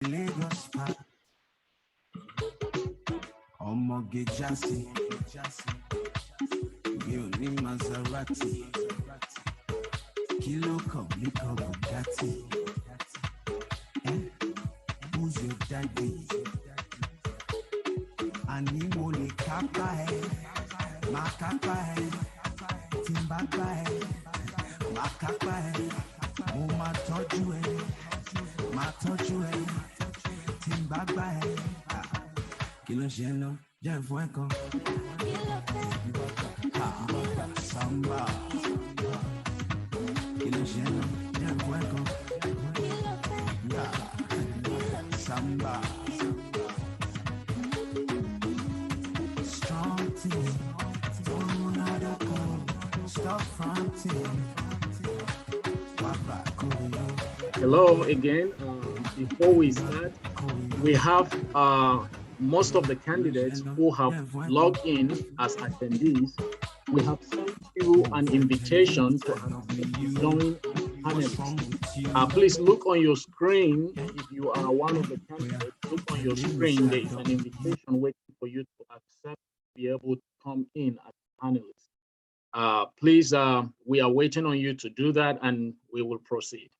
Lagos Park. Omoge Jassy, you need Maserati. Kilo come, Nico Bugatti. Who's your daddy? Animole Kappa, Makapa, Timbaka, Makapa, Moma Toju, Matoju, Timbaka, Kilo Sheno, Jeffweko, Samba, Kilo Sheno, Jeffweko, Samba. Strong team, don't know the code, stop fronting. Hello again. Before we start, we have most of the candidates who have logged in as attendees. We have sent you an invitation to join panelists. Please look on your screen. If you are one of the candidates, look on your screen. There is an invitation waiting for you to accept, be able to come in as a panelist. Please, we are waiting on you to do that, and we will proceed.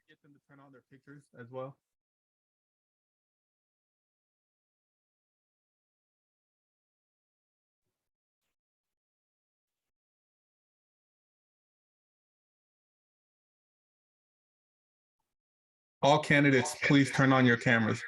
Get them to turn on their pictures as well. All candidates, please turn on your cameras.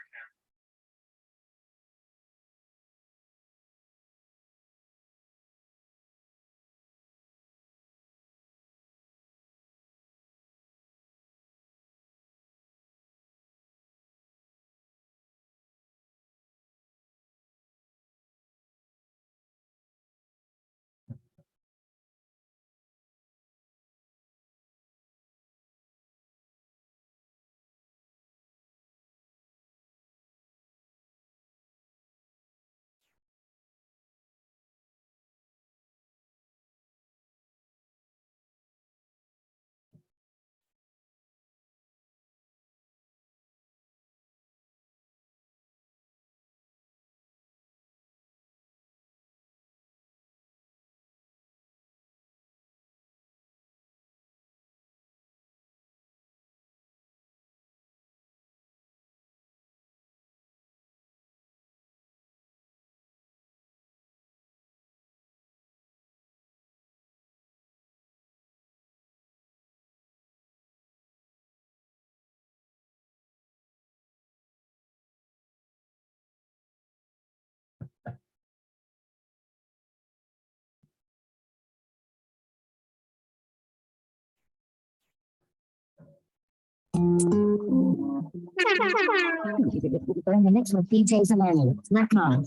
During the mix with DJ Zamani. Rock on.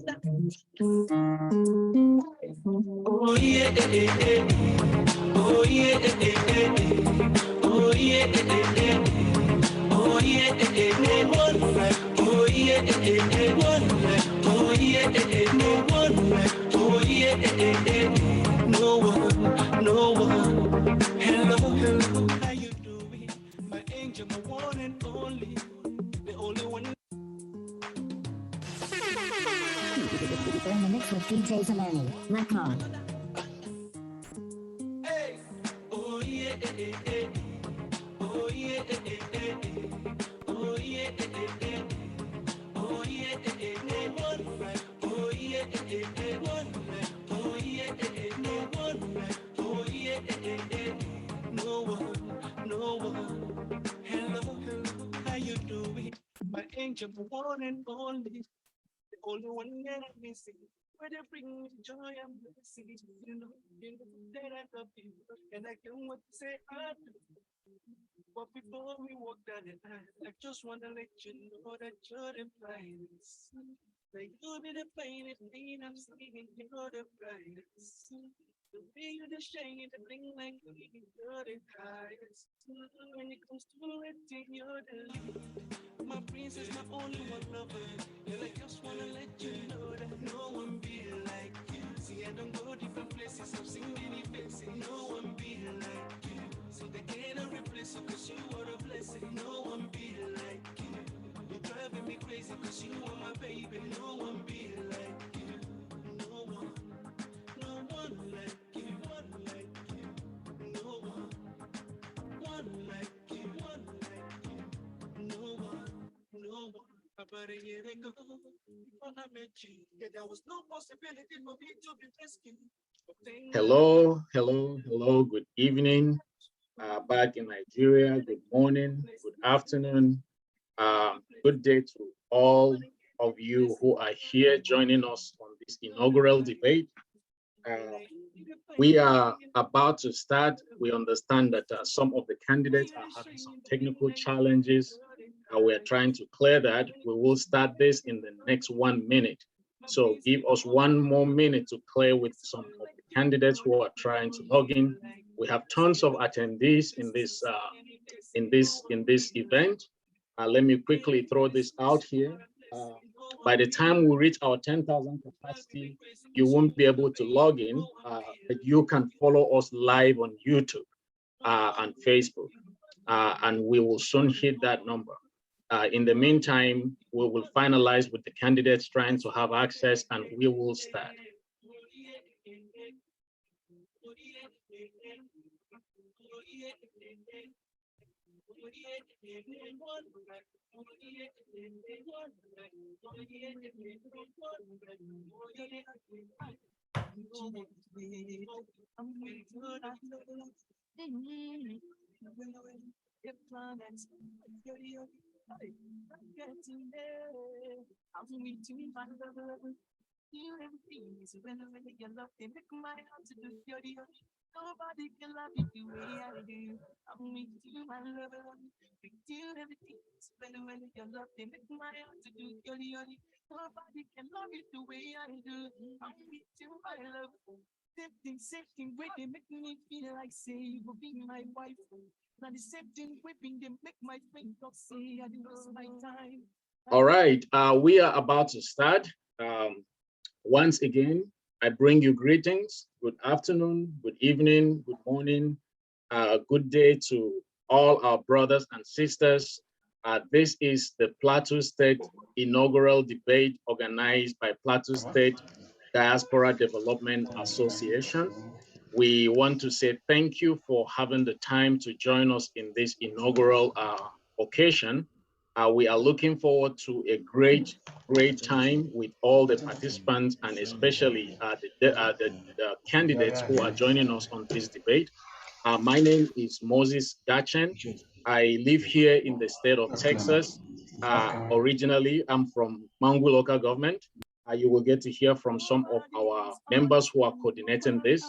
Oh yeah, oh yeah, oh yeah, oh yeah, one life, oh yeah, one life, oh yeah, one life, oh yeah, no one. Hello, how you doing? My angel, my one and only, the only one. During the mix with DJ Zamani. Rock on. Hey, My angel, one and only, the only one that I miss. Where they bring me joy and blessing, you know that I love you, and I can't wait to say I do. But before we walk down the aisle, I just wanna let you know that you're the brightest. That you'll be the brightest thing I'm seeing, you're the brightest. The way you just shine, the thing like me, you're the highest. When it comes to everything, you're the lead. My princess, my only one lover. And I just wanna let you know that no one be like you. See, I don't go different places, I've seen many faces. No one be like you. So they cannot replace you, cause you are a blessing. No one be like you. You're driving me crazy, cause you are my baby. No one be like you. No one like you. One like you. No one like you. One like you. No one. About a year ago, before I met you, yeah, there was no possibility for me to be rescued. Hello. Good evening. Back in Nigeria. Good morning. Good afternoon. Good day to all of you who are here joining us on this inaugural debate. We are about to start. We understand that some of the candidates are having some technical challenges. We are trying to clear that. We will start this in the next 1 minute. So give us 1 more minute to clear with some of the candidates who are trying to log in. We have tons of attendees in this event. Let me quickly throw this out here. By the time we reach our 10,000 capacity, you won't be able to log in, but you can follow us live on YouTube and Facebook, and we will soon hit that number. In the meantime, we will finalize with the candidates trying to have access, and we will start. Nobody can love you the way I do. I'm with you, my lover. With you, everything is better when you love. They make my heart to do yoli yoli. Nobody can love you the way I do. I'm with you, my love. Same thing, way they make me feel like say you will be my wife. Now the same thing, whipping they make my friend talk say I lost my time. All right, we are about to start. Once again, I bring you greetings. Good afternoon, good evening, good morning, good day to all our brothers and sisters. This is the Plateau State inaugural debate organized by Plateau State Diaspora Development Association. We want to say thank you for having the time to join us in this inaugural occasion. We are looking forward to a great time with all the participants and especially the candidates who are joining us on this debate. My name is Moses Gachen. I live here in the state of Texas. Originally, I'm from Mangu local government. You will get to hear from some of our members who are coordinating this.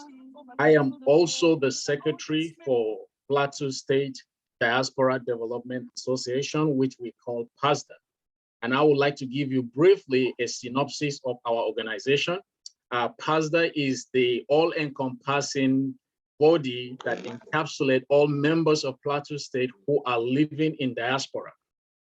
I am also the secretary for Plateau State Diaspora Development Association, which we call PAZDA. And I would like to give you briefly a synopsis of our organization. PAZDA is the all-encompassing body that encapsulates all members of Plateau State who are living in diaspora.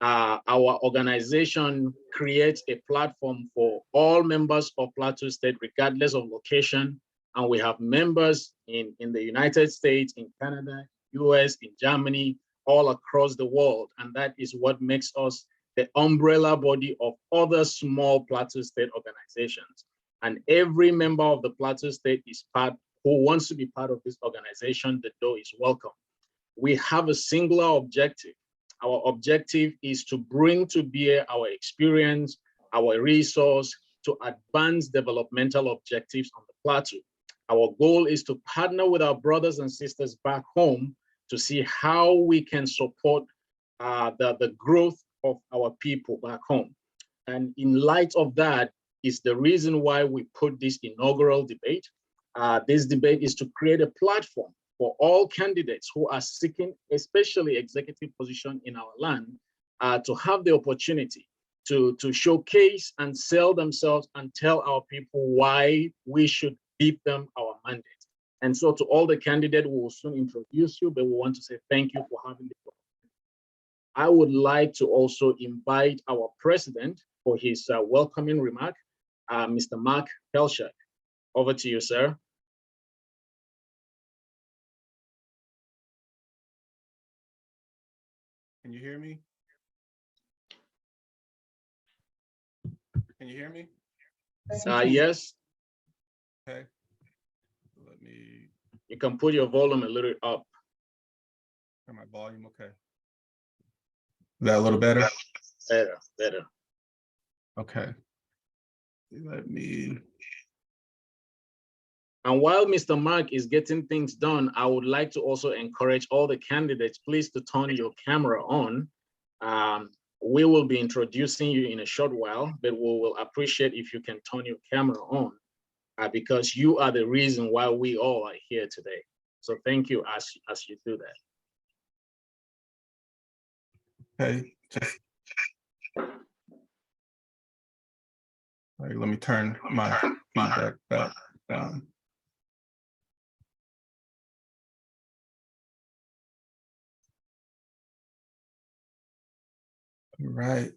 Our organization creates a platform for all members of Plateau State, regardless of location. And we have members in the United States, in Canada, US, in Germany, all across the world. And that is what makes us the umbrella body of other small Plateau State organizations. And every member of the Plateau State is who wants to be part of this organization, the door is welcome. we have a singular objective. Our objective is to bring to bear our experience, our resource to advance developmental objectives on the plateau. Our goal is to partner with our brothers and sisters back home to see how we can support the growth of our people back home. And in light of that is the reason why we put this inaugural debate. This debate is to create a platform for all candidates who are seeking, especially executive position in our land, to have the opportunity to showcase and sell themselves and tell our people why we should give them our mandate. And so to all the candidates, we will soon introduce you, but we want to say thank you for having the opportunity. I would like to also invite our president for his welcoming remark, Mr. Mark Pelshak. Over to you, sir. Can you hear me? Can you hear me? Yes. Okay. Let me You can put your volume a little up. turn my volume. Okay. Is that a little better? Better. Okay. Let me. And while Mr. Mark is getting things done, I would like to also encourage all the candidates, please, to turn your camera on. We will be introducing you in a short while, but we will appreciate if you can turn your camera on because you are the reason why we all are here today. So thank you as you do that. Okay. All right, let me turn my feedback back down. All right.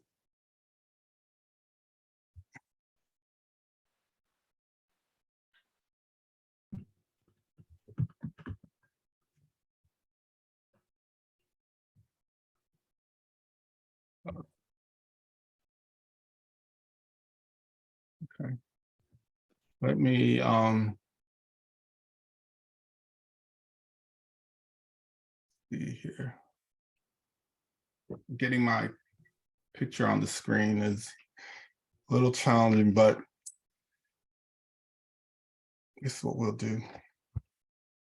Okay. Let me see here. Getting my picture on the screen is a little challenging, but this is what we'll do.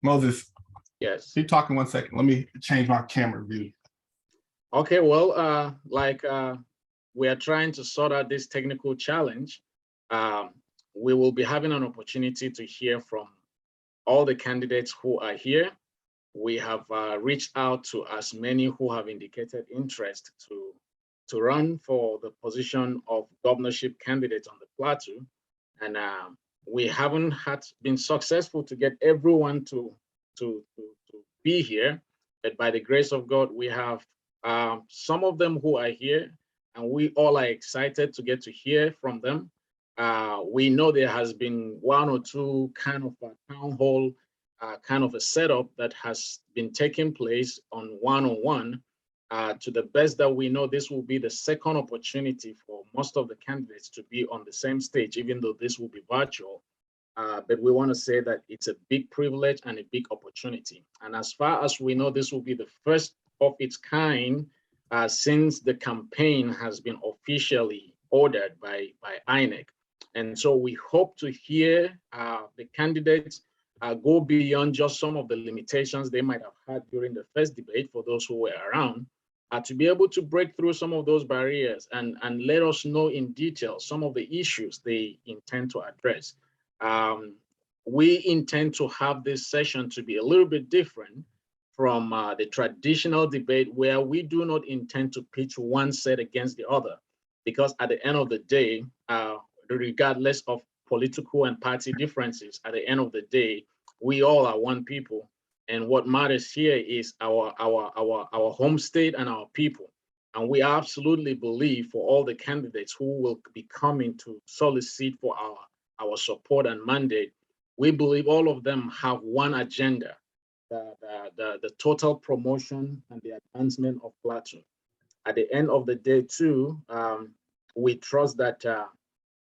Moses. Yes. Keep talking 1 second. Let me change my camera view. Okay, well, we are trying to sort out this technical challenge. We will be having an opportunity to hear from all the candidates who are here. We have reached out to as many who have indicated interest to run for the position of governorship candidate on the plateau. And we haven't been successful to get everyone to be here, but by the grace of God, we have some of them who are here, and we all are excited to get to hear from them. We know there has been one or two kind of a town hall, kind of a setup that has been taking place on one-on-one. To the best that we know, this will be the second opportunity for most of the candidates to be on the same stage, even though this will be virtual. But we want to say that it's a big privilege and a big opportunity. And as far as we know, this will be the first of its kind since the campaign has been officially ordered by INEC. And so we hope to hear the candidates go beyond just some of the limitations they might have had during the first debate for those who were around, to be able to break through some of those barriers and let us know in detail some of the issues they intend to address. We intend to have this session to be a little bit different from the traditional debate where we do not intend to pitch one side against the other, because at the end of the day, regardless of political and party differences, at the end of the day, we all are one people. And what matters here is our home state and our people. And we absolutely believe for all the candidates who will be coming to solicit for our support and mandate, we believe all of them have one agenda, the total promotion and the advancement of Plateau. At the end of the day too, we trust that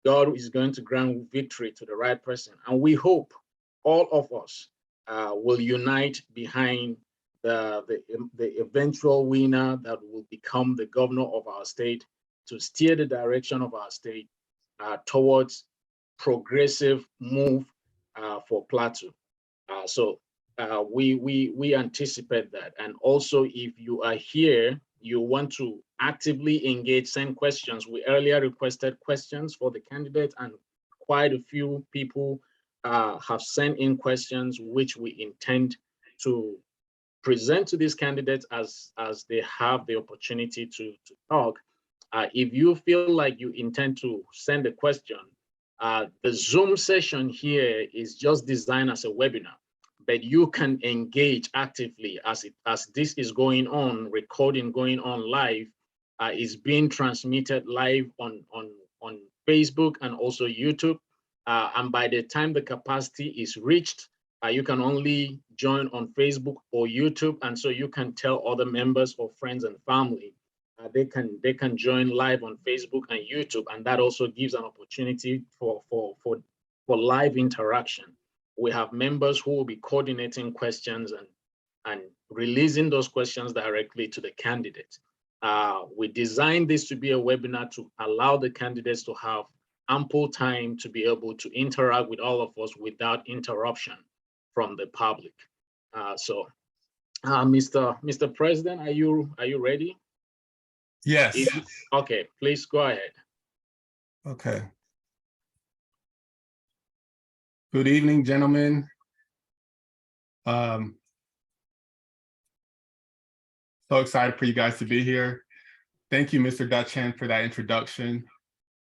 God is going to grant victory to the right person. And we hope all of us will unite behind the eventual winner that will become the governor of our state to steer the direction of our state towards progressive move for Plateau. So we anticipate that. And also, if you are here, you want to actively engage, send questions. We earlier requested questions for the candidates, and quite a few people have sent in questions, which we intend to present to these candidates as they have the opportunity to talk. If you feel like you intend to send a question, the Zoom session here is just designed as a webinar, but you can engage actively as this is going on, recording going on live, is being transmitted live on Facebook and also YouTube. And by the time the capacity is reached, you can only join on Facebook or YouTube, and so you can tell other members or friends and family they can join live on Facebook and YouTube, and that also gives an opportunity for live interaction. We have members who will be coordinating questions and releasing those questions directly to the candidates. We designed this to be a webinar to allow the candidates to have ample time to be able to interact with all of us without interruption from the public. Mr. President, are you ready? Yes. Okay, please go ahead. Okay. Good evening, gentlemen. So excited for you guys to be here. Thank you, Mr. Dachan, for that introduction.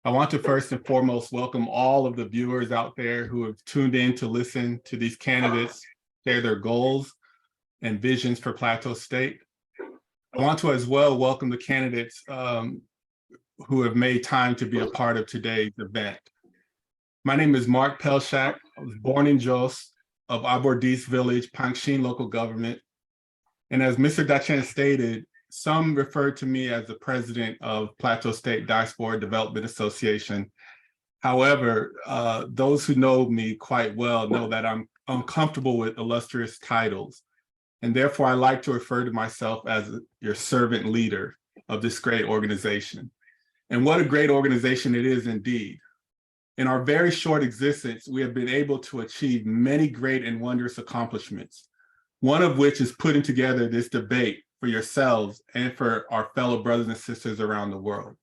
I want to first and foremost welcome all of the viewers out there who have tuned in to listen to these candidates share their goals and visions for Plateau State. I want to as well welcome the candidates who have made time to be a part of today's event. My name is Mark Pelshak. I was born in Jos of Abordis Village, Pankshin local government. And as Mr. Dachan stated, some refer to me as the president of Plateau State Diaspora Development Association. However, those who know me quite well know that I'm uncomfortable with illustrious titles. And therefore, I like to refer to myself as your servant leader of this great organization. And what a great organization it is indeed. In our very short existence, we have been able to achieve many great and wondrous accomplishments, one of which is putting together this debate for yourselves and for our fellow brothers and sisters around the world.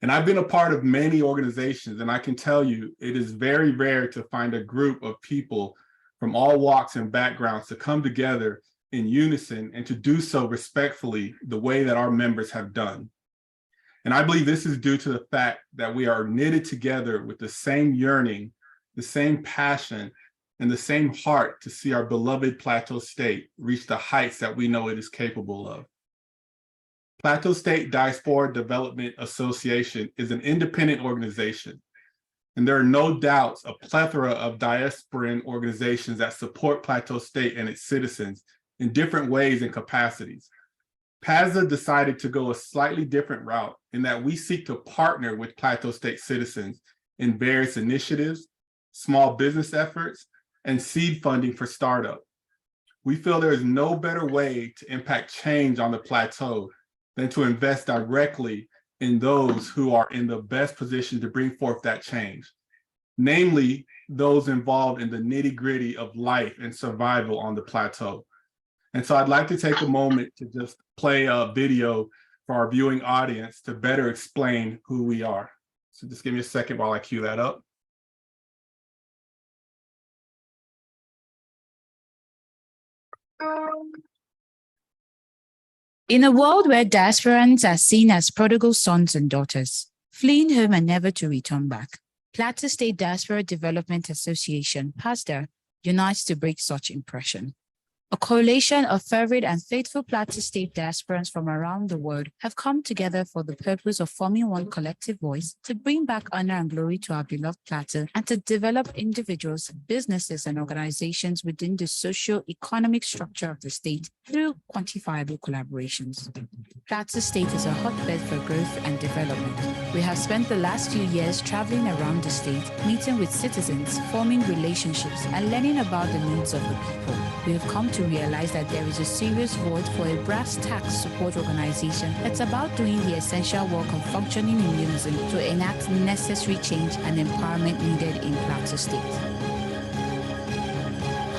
And I've been a part of many organizations, and I can tell you it is very rare to find a group of people from all walks and backgrounds to come together in unison and to do so respectfully the way that our members have done. And I believe this is due to the fact that we are knitted together with the same yearning, the same passion, and the same heart to see our beloved Plateau State reach the heights that we know it is capable of. Plateau State Diaspora Development Association is an independent organization, and there are no doubts a plethora of diasporan organizations that support Plateau State and its citizens in different ways and capacities. PAZDA decided to go a slightly different route in that we seek to partner with Plateau State citizens in various initiatives, small business efforts, and seed funding for startup. We feel there is no better way to impact change on the plateau than to invest directly in those who are in the best position to bring forth that change, namely those involved in the nitty-gritty of life and survival on the plateau. And so I'd like to take a moment to just play a video for our viewing audience to better explain who we are. So just give me a second while I cue that up. In a world where diasporans are seen as prodigal sons and daughters, fleeing home and never to return back, Plateau State Diaspora Development Association, PAZDA, unites to break such impression. A coalition of fervid and faithful Plateau State diasporans from around the world have come together for the purpose of forming one collective voice to bring back honor and glory to our beloved Plateau and to develop individuals, businesses, and organizations within the socio-economic structure of the state through quantifiable collaborations. Plateau State is a hotbed for growth and development. We have spent the last few years traveling around the state, meeting with citizens, forming relationships, and learning about the needs of the people. We have come to to realize that there is a serious void for a brass tax support organization that's about doing the essential work of functioning in unison to enact necessary change and empowerment needed in Plateau State.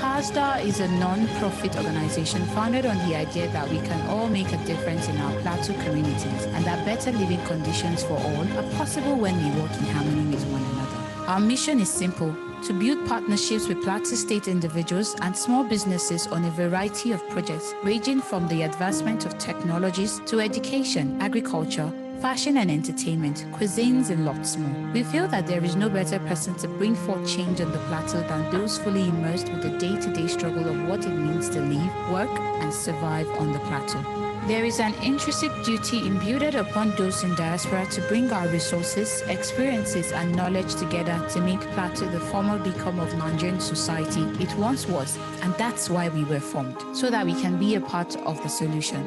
PAZDA is a non-profit organization founded on the idea that we can all make a difference in our Plateau communities and that better living conditions for all are possible when we work in harmony with one another. Our mission is simple: to build partnerships with Plateau State individuals and small businesses on a variety of projects ranging from the advancement of technologies to education, agriculture, fashion and entertainment, cuisines, and lots more. We feel that there is no better person to bring forth change on the plateau than those fully immersed with the day-to-day struggle of what it means to live, work, and survive on the plateau. There is an intrinsic duty imbued upon those in diaspora to bring our resources, experiences, and knowledge together to make Plateau the former beacon of Nigerian society it once was, and that's why we were formed, so that we can be a part of the solution.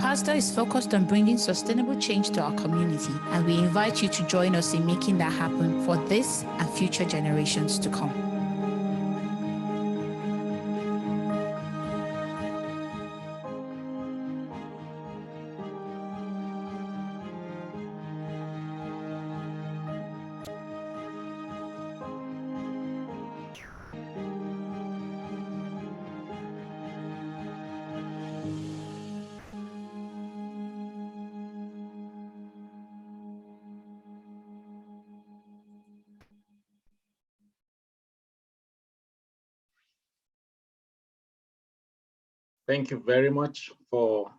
PAZDA is focused on bringing sustainable change to our community, and we invite you to join us in making that happen for this and future generations to come. Thank you very much for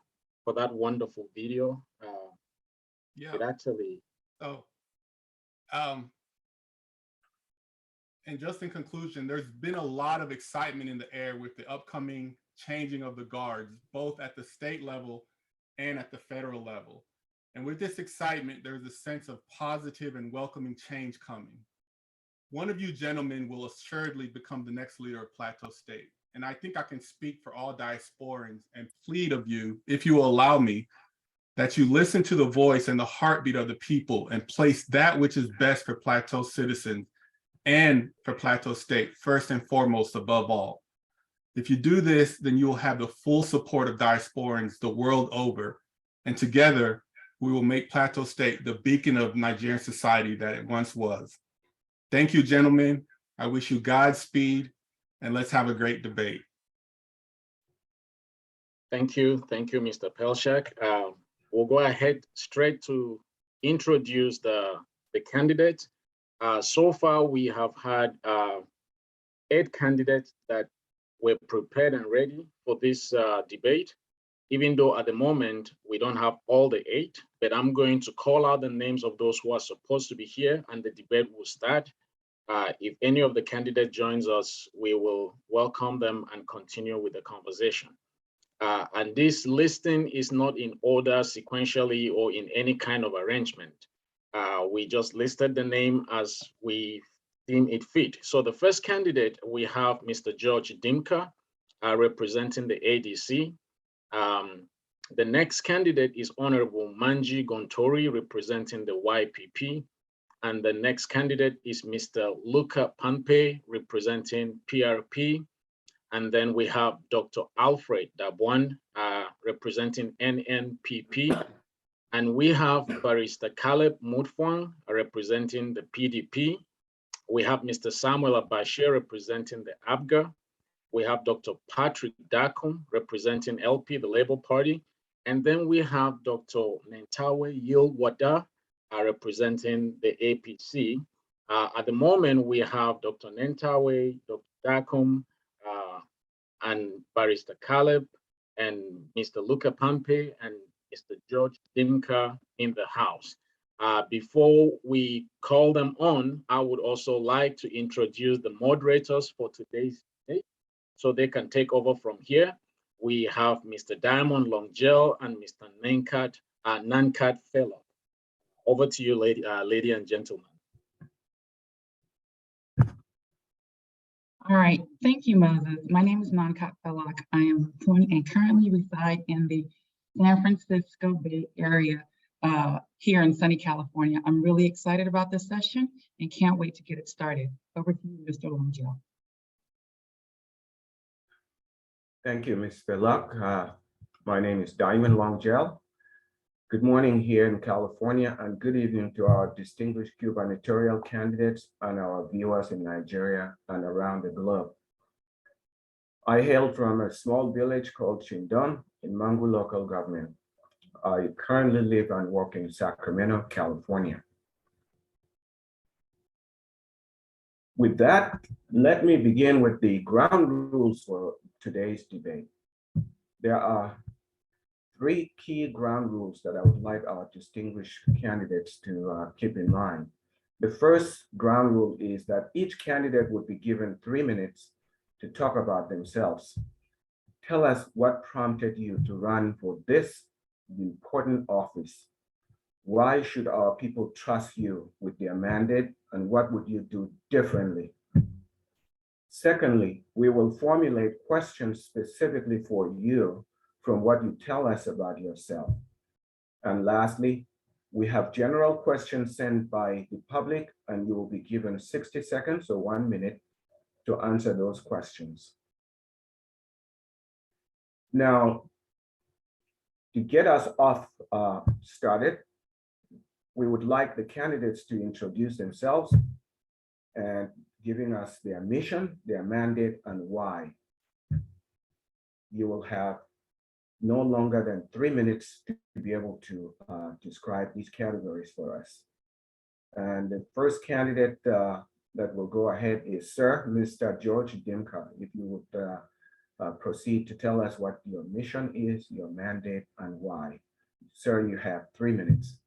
that wonderful video. Yeah. It actually. Oh, and just in conclusion, there's been a lot of excitement in the air with the upcoming changing of the guards, both at the state level and at the federal level. And with this excitement, there's a sense of positive and welcoming change coming. One of you gentlemen will assuredly become the next leader of Plateau State. And I think I can speak for all diasporans and plead of you, if you will allow me, that you listen to the voice and the heartbeat of the people and place that which is best for Plateau citizens and for Plateau State first and foremost above all. If you do this, then you will have the full support of diasporans the world over. And together, we will make Plateau State the beacon of Nigerian society that it once was. Thank you, gentlemen. I wish you Godspeed, and let's have a great debate. Thank you, Mr. Pelshak. We'll go ahead straight to introduce the candidates. So far, we have had 8 candidates that were prepared and ready for this debate, even though at the moment we don't have all the 8, but I'm going to call out the names of those who are supposed to be here and the debate will start. If any of the candidates joins us, we will welcome them and continue with the conversation. And this listing is not in order sequentially or in any kind of arrangement. We just listed the name as we deem it fit. So the first candidate, we have Mr. George Dimka, representing the ADC. The next candidate is Honorable Manji Gontori, representing the YPP. And the next candidate is Mr. Luca Panpe, representing PRP. And then we have Dr. Alfred Dabwan, representing NNPP. And we have Barrister Caleb Mutfwang, representing the PDP. We have Mr. Samuel Abashir, representing the ABGA. We have Dr. Patrick Dakum, representing LP, the Labour Party. And then we have Dr. Nentawe Yilwatda, representing the APC. At the moment, we have Dr. Nentawe, Dr. Dakum, and Barrister Caleb, and Mr. Luca Panpe, and Mr. George Dimka in the house. Before we call them on, I would also like to introduce the moderators for today's debate, so they can take over from here. We have Mr. Diamond Longgel and Mr. Nankat Fellow. Over to you, lady and gentlemen. All right, thank you, Moses. My name is Nankat Fellock. I am born and currently reside in the San Francisco Bay Area here in sunny California. I'm really excited about this session and can't wait to get it started. Over to you, Mr. Longgel. Thank you, Mr. Luck. My name is Diamond Longgel. Good morning here in California and good evening to our distinguished gubernatorial candidates and our viewers in Nigeria and around the globe. I hail from a small village called Chindon in Mangu local government. I currently live and work in Sacramento, California. With that, let me begin with the ground rules for today's debate. There are 3 key ground rules that I would like our distinguished candidates to keep in mind. The first ground rule is that each candidate would be given 3 minutes to talk about themselves. Tell us what prompted you to run for this important office. Why should our people trust you with their mandate, and what would you do differently? Secondly, we will formulate questions specifically for you from what you tell us about yourself. And lastly, we have general questions sent by the public, and you will be given 60 seconds or 1 minute to answer those questions. Now, to get us off started, we would like the candidates to introduce themselves and giving us their mission, their mandate, and why. You will have no longer than 3 minutes to be able to describe these categories for us. And the first candidate that will go ahead is Sir, Mr. George Dimka. If you would proceed to tell us what your mission is, your mandate, and why. Sir, you have 3 minutes.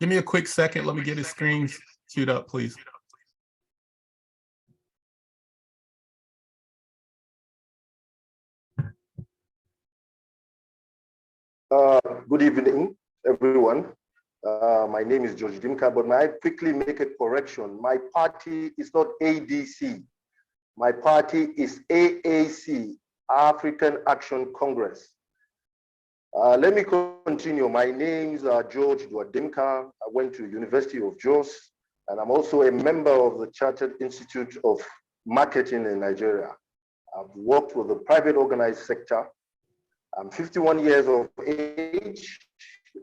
Give me a quick second. Let me get his screen queued up, please. Good evening, everyone. My name is George Dimka, but may I quickly make a correction? My party is not ADC. My party is AAC, African Action Congress. Let me continue. My name is George Dimka. I went to University of Jos, and I'm also a member of the Chartered Institute of Marketing in Nigeria. I've worked with the private organized sector. I'm 51 years of age,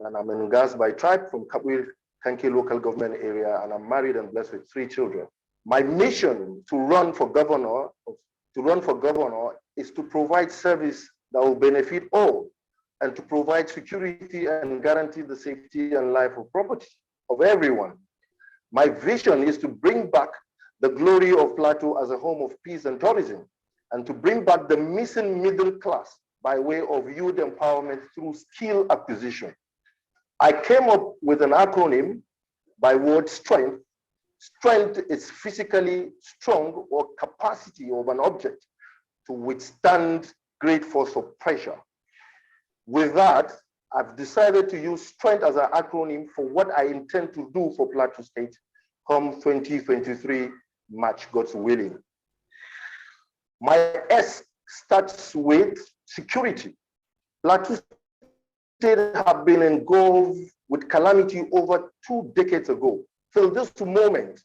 and I'm an Ngas by tribe from Kabwil Kanki local government area, and I'm married and blessed with 3 children. My mission to run for governor is to provide service that will benefit all, and to provide security and guarantee the safety and life of property of everyone. My vision is to bring back the glory of Plateau as a home of peace and tourism, and to bring back the missing middle class by way of youth empowerment through skill acquisition. I came up with an acronym by word strength. Strength is physically strong or capacity of an object to withstand great force of pressure. With that, I've decided to use strength as an acronym for what I intend to do for Plateau State come 2023, March, God's willing. My S starts with security. Plateau State have been engulfed with calamity over 2 decades ago. Till this moment,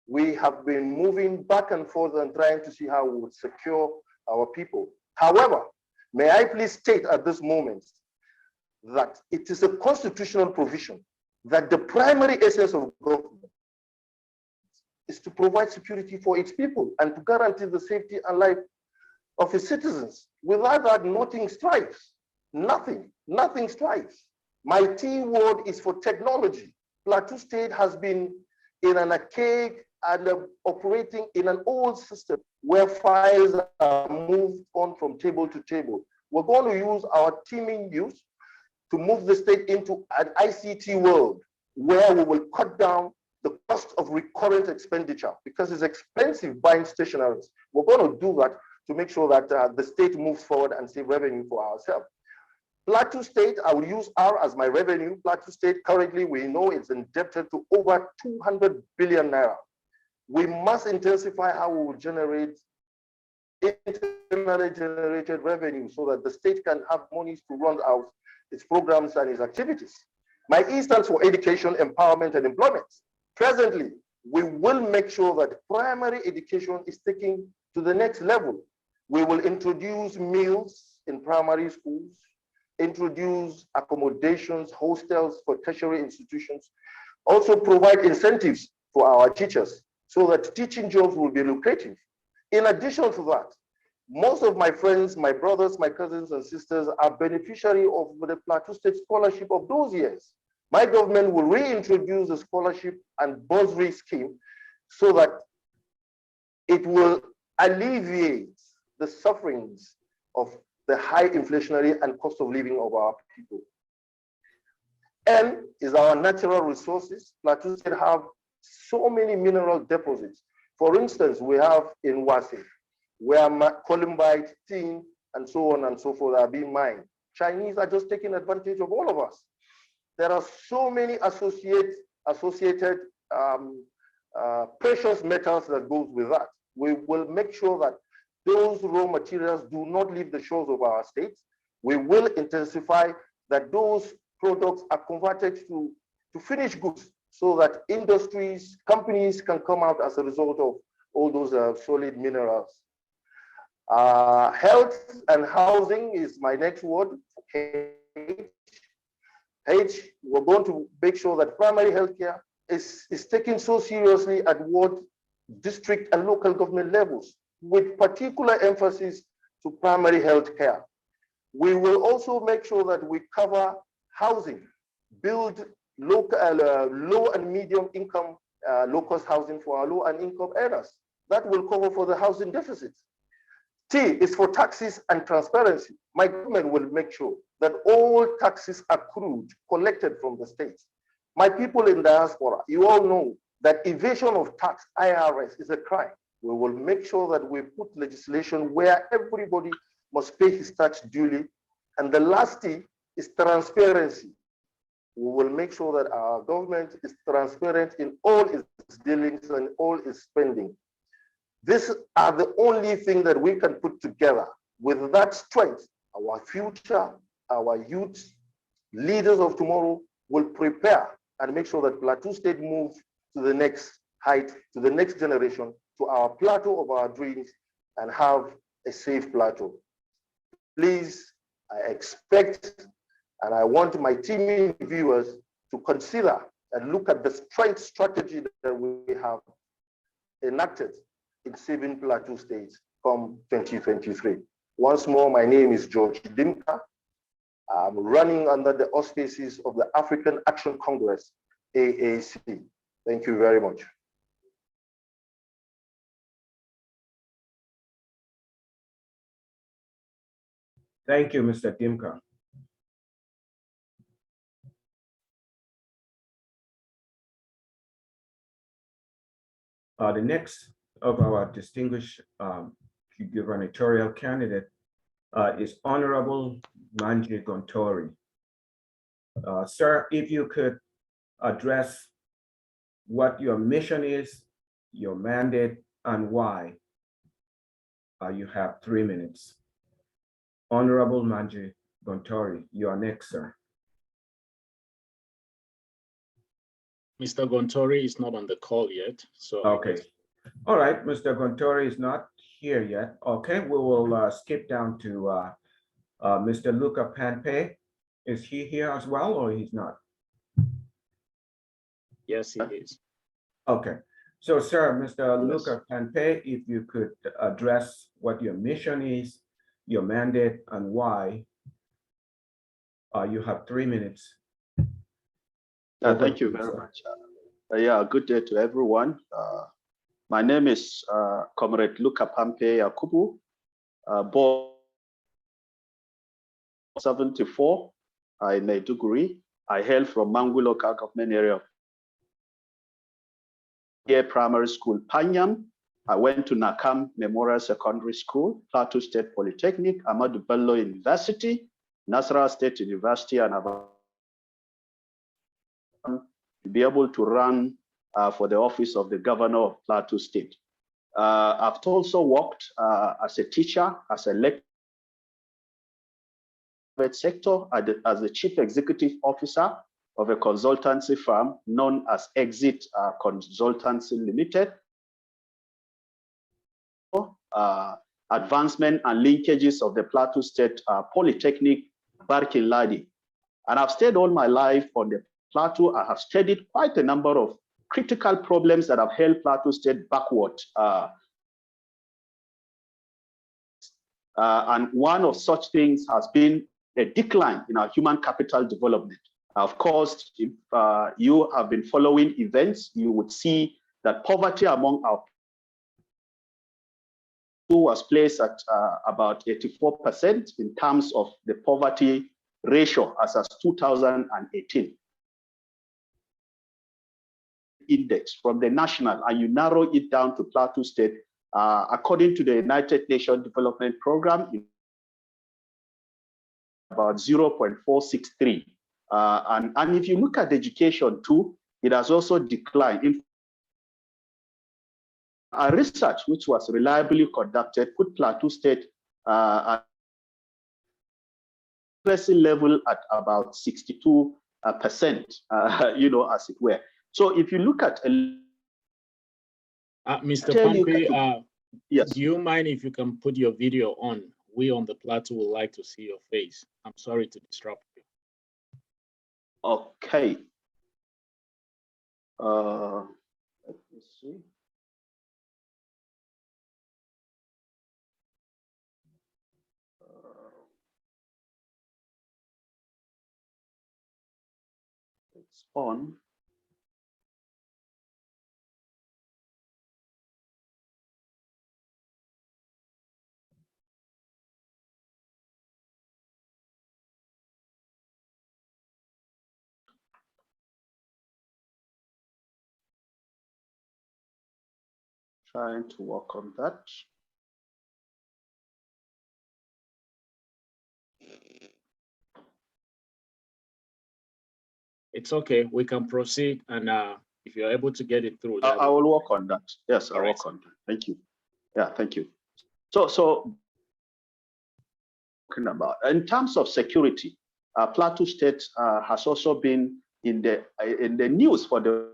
we have been moving back and forth and trying to see how we would secure our people. However, may I please state at this moment that it is a constitutional provision that the primary essence of government is to provide security for its people and to guarantee the safety and life of its citizens. Without that, nothing strives. Nothing strives. My T word is for technology. Plateau State has been in an archaic and operating in an old system where files are moved on from table to table. We're going to use our teaming use to move the state into an ICT world where we will cut down the cost of recurrent expenditure because it's expensive buying stationaries. We're going to do that to make sure that the state moves forward and save revenue for ourselves. Plateau State, I will use R as my revenue. Plateau State currently, we know it's indebted to over 200 billion naira. We must intensify how we will generate internally generated revenue so that the state can have monies to run out its programs and its activities. My E stands for education, empowerment, and employment. Presently, we will make sure that primary education is taken to the next level. We will introduce meals in primary schools, introduce accommodations, hostels for tertiary institutions, also provide incentives for our teachers so that teaching jobs will be lucrative. In addition to that, most of my friends, my brothers, my cousins and sisters are beneficiary of the Plateau State Scholarship of those years. My government will reintroduce the scholarship and bursary scheme so that it will alleviate the sufferings of the high inflationary and cost of living of our people. N is our natural resources. Plateau State have so many mineral deposits. For instance, we have in Wasi, where columbite, tin, and so on and so forth are being mined. Chinese are just taking advantage of all of us. There are so many associated precious metals that goes with that. We will make sure that those raw materials do not leave the shores of our states. We will intensify that those products are converted to finished goods so that industries, companies can come out as a result of all those solid minerals. Health and housing is my next word. H, we're going to make sure that primary healthcare is taken so seriously at ward, district, and local government levels, with particular emphasis to primary healthcare. We will also make sure that we cover housing, build local, low and medium income low-cost housing for our low and income earners. That will cover for the housing deficit. T is for taxes and transparency. My government will make sure that all taxes accrued, collected from the states. My people in diaspora, you all know that evasion of tax, IRS, is a crime. We will make sure that we put legislation where everybody must pay his tax duly. And the last T is transparency. We will make sure that our government is transparent in all its dealings and all its spending. These are the only thing that we can put together. With that strength, our future, our youth, leaders of tomorrow will prepare and make sure that Plateau State moves to the next height, to the next generation, to our plateau of our dreams, and have a safe plateau. Please, I expect and I want my team viewers to consider and look at the strength strategy that we have enacted in saving Plateau State come 2023. Once more, my name is George Dimka. I'm running under the auspices of the African Action Congress, AAC. Thank you very much. Thank you, Mr. Dimka. The next of our distinguished gubernatorial candidate is Honorable Manji Gontori. Sir, if you could address what your mission is, your mandate, and why. You have 3 minutes. Honorable Manji Gontori, you are next, sir. Mr. Gontori is not on the call yet, so. Okay. All right, Mr. Gontori is not here yet. Okay, we will skip down to Mr. Luca Panpe. Is he here as well, or he's not? Yes, he is. Okay. So, sir, Mr. Luca Panpe, if you could address what your mission is, your mandate, and why. You have 3 minutes. Thank you very much. Yeah, good day to everyone. My name is Comrade Luca Panpe Yakubu, born 74 in Maiduguri. I hail from Mangu local government area. Here, primary school, Panyam. I went to Nakam Memorial Secondary School, Plateau State Polytechnic, Ahmadu Bello University, Nasarawa State University, and to be able to run for the office of the governor of Plateau State. I've also worked as a teacher, as a lecturer sector, as the chief executive officer of a consultancy firm known as Exit Consultancy Limited. Advancement and linkages of the Plateau State Polytechnic, Barkin Ladi. And I've stayed all my life on the Plateau. I have studied quite a number of critical problems that have held Plateau State backward. And one of such things has been a decline in our human capital development. Of course, if you have been following events, you would see that poverty among our people was placed at about 84% in terms of the poverty ratio as of 2018 index from the national, and you narrow it down to Plateau State, according to the United Nations Development Program, about 0.463. And if you look at education too, it has also declined. In research, which was reliably conducted, put Plateau State at literacy level at about 62%, you know, as it were. So if you look at Mr. Panpe, yes, do you mind if you can put your video on? We on the Plateau would like to see your face. I'm sorry to disrupt you. Okay. Let me see. It's on. Trying to work on that. It's okay. We can proceed, and if you're able to get it through, I will work on that. Yes, I'll work on that. Thank you. Yeah, thank you. So talking about in terms of security, Plateau State has also been in the news for the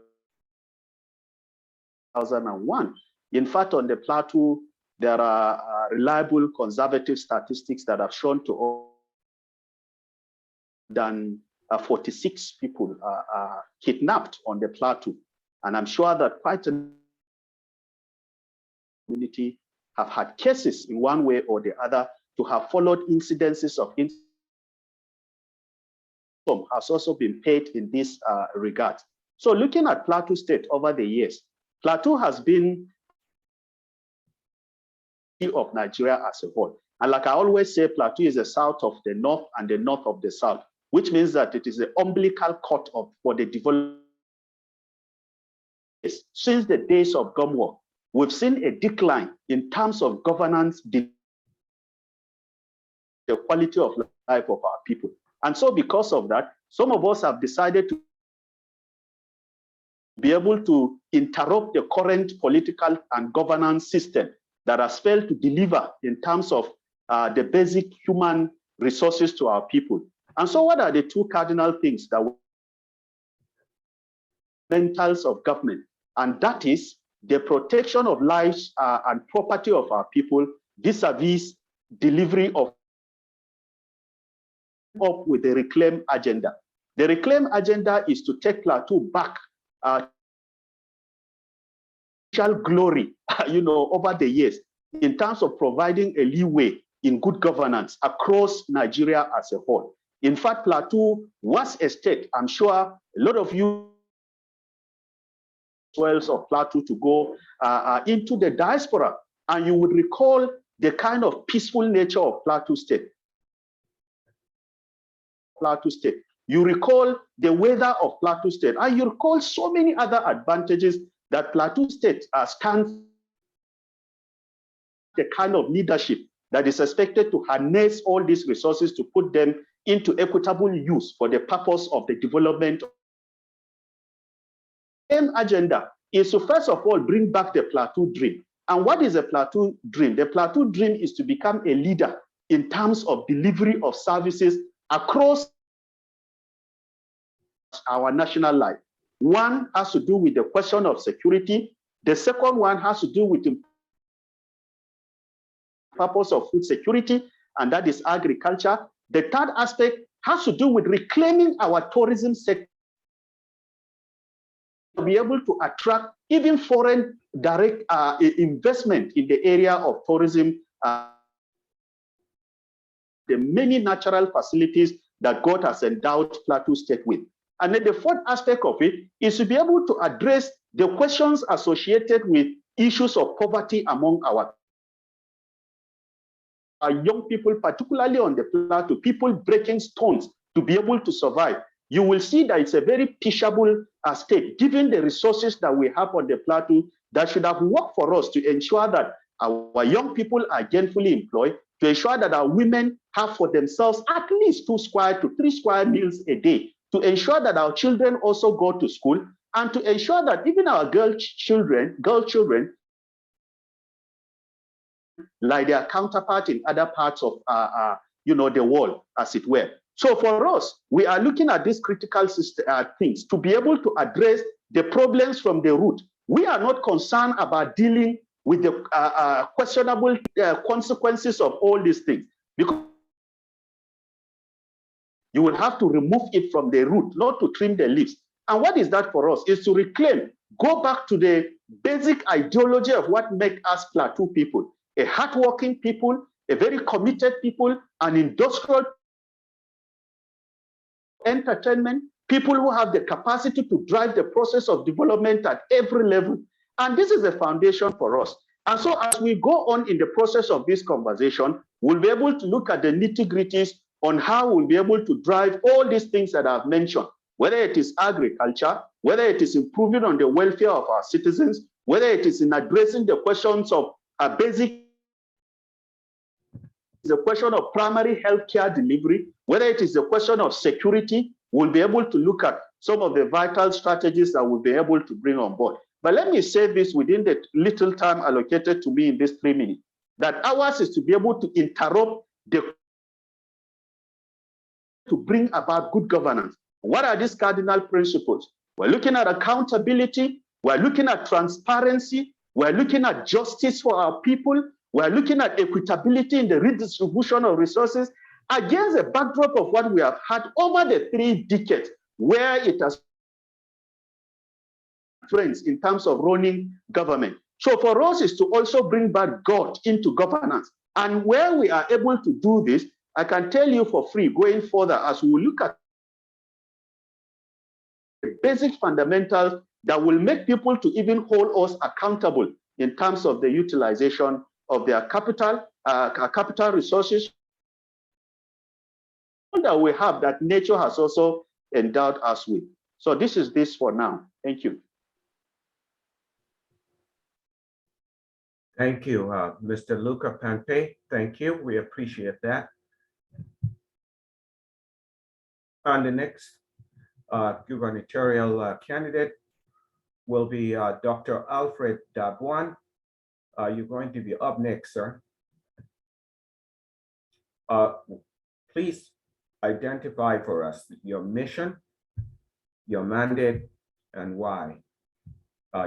2001. In fact, on the Plateau, there are reliable conservative statistics that have shown to than 46 people are kidnapped on the Plateau. And I'm sure that quite a community have had cases in one way or the other to have followed incidences of has also been paid in this regard. So looking at Plateau State over the years, Plateau has been of Nigeria as a whole. And like I always say, Plateau is the south of the north and the north of the south, which means that it is the umbilical cord for the development. Since the days of Gum War, we've seen a decline in terms of governance, the quality of life of our people. And so because of that, some of us have decided to be able to interrupt the current political and governance system that has failed to deliver in terms of the basic human resources to our people. And so what are the two cardinal things that fundamentals of government? And that is the protection of lives and property of our people vis-a-vis delivery of up with the reclaim agenda. The reclaim agenda is to take Plateau back glory, you know, over the years in terms of providing a leeway in good governance across Nigeria as a whole. In fact, Plateau was a state. I'm sure a lot of you wells of Plateau to go into the diaspora, and you would recall the kind of peaceful nature of Plateau State. You recall the weather of Plateau State, and you recall so many other advantages that Plateau State stands, the kind of leadership that is expected to harness all these resources to put them into equitable use for the purpose of the development. The same agenda is to first of all bring back the Plateau dream. And what is a Plateau dream? The Plateau dream is to become a leader in terms of delivery of services across our national life. One has to do with the question of security. The second one has to do with the purpose of food security, and that is agriculture. The third aspect has to do with reclaiming our tourism sector to be able to attract even foreign direct investment in the area of tourism, the many natural facilities that God has endowed Plateau State with. And then the fourth aspect of it is to be able to address the questions associated with issues of poverty among our young people, particularly on the plateau, people breaking stones to be able to survive. You will see that it's a very teachable state, given the resources that we have on the plateau, that should have worked for us to ensure that our young people are gainfully employed, to ensure that our women have for themselves at least 2 square to 3 square meals a day, to ensure that our children also go to school, and to ensure that even our girl children, like their counterpart in other parts of the world, as it were. So for us, we are looking at these critical things to be able to address the problems from the root. We are not concerned about dealing with the questionable consequences of all these things, because you will have to remove it from the root, not to trim the leaves. And what is that for us? Is to reclaim, go back to the basic ideology of what makes us Plateau people, a hardworking people, a very committed people, an industrial entertainment, people who have the capacity to drive the process of development at every level. And this is a foundation for us. And so as we go on in the process of this conversation, we'll be able to look at the nitty-gritties on how we'll be able to drive all these things that I've mentioned, whether it is agriculture, whether it is improving on the welfare of our citizens, whether it is in addressing the questions of the question of primary healthcare delivery, whether it is the question of security. We'll be able to look at some of the vital strategies that we'll be able to bring on board. But let me say this within the little time allocated to me in this 3 minutes, that ours is to be able to interrupt to bring about good governance. What are these cardinal principles? We're looking at accountability, we're looking at transparency, we're looking at justice for our people, we're looking at equitability in the redistribution of resources against a backdrop of what we have had over the 3 decades, where it has trends in terms of running government. So for us is to also bring back God into governance. And where we are able to do this, I can tell you for free, going further, as we look at the basic fundamentals that will make people to even hold us accountable in terms of the utilization of their capital resources that we have, that nature has also endowed us with. So this is this for now. Thank you. Thank you, Mr. Luca Panpe. Thank you. We appreciate that. And the next gubernatorial candidate will be Dr. Alfred Dakum. You're going to be up next, sir. Please identify for us your mission, your mandate, and why.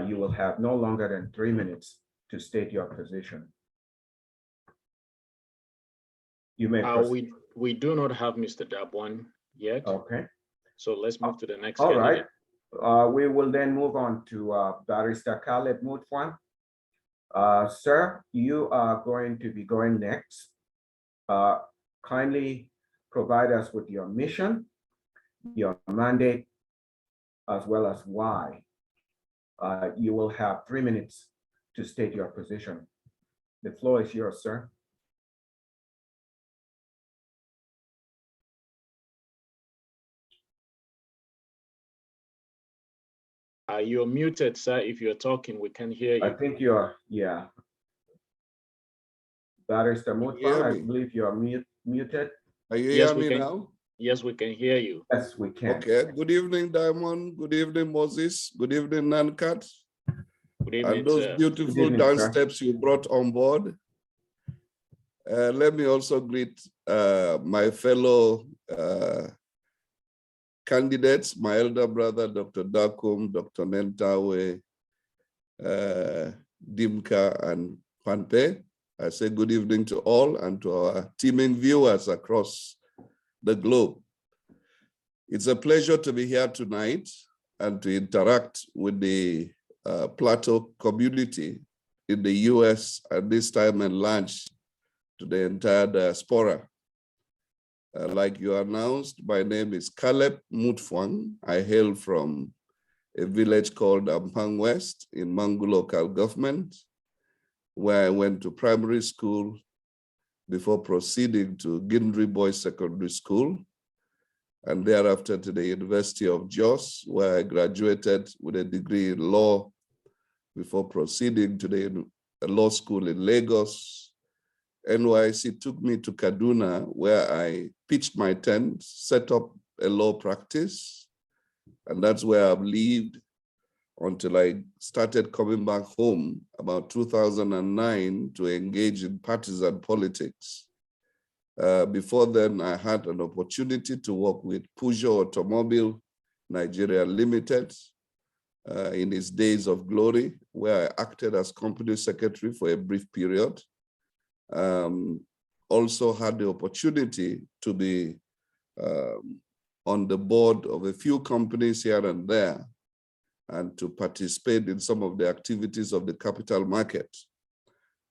You will have no longer than 3 minutes to state your position. You may proceed. We do not have Mr. Dakum yet. Okay. So let's move to the next All candidate. right. We will then move on to Barrister Khaled Mutfwang. Sir, you are going to be going next. Kindly provide us with your mission, your mandate, as well as why. You will have 3 minutes to state your position. The floor is yours, sir. You're muted, sir. If you're talking, we can hear you. I think you're, yeah. Barrister Mutfwang, I believe you're muted. Are you hearing me now? Yes, we can hear you. Yes, we can. Okay. Good evening, Diamond. Good evening, Moses. Good evening, Nankat. Good evening, and those sir. beautiful dance steps you brought on board. Let me also greet my fellow candidates, my elder brother, Dr. Dakum, Dr. Nentawe, Dimka, and Panpe. I say good evening to all and to our teaming viewers across the globe. It's a pleasure to be here tonight and to interact with the Plateau community in the US at this time and launch to the entire diaspora. Like you announced, my name is Caleb Mutfwang. I hail from a village called Ampang West in Mangu local government, where I went to primary school before proceeding to Gindri Boys Secondary School, and thereafter to the University of Jos, where I graduated with a degree in law before proceeding to the law school in Lagos. NYC took me to Kaduna, where I pitched my tent, set up a law practice, and that's where I've lived until I started coming back home about 2009 to engage in partisan politics. Before then, I had an opportunity to work with Peugeot Automobile Nigeria Limited in its days of glory, where I acted as company secretary for a brief period. Also had the opportunity to be on the board of a few companies here and there, and to participate in some of the activities of the capital market.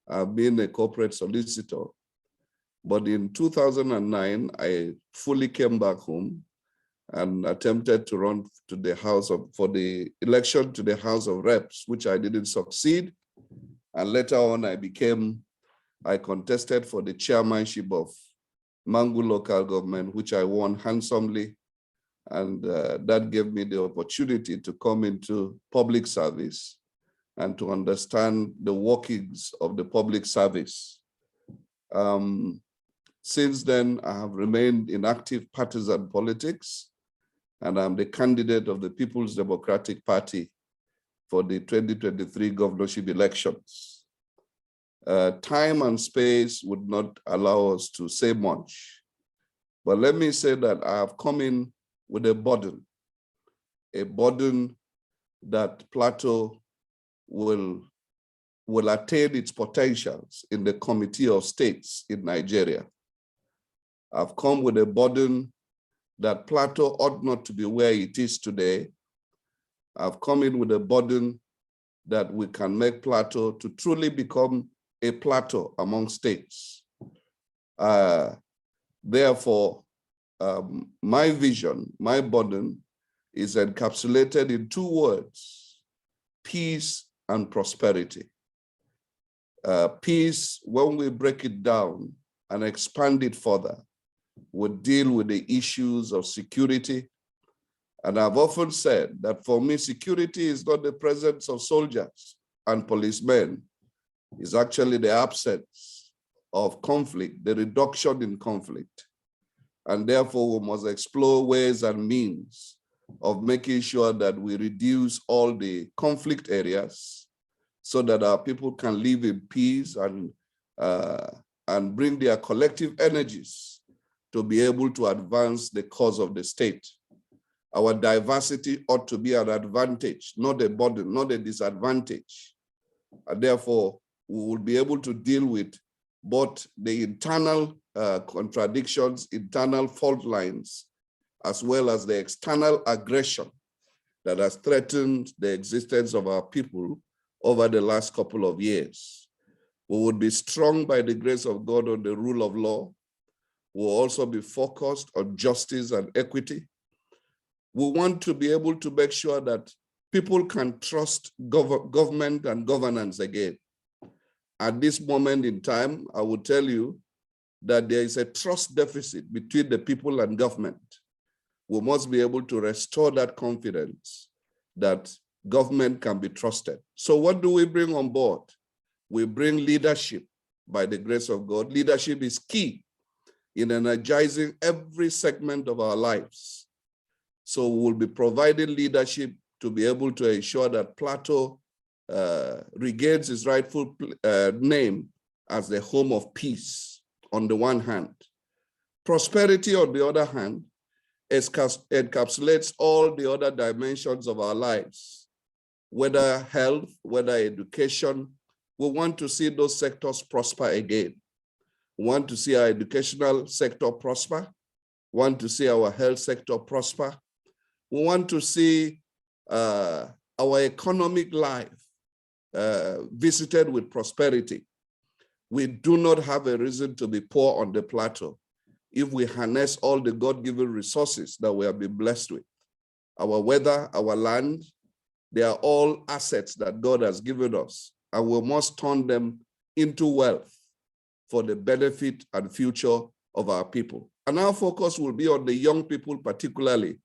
I've been a corporate solicitor, but in 2009, I fully came back home and attempted to run to the for the election to the House of Reps, which I didn't succeed. And later on, I contested for the chairmanship of Mangu local government, which I won handsomely. And that gave me the opportunity to come into public service and to understand the workings of the public service. Since then, I have remained in active partisan politics, and I'm the candidate of the People's Democratic Party for the 2023 governorship elections. Time and space would not allow us to say much, but let me say that I have come in with a burden that Plateau will attain its potentials in the Committee of States in Nigeria. I've come with a burden that Plateau ought not to be where it is today. I've come in with a burden that we can make Plateau to truly become a plateau among states. Therefore, my vision, my burden is encapsulated in two words: peace and prosperity. Peace, when we break it down and expand it further, would deal with the issues of security. And I've often said that for me, security is not the presence of soldiers and policemen. It's actually the absence of conflict, the reduction in conflict. And therefore, we must explore ways and means of making sure that we reduce all the conflict areas so that our people can live in peace and bring their collective energies to be able to advance the cause of the state. Our diversity ought to be an advantage, not a burden, not a disadvantage. And therefore, we will be able to deal with both the internal contradictions, internal fault lines, as well as the external aggression that has threatened the existence of our people over the last couple of years. We would be strong by the grace of God on the rule of law. We'll also be focused on justice and equity. We want to be able to make sure that people can trust government and governance again. At this moment in time, I will tell you that there is a trust deficit between the people and government. We must be able to restore that confidence that government can be trusted. So what do we bring on board? We bring leadership by the grace of God. Leadership is key in energizing every segment of our lives. So we'll be providing leadership to be able to ensure that Plateau regains its rightful name as the home of peace on the one hand. Prosperity on the other hand encapsulates all the other dimensions of our lives, whether health, whether education. We want to see those sectors prosper again. We want to see our educational sector prosper. We want to see our health sector prosper. We want to see our economic life visited with prosperity. We do not have a reason to be poor on the plateau if we harness all the God-given resources that we have been blessed with. Our weather, our land, they are all assets that God has given us, and we must turn them into wealth for the benefit and future of our people. And our focus will be on the young people particularly,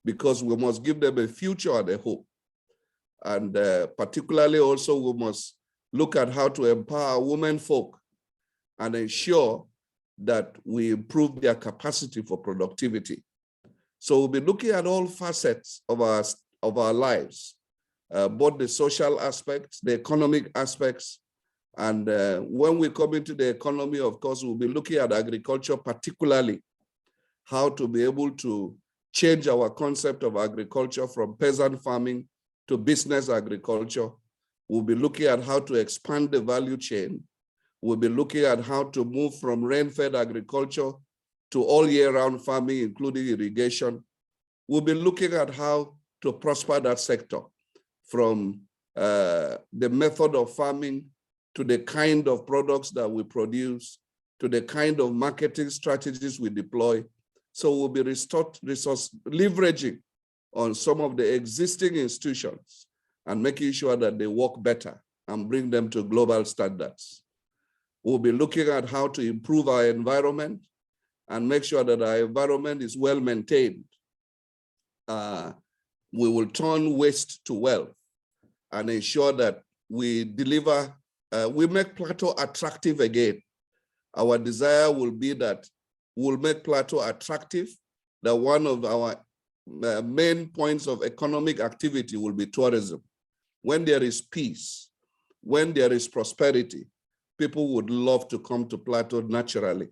because we must give them a future and a hope. And particularly also we must look at how to empower women folk and ensure that we improve their capacity for productivity. So we'll be looking at all facets of our lives, both the social aspects, the economic aspects, and when we come into the economy, of course, we'll be looking at agriculture, particularly how to be able to change our concept of agriculture from peasant farming to business agriculture. We'll be looking at how to expand the value chain. We'll be looking at how to move from rain-fed agriculture to all year-round farming, including irrigation. We'll be looking at how to prosper that sector from the method of farming to the kind of products that we produce, to the kind of marketing strategies we deploy. So we'll be resource leveraging on some of the existing institutions and making sure that they work better and bring them to global standards. We'll be looking at how to improve our environment and make sure that our environment is well maintained. We will turn waste to wealth and ensure that we deliver, we make Plateau attractive again. Our desire will be that we'll make Plateau attractive, that one of our main points of economic activity will be tourism. When there is peace, when there is prosperity, people would love to come to Plateau naturally.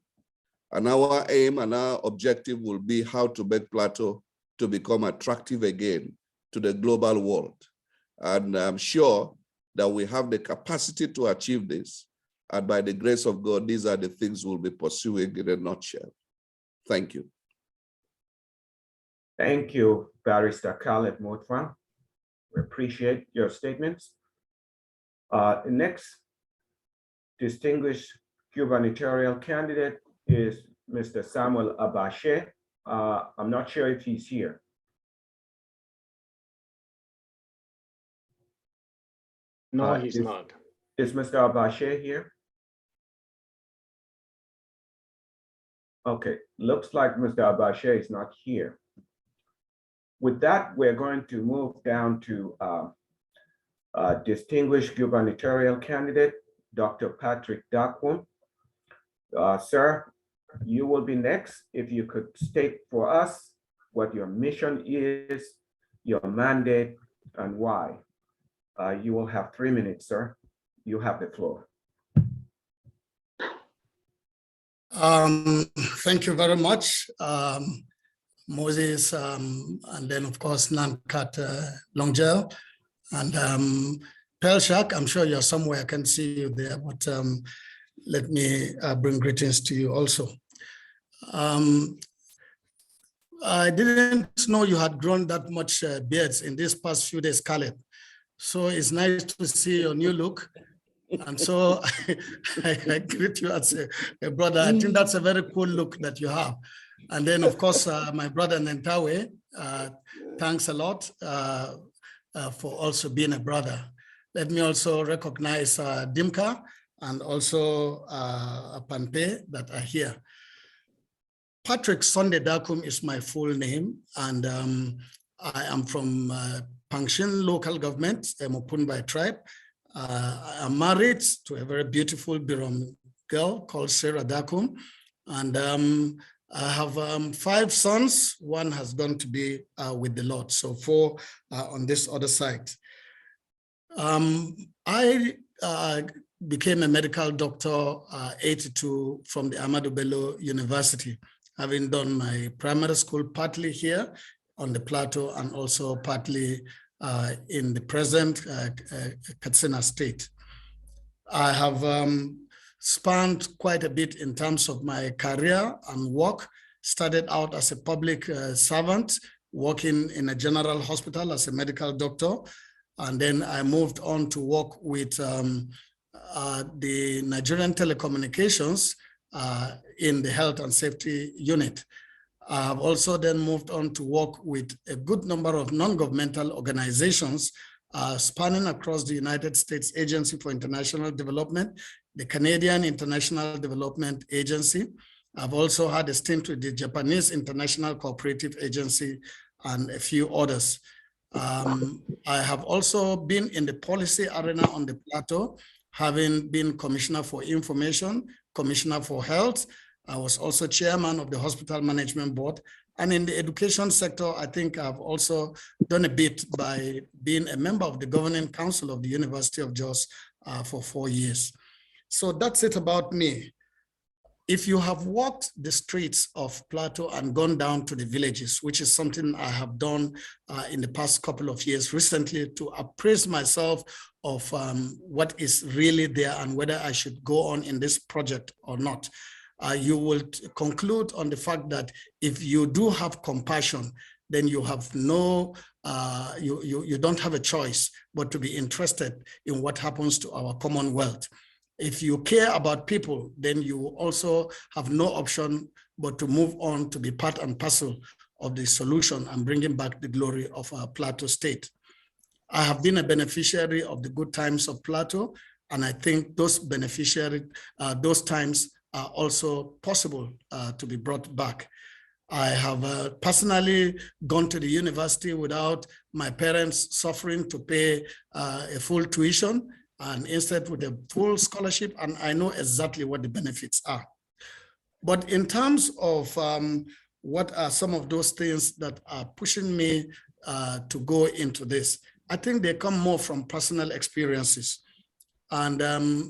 And our aim and our objective will be how to make Plateau to become attractive again to the global world. And I'm sure that we have the capacity to achieve this. And by the grace of God, these are the things we'll be pursuing in a nutshell. Thank you. Thank you, Barrister Khaled Mutfwang. We appreciate your statements. Next distinguished gubernatorial candidate is Mr. Samuel Abashe. I'm not sure if he's here. No, he's not. Is Mr. Abashe here? Okay, looks like Mr. Abashe is not here. With that, we're going to move down to distinguished gubernatorial candidate, Dr. Patrick Dakum. Sir, you will be next. If you could state for us what your mission is, your mandate, and why. You will have 3 minutes, sir. You have the floor. Thank you very much, Moses, and then of course Nankat Longjel, and Pelshak. I'm sure you're somewhere, I can see you there, but let me bring greetings to you also. I didn't know you had grown that much beards in these past few days, Khaled. So it's nice to see your new look. And so I greet you as a brother. I think that's a very cool look that you have. And then of course, my brother Nentawe, thanks a lot for also being a brother. Let me also recognize Dimka and also Panpe that are here. Patrick Sunday Dakum is my full name, and I am from Pangshin local government, Mopunbai tribe. I'm married to a very beautiful Birom girl called Sarah Dakum, and I have 5 sons. 1 has gone to be with the Lord, so 4 on this other side. I became a medical doctor 82 from the Ahmadu Bello University, having done my primary school partly here on the Plateau and also partly in the present Katsina State. I have spanned quite a bit in terms of my career and work. Started out as a public servant, working in a general hospital as a medical doctor. And then I moved on to work with the Nigerian Telecommunications in the health and safety unit. I have also then moved on to work with a good number of non-governmental organizations spanning across the United States Agency for International Development, the Canadian International Development Agency. I've also had a stint with the Japanese International Cooperative Agency and a few others. I have also been in the policy arena on the Plateau, having been Commissioner for Information, Commissioner for Health. I was also chairman of the Hospital Management Board. And in the education sector, I think I've also done a bit by being a member of the Governing Council of the University of Jos for 4 years. So that's it about me. If you have walked the streets of Plateau and gone down to the villages, which is something I have done in the past couple of years recently to appraise myself of what is really there and whether I should go on in this project or not, you will conclude on the fact that if you do have compassion, then you have no, you don't have a choice but to be interested in what happens to our Commonwealth. If you care about people, then you also have no option but to move on to be part and parcel of the solution and bringing back the glory of our Plateau State. I have been a beneficiary of the good times of Plateau, and I think those those times are also possible to be brought back. I have personally gone to the university without my parents suffering to pay a full tuition, and instead with a full scholarship, and I know exactly what the benefits are. But in terms of what are some of those things that are pushing me to go into this, I think they come more from personal experiences. And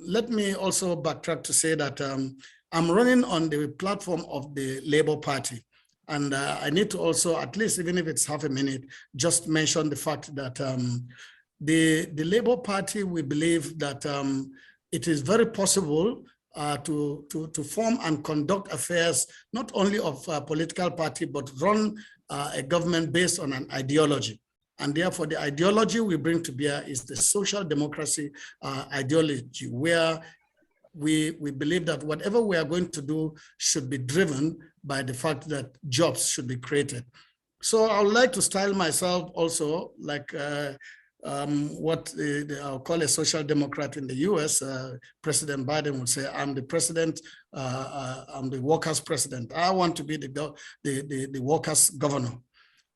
let me also backtrack to say that I'm running on the platform of the Labour Party. And I need to also, at least even if it's half a minute, just mention the fact that the Labour Party, we believe that it is very possible to form and conduct affairs, not only of a political party, but run a government based on an ideology. And therefore, the ideology we bring to bear is the social democracy ideology, where we believe that whatever we are going to do should be driven by the fact that jobs should be created. So I would like to style myself also like what I'll call a social democrat in the US. President Biden would say, I'm the president, I'm the workers' president. I want to be the workers' governor.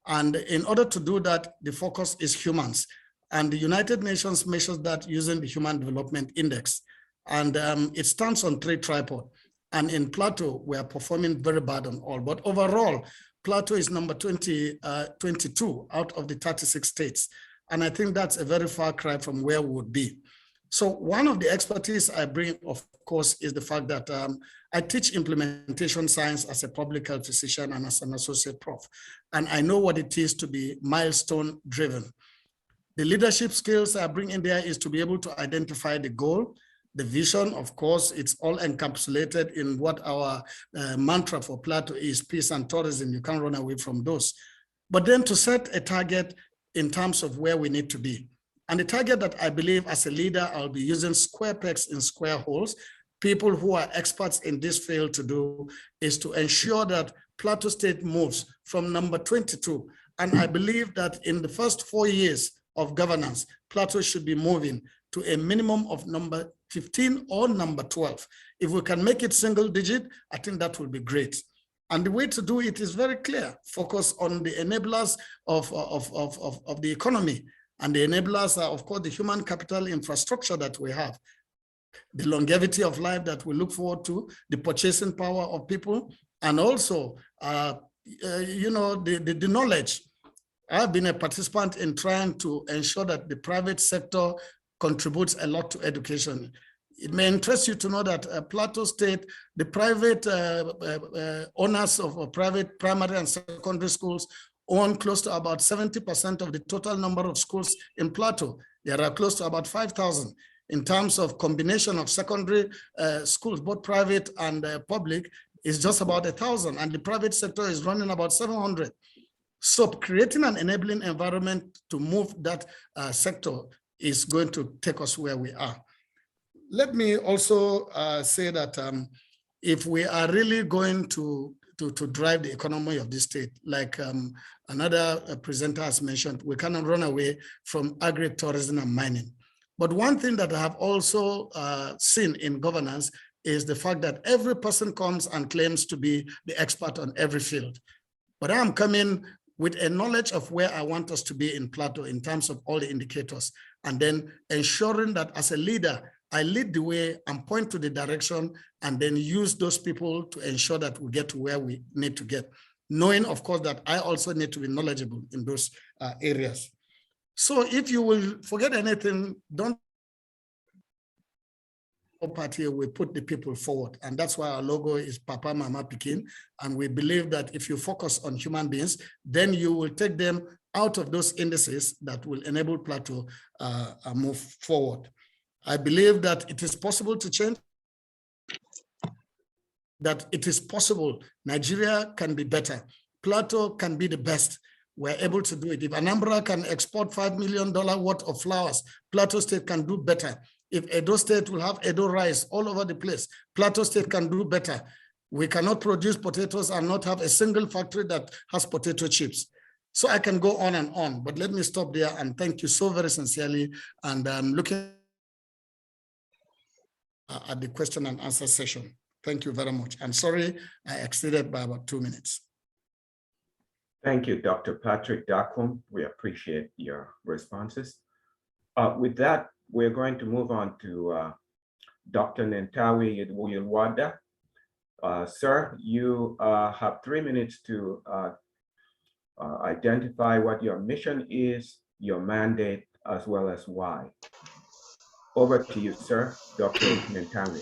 And in order to do that, the focus is humans. And the United Nations measures that using the Human Development Index. And it stands on 3 tripods. And in Plateau, we are performing very bad on all. But overall, Plateau is number 22 out of the 36 states. And I think that's a very far cry from where we would be. So one of the expertise I bring, of course, is the fact that I teach implementation science as a public health physician and as an associate prof. And I know what it is to be milestone driven. The leadership skills I bring in there is to be able to identify the goal, the vision. Of course, it's all encapsulated in what our mantra for Plateau is, peace and tourism. You can't run away from those. But then to set a target in terms of where we need to be. And the target that I believe as a leader, I'll be using square pegs in square holes. People who are experts in this field to do is to ensure that Plateau State moves from number 22. And I believe that in the first 4 years of governance, Plateau should be moving to a minimum of number 15 or number 12. If we can make it single digit, I think that will be great. And the way to do it is very clear. Focus on the enablers of the economy. And the enablers are, of course, the human capital infrastructure that we have, the longevity of life that we look forward to, the purchasing power of people, and also, the knowledge. I've been a participant in trying to ensure that the private sector contributes a lot to education. It may interest you to know that Plateau State, the private owners of private primary and secondary schools own close to about 70% of the total number of schools in Plateau. There are close to about 5,000. In terms of combination of secondary schools, both private and public, is just about 1,000, and the private sector is running about 700. So creating an enabling environment to move that sector is going to take us where we are. Let me also say that if we are really going to drive the economy of this state, like another presenter has mentioned, we cannot run away from agri-tourism and mining. But one thing that I have also seen in governance is the fact that every person comes and claims to be the expert on every field. But I am coming with a knowledge of where I want us to be in Plateau in terms of all the indicators, and then ensuring that as a leader, I lead the way and point to the direction, and then use those people to ensure that we get to where we need to get, knowing, of course, that I also need to be knowledgeable in those areas. So if you will forget anything, don't party, we put the people forward. And that's why our logo is Papa, Mama, Pikin. And we believe that if you focus on human beings, then you will take them out of those indices that will enable Plateau move forward. I believe that it is possible to change, that it is possible. Nigeria can be better. Plateau can be the best. We're able to do it. If Anambra can export $5 million worth of flowers, Plateau State can do better. If Edo State will have Edo rice all over the place, Plateau State can do better. We cannot produce potatoes and not have a single factory that has potato chips. So I can go on, but let me stop there and thank you so very sincerely. And I'm looking at the question and answer session. Thank you very much. I'm sorry I exceeded by about 2 minutes. Thank you, Dr. Patrick Dakum. We appreciate your responses. With that, we're going to move on to Dr. Nentawe Yilwatda. Sir, you have 3 minutes to identify what your mission is, your mandate, as well as why. Over to you, sir, Dr. Nentawe.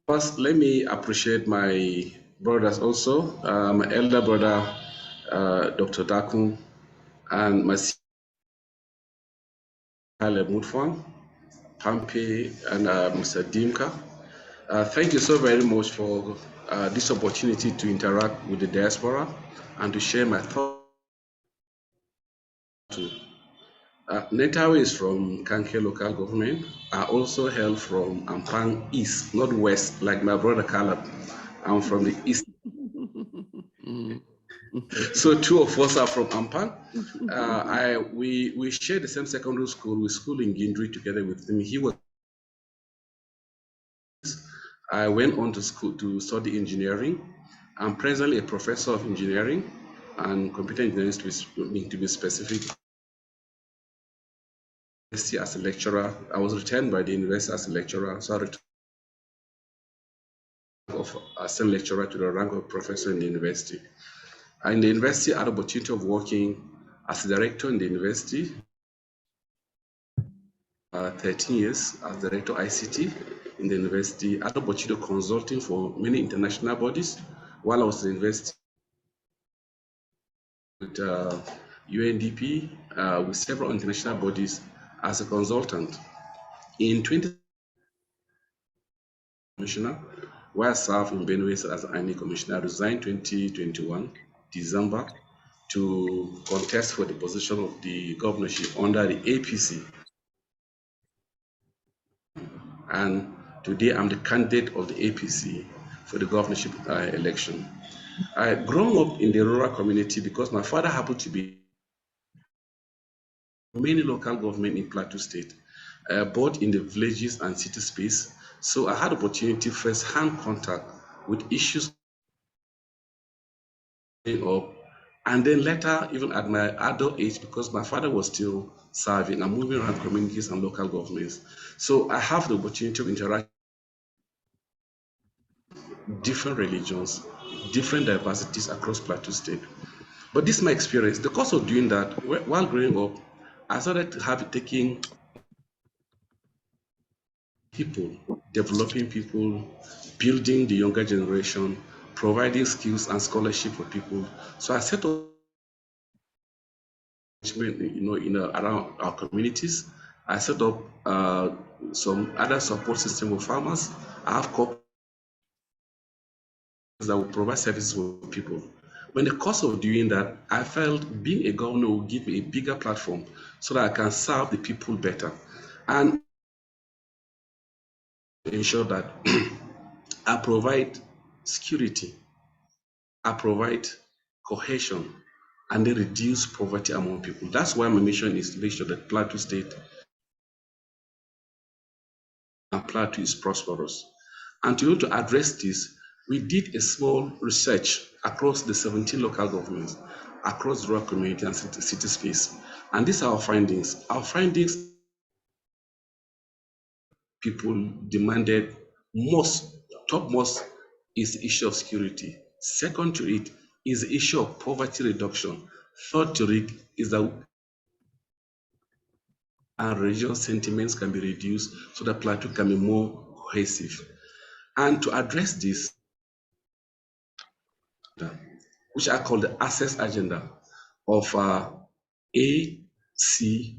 First, let me appreciate my brothers also, my elder brother, Dr. Dakum, and my Mutfwang, Panpe, and Mr. Dimka. Thank you so very much for this opportunity to interact with the diaspora and to share my thoughts. Nentawe is from Kanke local government. I also hail from Ampang East, not West, like my brother Caleb. I'm from the East. So 2 of us are from Ampang. We share the same secondary school. We school in Gindri together with him. I went on to school to study engineering. I'm presently a professor of engineering and computer engineering to be specific. As a lecturer, I was retained by the university as a lecturer, so I returned as a lecturer to the rank of professor in the university. In the university, I had the opportunity of working as a director in the university, 13 years as director ICT in the university. I had the opportunity of consulting for many international bodies while I was in the university with UNDP, with several international bodies as a consultant. In 2020, commissioner, where I served in Benue as an INE commissioner, I resigned 2021, December, to contest for the position of the governorship under the APC. And today I'm the candidate of the APC for the governorship election. I grew up in the rural community because my father happened to be many local government in Plateau State, both in the villages and city space. So I had opportunity first-hand contact with issues up, and then later, even at my adult age, because my father was still serving and moving around communities and local governments. So I have the opportunity to interact with different religions, different diversities across Plateau State. But this is my experience. The course of doing that, while growing up, I started taking, I started to have a people, developing people, building the younger generation, providing skills and scholarship for people. So I set up, around our communities. I set up some other support system for farmers. I have corporations that will provide services for people. But in the course of doing that, I felt being a governor will give me a bigger platform so that I can serve the people better and ensure that I provide security, I provide cohesion, and then reduce poverty among people. That's why my mission is to make sure that Plateau State and Plateau is prosperous. And to be able to address this, we did a small research across the 17 local governments, across the rural community and city space. And these are our findings. Our findings, people demanded topmost is the issue of security. Second to it is the issue of poverty reduction. Third to it is that our regional sentiments can be reduced so that Plateau can be more cohesive. And to address this, which I call the access agenda of ACEES,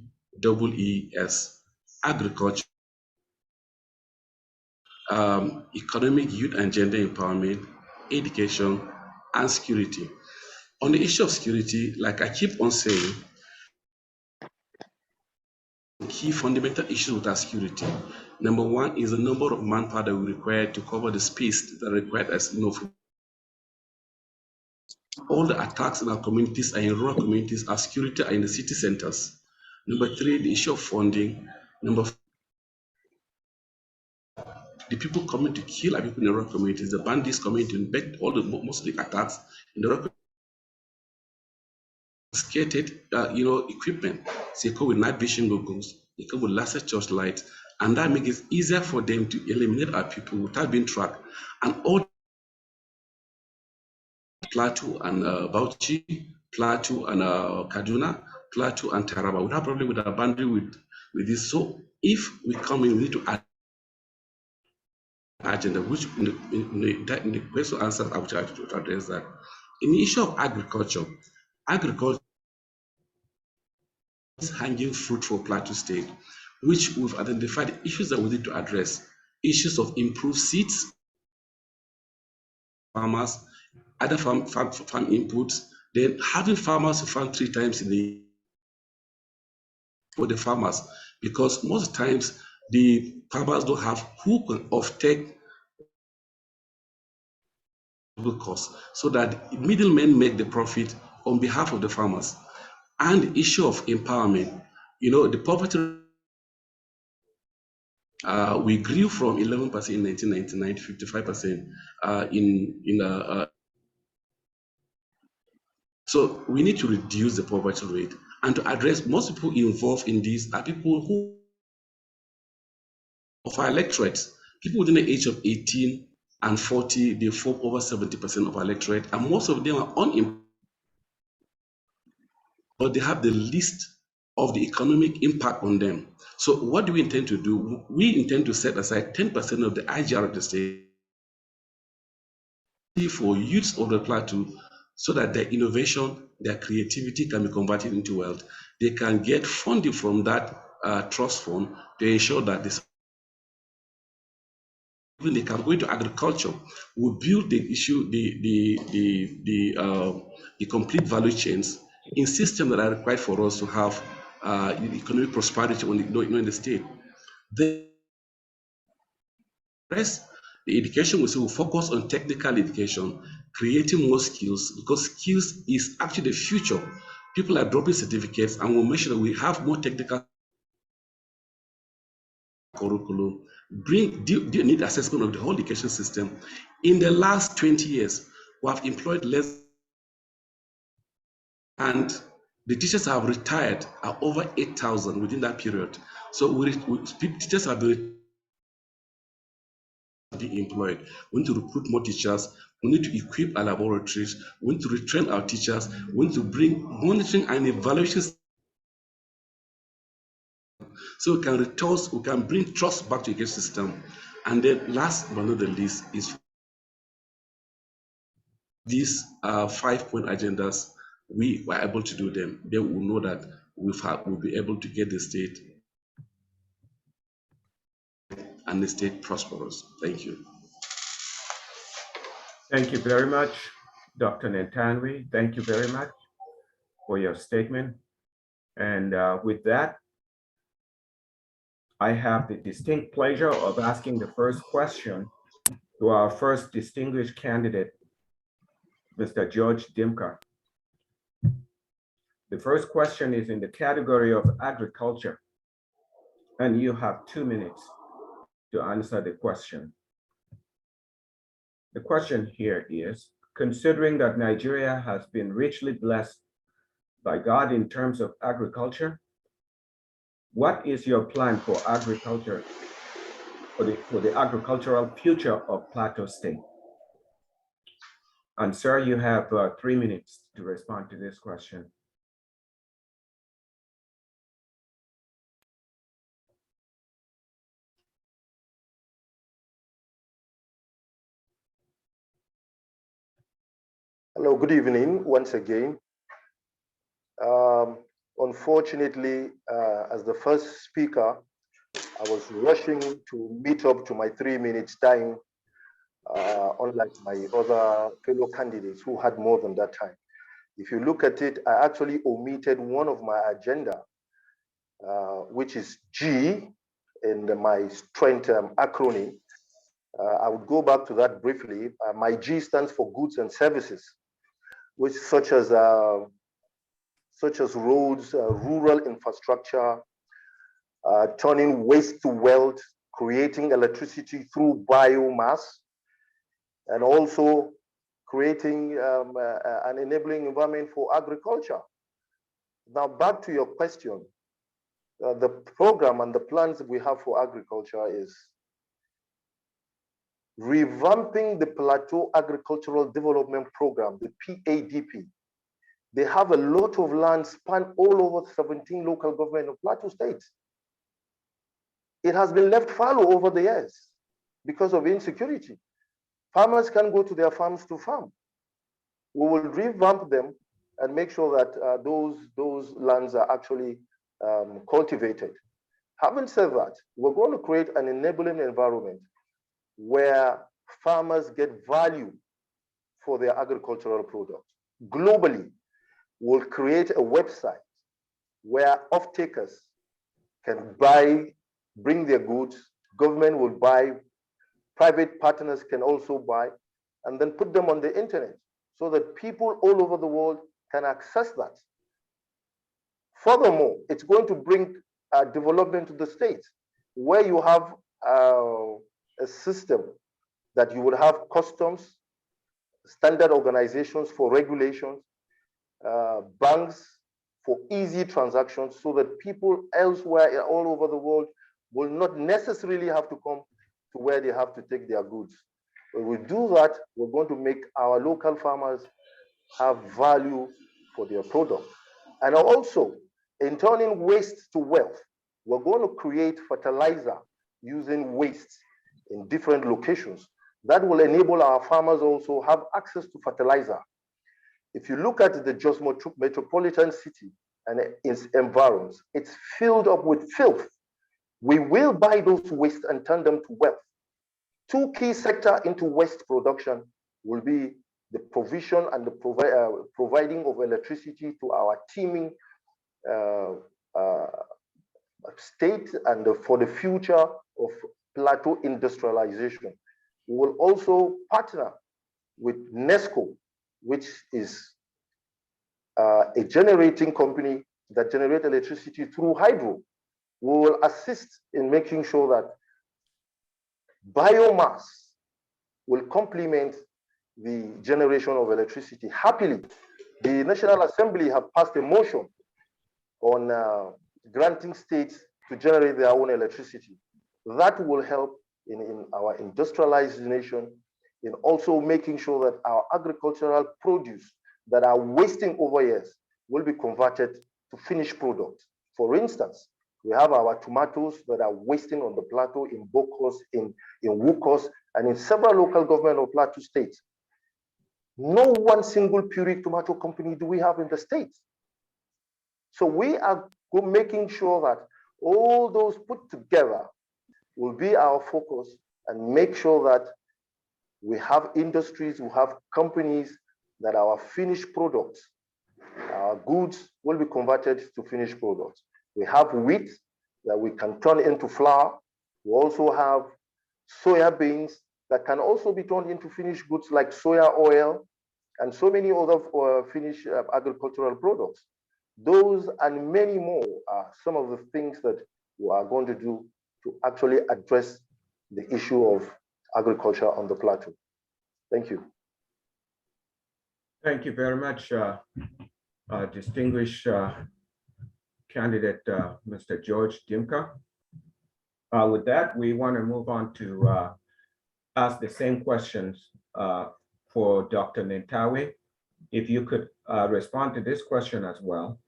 agriculture, economic, youth and gender empowerment, education, and security. On the issue of security, like I keep on saying, key fundamental issues with our security. Number one is the number of manpower that we require to cover the space that required as all the attacks in our communities and in rural communities, our security are in the city centers. Number three, the issue of funding. Number four, the people coming to kill our people in the rural communities, the bandits coming to invade all the most of the attacks in the rural communities. Equipment. So they come with night vision goggles, they come with laser torchlight, and that makes it easier for them to eliminate our people without being tracked. And all Plateau and Bauchi, Plateau and Kaduna, Plateau and Taraba. We have problem with our boundary with this. So if we come in, we need to add agenda, which in the question answers I will try to address that. In the issue of agriculture is hanging fruit for Plateau State, which we've identified issues that we need to address. Issues of improved seeds, farmers, other farm inputs, then having farmers who farm 3 times in the year for the farmers, because most times the farmers don't have who can offtake costs, so that middlemen make the profit on behalf of the farmers. And the issue of empowerment, the poverty, we grew from 11% in 1999 to 55% so we need to reduce the poverty rate and to address most people involved in this are people who of our electorate, people within the age of 18 and 40, they form over 70% of our electorate, and most of them are unemployed, but they have the least of the economic impact on them. So what do we intend to do? We intend to set aside 10% of the IGR of the state for youths of the Plateau, so that their innovation, their creativity can be converted into wealth. They can get funding from that trust fund to ensure that this, when they can go into agriculture, we build the issue, the complete value chains in systems that are required for us to have economic prosperity in the state. The rest, the education will focus on technical education, creating more skills, because skills is actually the future. People are dropping certificates, and we'll make sure that we have more technical curriculum. Do need assessment of the whole education system. In the last 20 years, we have employed less, and the teachers have retired are over 8,000 within that period. So teachers have been employed. We need to recruit more teachers. We need to equip our laboratories. We need to retrain our teachers. We need to bring monitoring and evaluation So we can bring trust back to the education system. And then last but not the least is these 5-point agendas. We were able to do them. Then we will know that we'll be able to get the state and the state prosperous. Thank you. Thank you very much, Dr. Nentawe. Thank you very much for your statement. And with that, I have the distinct pleasure of asking the first question to our first distinguished candidate, Mr. George Dimka. The first question is in the category of agriculture, and you have 2 minutes to answer the question. The question here is, considering that Nigeria has been richly blessed by God in terms of agriculture, what is your plan for agriculture, for the agricultural future of Plateau State? And sir, you have 3 minutes to respond to this question. Hello, good evening once again. Unfortunately, as the first speaker, I was rushing to meet up to my 3 minutes time, unlike my other fellow candidates who had more than that time. If you look at it, I actually omitted one of my agenda, which is G in my strength acronym. I would go back to that briefly. My G stands for goods and services, which such as roads, rural infrastructure, turning waste to wealth, creating electricity through biomass, and also creating an enabling environment for agriculture. Now back to your question. The program and the plans we have for agriculture is revamping the Plateau Agricultural Development Program, the PADP. They have a lot of land span all over 17 local government of Plateau State. It has been left fallow over the years because of insecurity. Farmers can go to their farms to farm. We will revamp them and make sure that those lands are actually cultivated. Having said that, we're going to create an enabling environment where farmers get value for their agricultural products. Globally, we'll create a website where off-takers can buy, bring their goods, government will buy, private partners can also buy, and then put them on the internet so that people all over the world can access that. Furthermore, it's going to bring development to the state where you have a system that you would have customs, standard organizations for regulations, banks for easy transactions so that people elsewhere all over the world will not necessarily have to come to where they have to take their goods. When we do that, we're going to make our local farmers have value for their product. And also, in turning waste to wealth, we're going to create fertilizer using waste in different locations. That will enable our farmers also have access to fertilizer. If you look at the Jos metropolitan city and its environs, it's filled up with filth. We will buy those waste and turn them to wealth. Two key sectors into waste production will be the provision and the providing of electricity to our teeming state and for the future of Plateau industrialization. We will also partner with NESCO, which is a generating company that generates electricity through hydro. We will assist in making sure that biomass will complement the generation of electricity. Happily, the National Assembly have passed a motion on granting states to generate their own electricity. That will help in our industrialized nation, in also making sure that our agricultural produce that are wasting over years will be converted to finished products. For instance, We have our tomatoes that are wasting on the plateau in Bokos, in Wukos, and in several local government of Plateau State. No one single puree tomato company do we have in the state. So we are making sure that all those put together will be our focus and make sure that we have industries, we have companies that our finished products, our goods will be converted to finished products. We have wheat that we can turn into flour. We also have soya beans that can also be turned into finished goods like soya oil and so many other finished agricultural products. Those and many more are some of the things that we are going to do to actually address the issue of agriculture on the plateau. Thank you. Thank you very much, distinguished candidate, Mr. George Dimka. With that, we want to move on to ask the same questions for Dr. Nentawe. If you could respond to this question as well.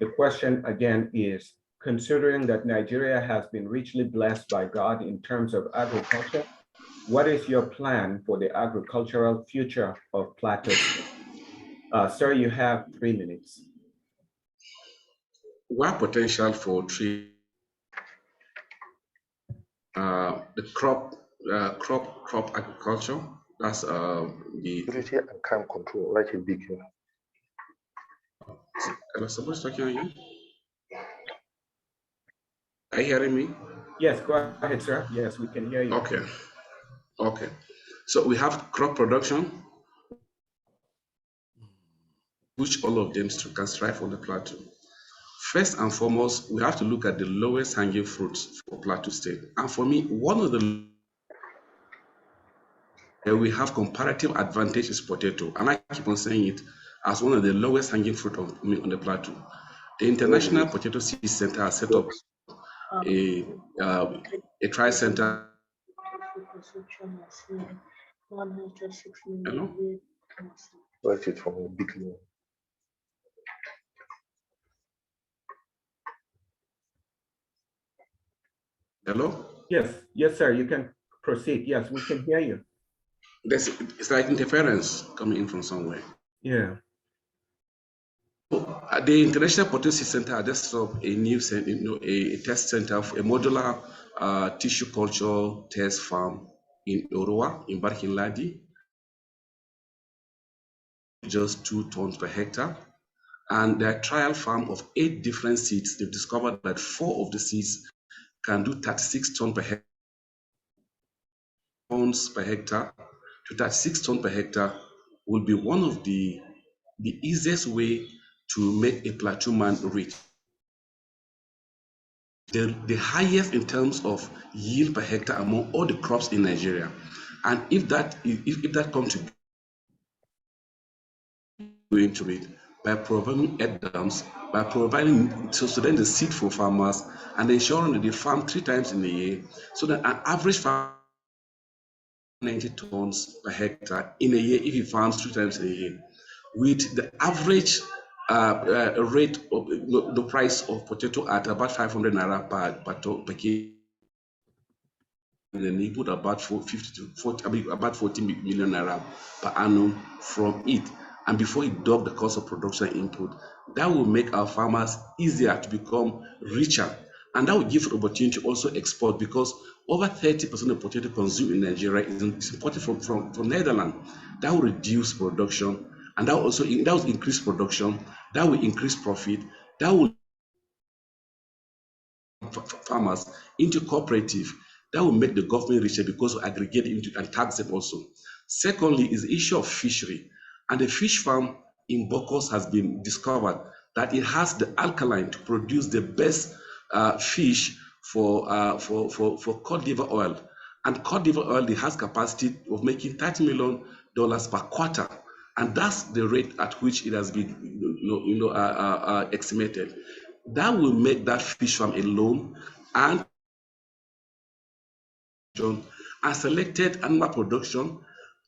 The question again is, considering that Nigeria has been richly blessed by God in terms of agriculture, what is your plan for the agricultural future of Plateau? Sir, you have 3 minutes. What potential for tree? The crop agriculture. That's the security and crime control. Right in big here. Am I supposed to talk again? Are you hearing me? Yes, go ahead, sir. Yes, we can hear you. Okay. Okay. So we have crop production, which all of them can strive on the plateau. First and foremost, we have to look at the lowest hanging fruits for Plateau State. And for me, one of the we have comparative advantage is potato. And I keep on saying it as one of the lowest hanging fruit on the plateau. The International Potato Seed Center has set up a tri-center. Hello? Write it from a big loan. Hello? Yes, sir. You can proceed. Yes, we can hear you. It's like interference coming in from somewhere. Yeah. The International Potato Seed Center has just set up a new a test center, a modular tissue culture test farm in Orowa, in Barkinladi, just 2 tons per hectare. And their trial farm of 8 different seeds, they've discovered that 4 of the seeds can do 36 tons per hectare. To 36 tons per hectare will be one of the easiest way to make a plateau man rich. The highest in terms of yield per hectare among all the crops in Nigeria. And if that comes to into it by providing head dams, by providing so then the seed for farmers and ensuring that they farm 3 times in a year, so that an average farmer 90 tons per hectare in a year if he farms 3 times in a year, with the average rate of the price of potato at about 500 naira per kg, and then he put about 40 million naira per annum from it. And before he dug the cost of production input, that will make our farmers easier to become richer. And that will give opportunity to also export, because over 30% of potato consumed in Nigeria is imported from Netherlands. That will reduce production, and that will increase production, that will increase profit, that will farmers into cooperative, that will make the government richer because we aggregate into and tax them also. Secondly is the issue of fishery. And the fish farm in Bokos has been discovered that it has the alkaline to produce the best fish for cod liver oil. And cod liver oil, it has capacity of making $30 million per quarter. And that's the rate at which it has been estimated. That will make that fish farm alone and selected animal production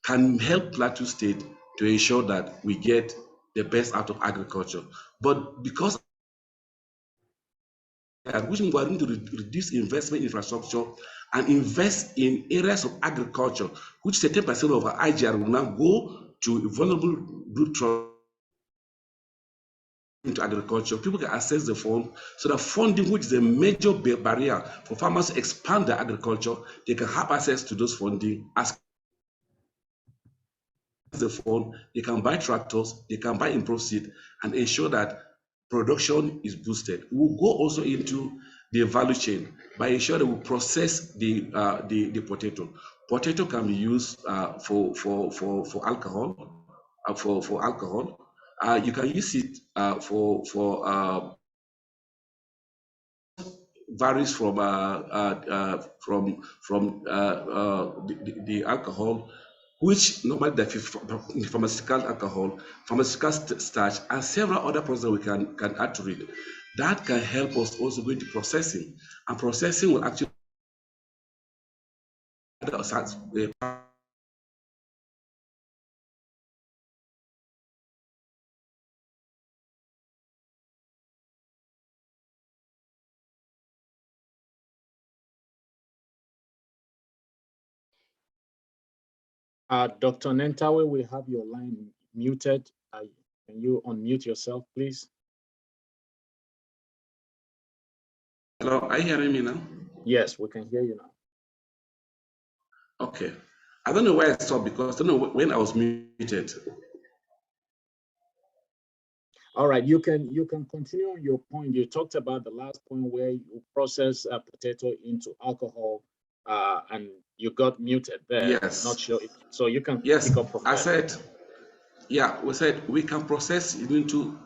can help Plateau State to ensure that we get the best out of agriculture. But because which means we are going to reduce investment in infrastructure and invest in areas of agriculture, which 10% of our IGR will now go to vulnerable group into agriculture. People can access the fund, so that funding, which is a major barrier for farmers to expand their agriculture, they can have access to those funding. As the fund, they can buy tractors, they can buy improved seed, and ensure that production is boosted. We'll go also into the value chain by ensuring that we process the potato. Potato can be used for alcohol. You can use it for varies from the alcohol, which normally the pharmaceutical alcohol, pharmaceutical starch, and several other products that we can add to it. That can help us also go into processing, and processing will actually Dr. Nentawe, we have your line muted. Can you unmute yourself, please? Hello, are you hearing me now? Yes, we can hear you now. Okay. I don't know where I stopped because I don't know when I was muted. All right, you can continue on your point. You talked about the last point where you process a potato into alcohol, and you got muted there. Yes. Not sure if, so you can Yes, pick up from I there. said, yeah, we said we can process it into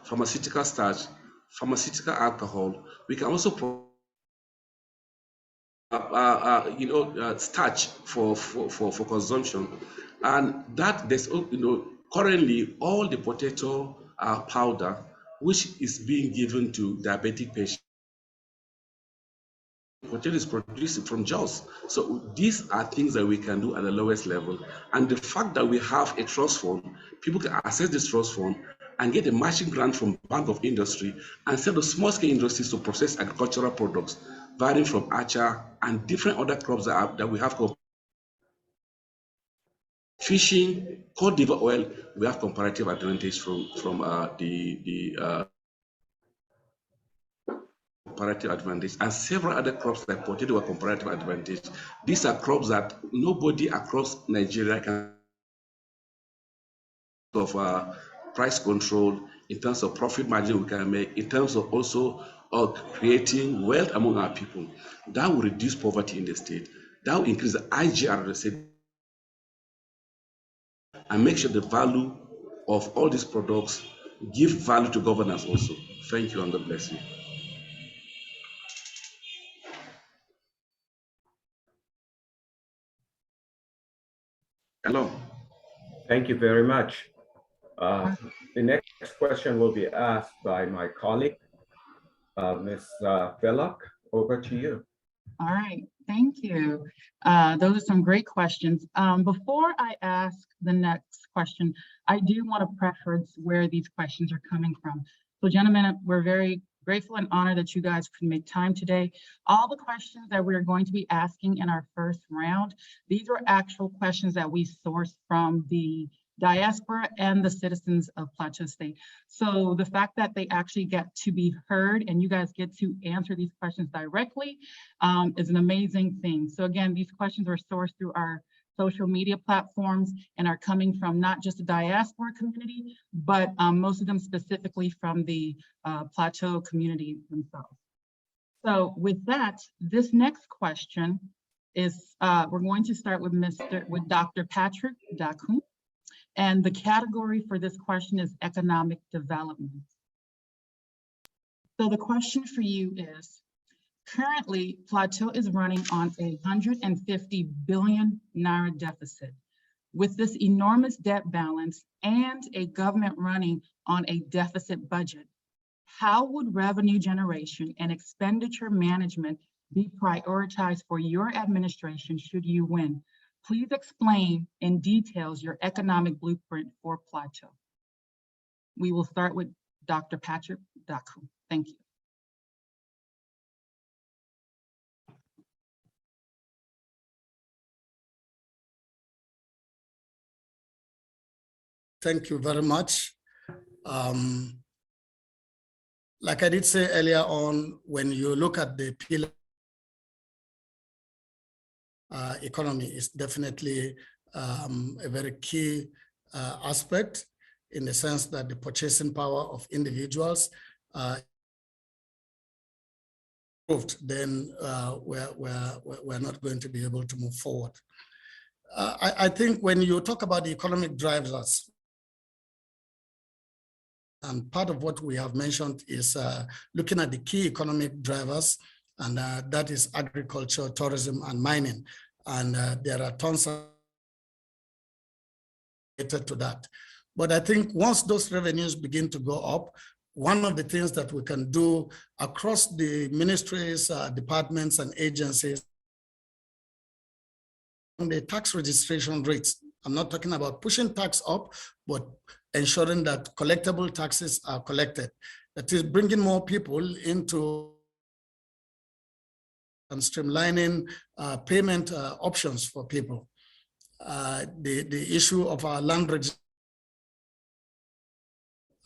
pharmaceutical starch, pharmaceutical alcohol. We can also starch for consumption, and that there's currently all the potato powder which is being given to diabetic patients. Potato is produced from jaws. So these are things that we can do at the lowest level. And the fact that we have a trust fund, people can access this trust fund and get a matching grant from Bank of Industry and sell the small scale industries to process agricultural products, varying from acha and different other crops that we have. Fishing, cod liver oil, we have comparative advantage from the comparative advantage, and several other crops like potato are comparative advantage. These are crops that nobody across Nigeria can of price control, in terms of profit margin we can make, in terms of also creating wealth among our people. That will reduce poverty in the state. That will increase the IGR of the state and make sure the value of all these products give value to governance also. Thank you, and God bless you. Hello. Thank you very much. The next question will be asked by my colleague, Ms. Fellock. Over to you. All right, thank you. Those are some great questions. Before I ask the next question, I do want to preference where these questions are coming from. So gentlemen, we're very grateful and honored that you guys could make time today. All the questions that we're going to be asking in our first round, these are actual questions that we sourced from the diaspora and the citizens of Plateau State. So the fact that they actually get to be heard and you guys get to answer these questions directly is an amazing thing. So again, these questions are sourced through our social media platforms and are coming from not just the diaspora community, but most of them specifically from the Plateau community themselves. So with that, this next question is, we're going to start with Dr. Patrick Dakum. And the category for this question is economic development. So the question for you is, currently Plateau is running on a 150 billion Naira deficit. With this enormous debt balance and a government running on a deficit budget, how would revenue generation and expenditure management be prioritized for your administration should you win? Please explain in details your economic blueprint for Plateau. We will start with Dr. Patrick Dakum. Thank you. Thank you very much. Like I did say earlier on, when you look at the pillar economy, is definitely a very key aspect, in the sense that the purchasing power of individuals improved, then we're not going to be able to move forward. I think when you talk about the economic drivers, and part of what we have mentioned is looking at the key economic drivers, and that is agriculture, tourism, and mining. And there are tons of related to that. But I think once those revenues begin to go up, one of the things that we can do across the ministries, departments, and agencies, the tax registration rates. I'm not talking about pushing tax up, but ensuring that collectible taxes are collected. That is bringing more people into and streamlining payment options for people. The issue of our land registration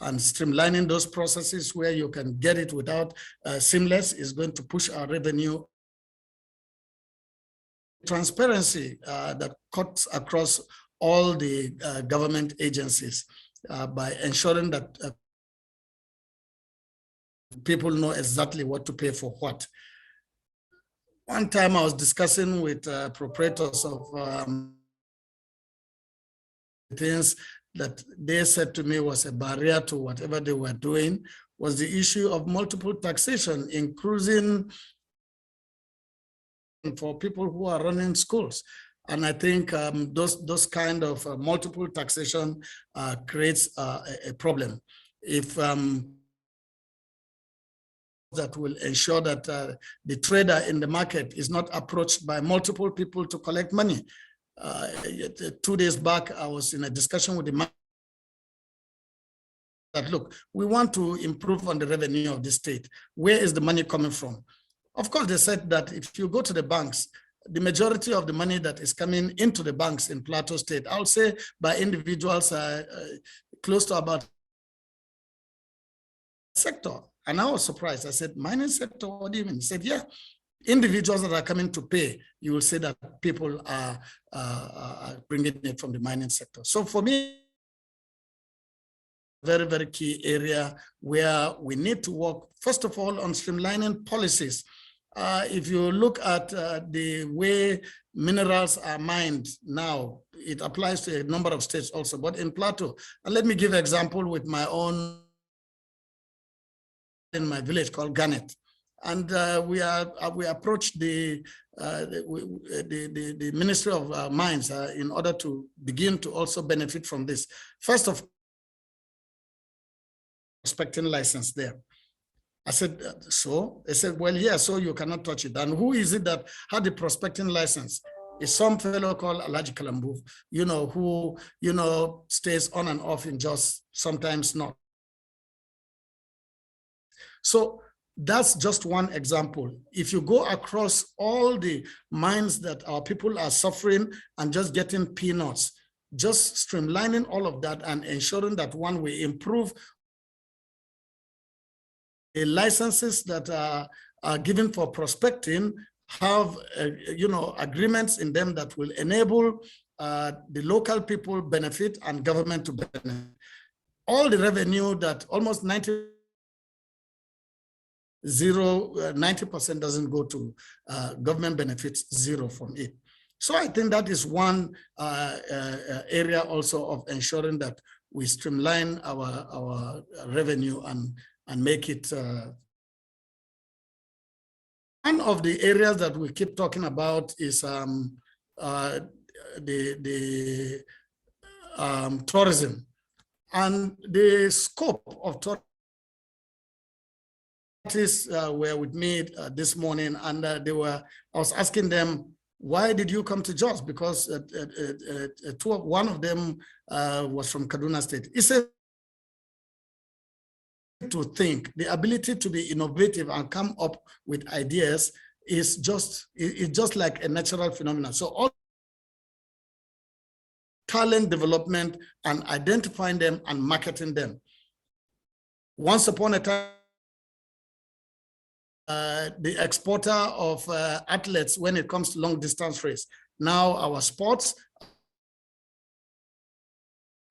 and streamlining those processes where you can get it without seamless is going to push our revenue. Transparency that cuts across all the government agencies by ensuring that people know exactly what to pay for what. One time I was discussing with proprietors of things that they said to me was a barrier to whatever they were doing, was the issue of multiple taxation, including for people who are running schools. And I think those kind of multiple taxation creates a problem. If that will ensure that the trader in the market is not approached by multiple people to collect money. 2 days back, I was in a discussion with the market that, look, we want to improve on the revenue of the state. Where is the money coming from? Of course, they said that if you go to the banks, the majority of the money that is coming into the banks in Plateau State, I would say by individuals, close to about sector. And I was surprised. I said, mining sector, what do you mean? He said, yeah, individuals that are coming to pay, you will see that people are bringing it from the mining sector. So for me, very, very key area where we need to work, first of all, on streamlining policies. If you look at the way minerals are mined now, it applies to a number of states also, but in Plateau, and let me give an example with my own, in my village called Garnet. And we approached the Ministry of Mines in order to begin to also benefit from this. First of all, prospecting license there. I said, so? They said, well, yeah, so you cannot touch it. And who is it that had the prospecting license? It's some fellow called Alaji Kalambu, who, stays on and off in just sometimes not. So that's just one example. If you go across all the mines that our people are suffering and just getting peanuts, just streamlining all of that and ensuring that, one, we improve the licenses that are given for prospecting have, agreements in them that will enable the local people benefit and government to benefit. All the revenue that almost 90% doesn't go to government benefits, zero from it. So I think that is one area also of ensuring that we streamline our revenue and make it. One of the areas that we keep talking about is tourism, and the scope of tourism. Artists were with me this morning, and I was asking them, why did you come to Jos? Because one of them was from Kaduna State. He said, to think, the ability to be innovative and come up with ideas is just like a natural phenomenon. So all talent development and identifying them and marketing them. Once upon a time, the exporter of athletes when it comes to long distance race. Now our sports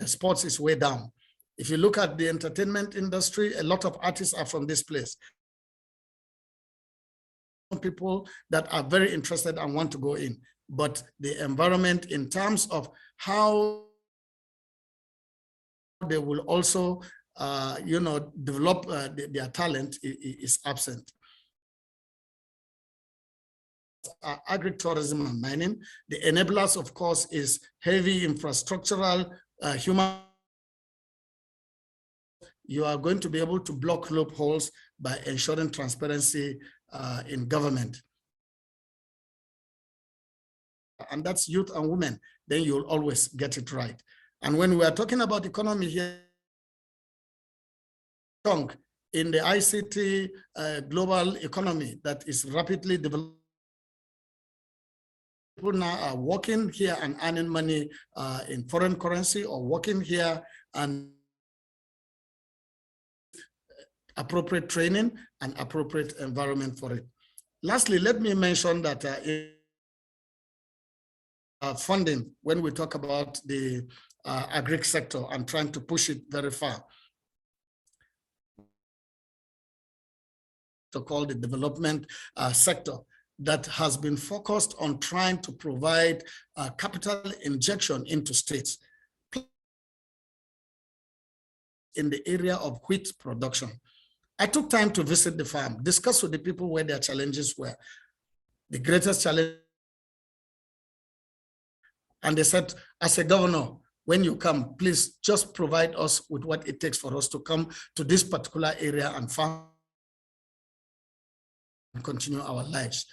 is way down. If you look at the entertainment industry, a lot of artists are from this place. Some people that are very interested and want to go in, but the environment in terms of how they will also, develop their talent is absent. Agritourism and mining. The enablers, of course, is heavy infrastructural, human. You are going to be able to block loopholes by ensuring transparency in government. And that's youth and women, then you'll always get it right. And when we are talking about economy here, in the ICT global economy that is rapidly developing, people now are working here and earning money in foreign currency, or working here and appropriate training and appropriate environment for it. Lastly, let me mention that funding, when we talk about the agri sector and trying to push it very far, to call the development sector, that has been focused on trying to provide capital injection into states in the area of wheat production. I took time to visit the farm, discuss with the people where their challenges were. The greatest challenge, and they said, as a governor, when you come, please just provide us with what it takes for us to come to this particular area and farm and continue our lives.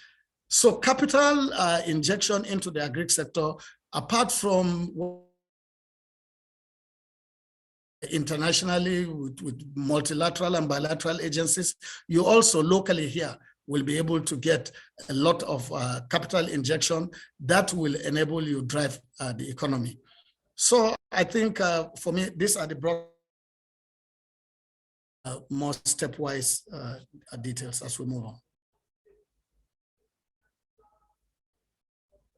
So capital injection into the agri sector, apart from internationally with multilateral and bilateral agencies, you also locally here will be able to get a lot of capital injection that will enable you drive the economy. So I think for me, these are the broad, more stepwise details as we move on.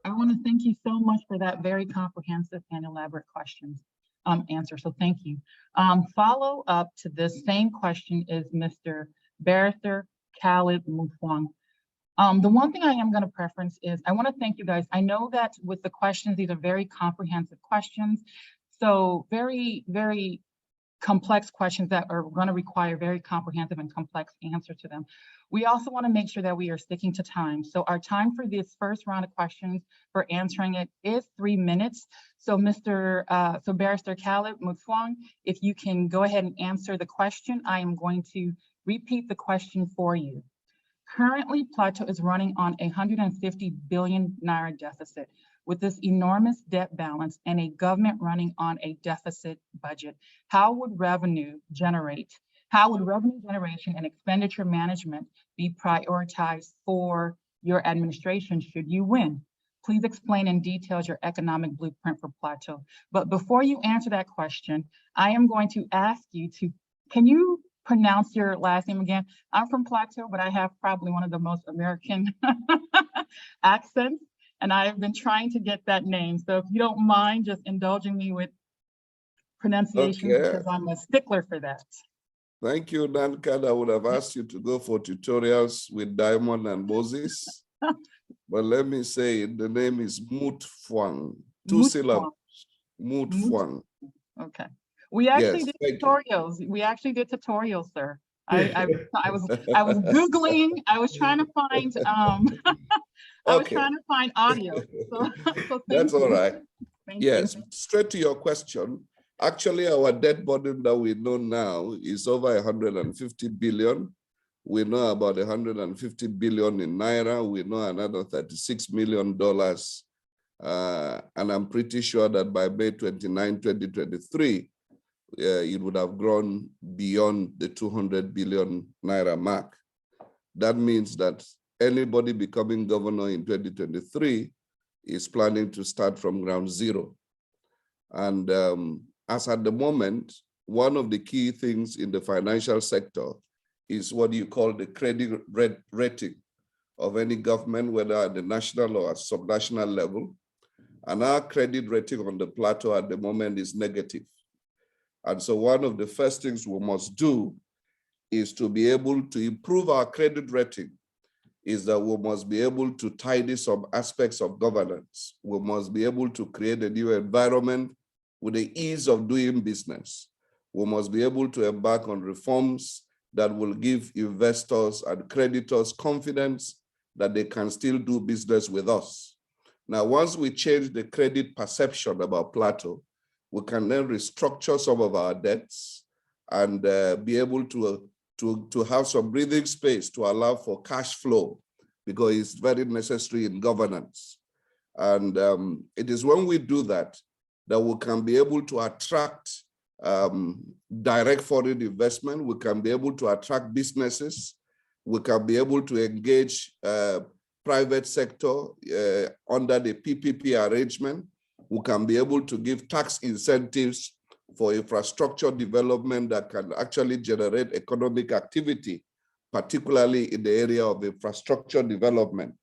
I want to thank you so much for that very comprehensive and elaborate answer. So thank you. Follow up to this same question is Mr. Barrister Khalid Mutfwang. The one thing I am going to preference is I want to thank you guys. I know that with the questions, these are very comprehensive questions. So very, very complex questions that are going to require very comprehensive and complex answer to them. We also want to make sure that we are sticking to time. So our time for this first round of questions for answering it is 3 minutes. So Barrister Khalid Mutfwang, if you can go ahead and answer the question, I am going to repeat the question for you. Currently, Plateau is running on a 150 billion naira deficit. With this enormous debt balance and a government running on a deficit budget, how would revenue generation and expenditure management be prioritized for your administration should you win? Please explain in detail your economic blueprint for Plateau. But before you answer that question, I am going to ask you to, can you pronounce your last name again? I'm from Plateau, but I have probably one of the most American accents, and I've been trying to get that name. So if you don't mind just indulging me with pronunciation, because I'm a stickler for that. Thank you, Nanka. I would have asked you to go for tutorials with Diamond and Moses. But let me say it, the name is Mutfwang. 2 syllables. Mutfwang. Okay. We actually did tutorials. We actually did tutorials, sir. I was Googling, I was trying to find audio. So that's all right. Thank yes, you. Straight to your question. Actually, our debt burden that we know now is over 150 billion. We know about 150 billion in Naira. We know another $36 million. And I'm pretty sure that by May 29, 2023, it would have grown beyond the 200 billion Naira mark. That means that anybody becoming governor in 2023 is planning to start from ground zero. And as at the moment, one of the key things in the financial sector is what you call the credit rating of any government, whether at the national or at subnational level. And our credit rating on the plateau at the moment is negative. And so one of the first things we must do is to be able to improve our credit rating, is that we must be able to tidy some aspects of governance. We must be able to create a new environment with the ease of doing business. We must be able to embark on reforms that will give investors and creditors confidence that they can still do business with us. Now, once we change the credit perception about Plateau, we can then restructure some of our debts and be able to have some breathing space to allow for cash flow, because it's very necessary in governance. And it is when we do that, that we can be able to attract direct foreign investment, we can be able to attract businesses, we can be able to engage private sector under the PPP arrangement, we can be able to give tax incentives for infrastructure development that can actually generate economic activity, particularly in the area of infrastructure development.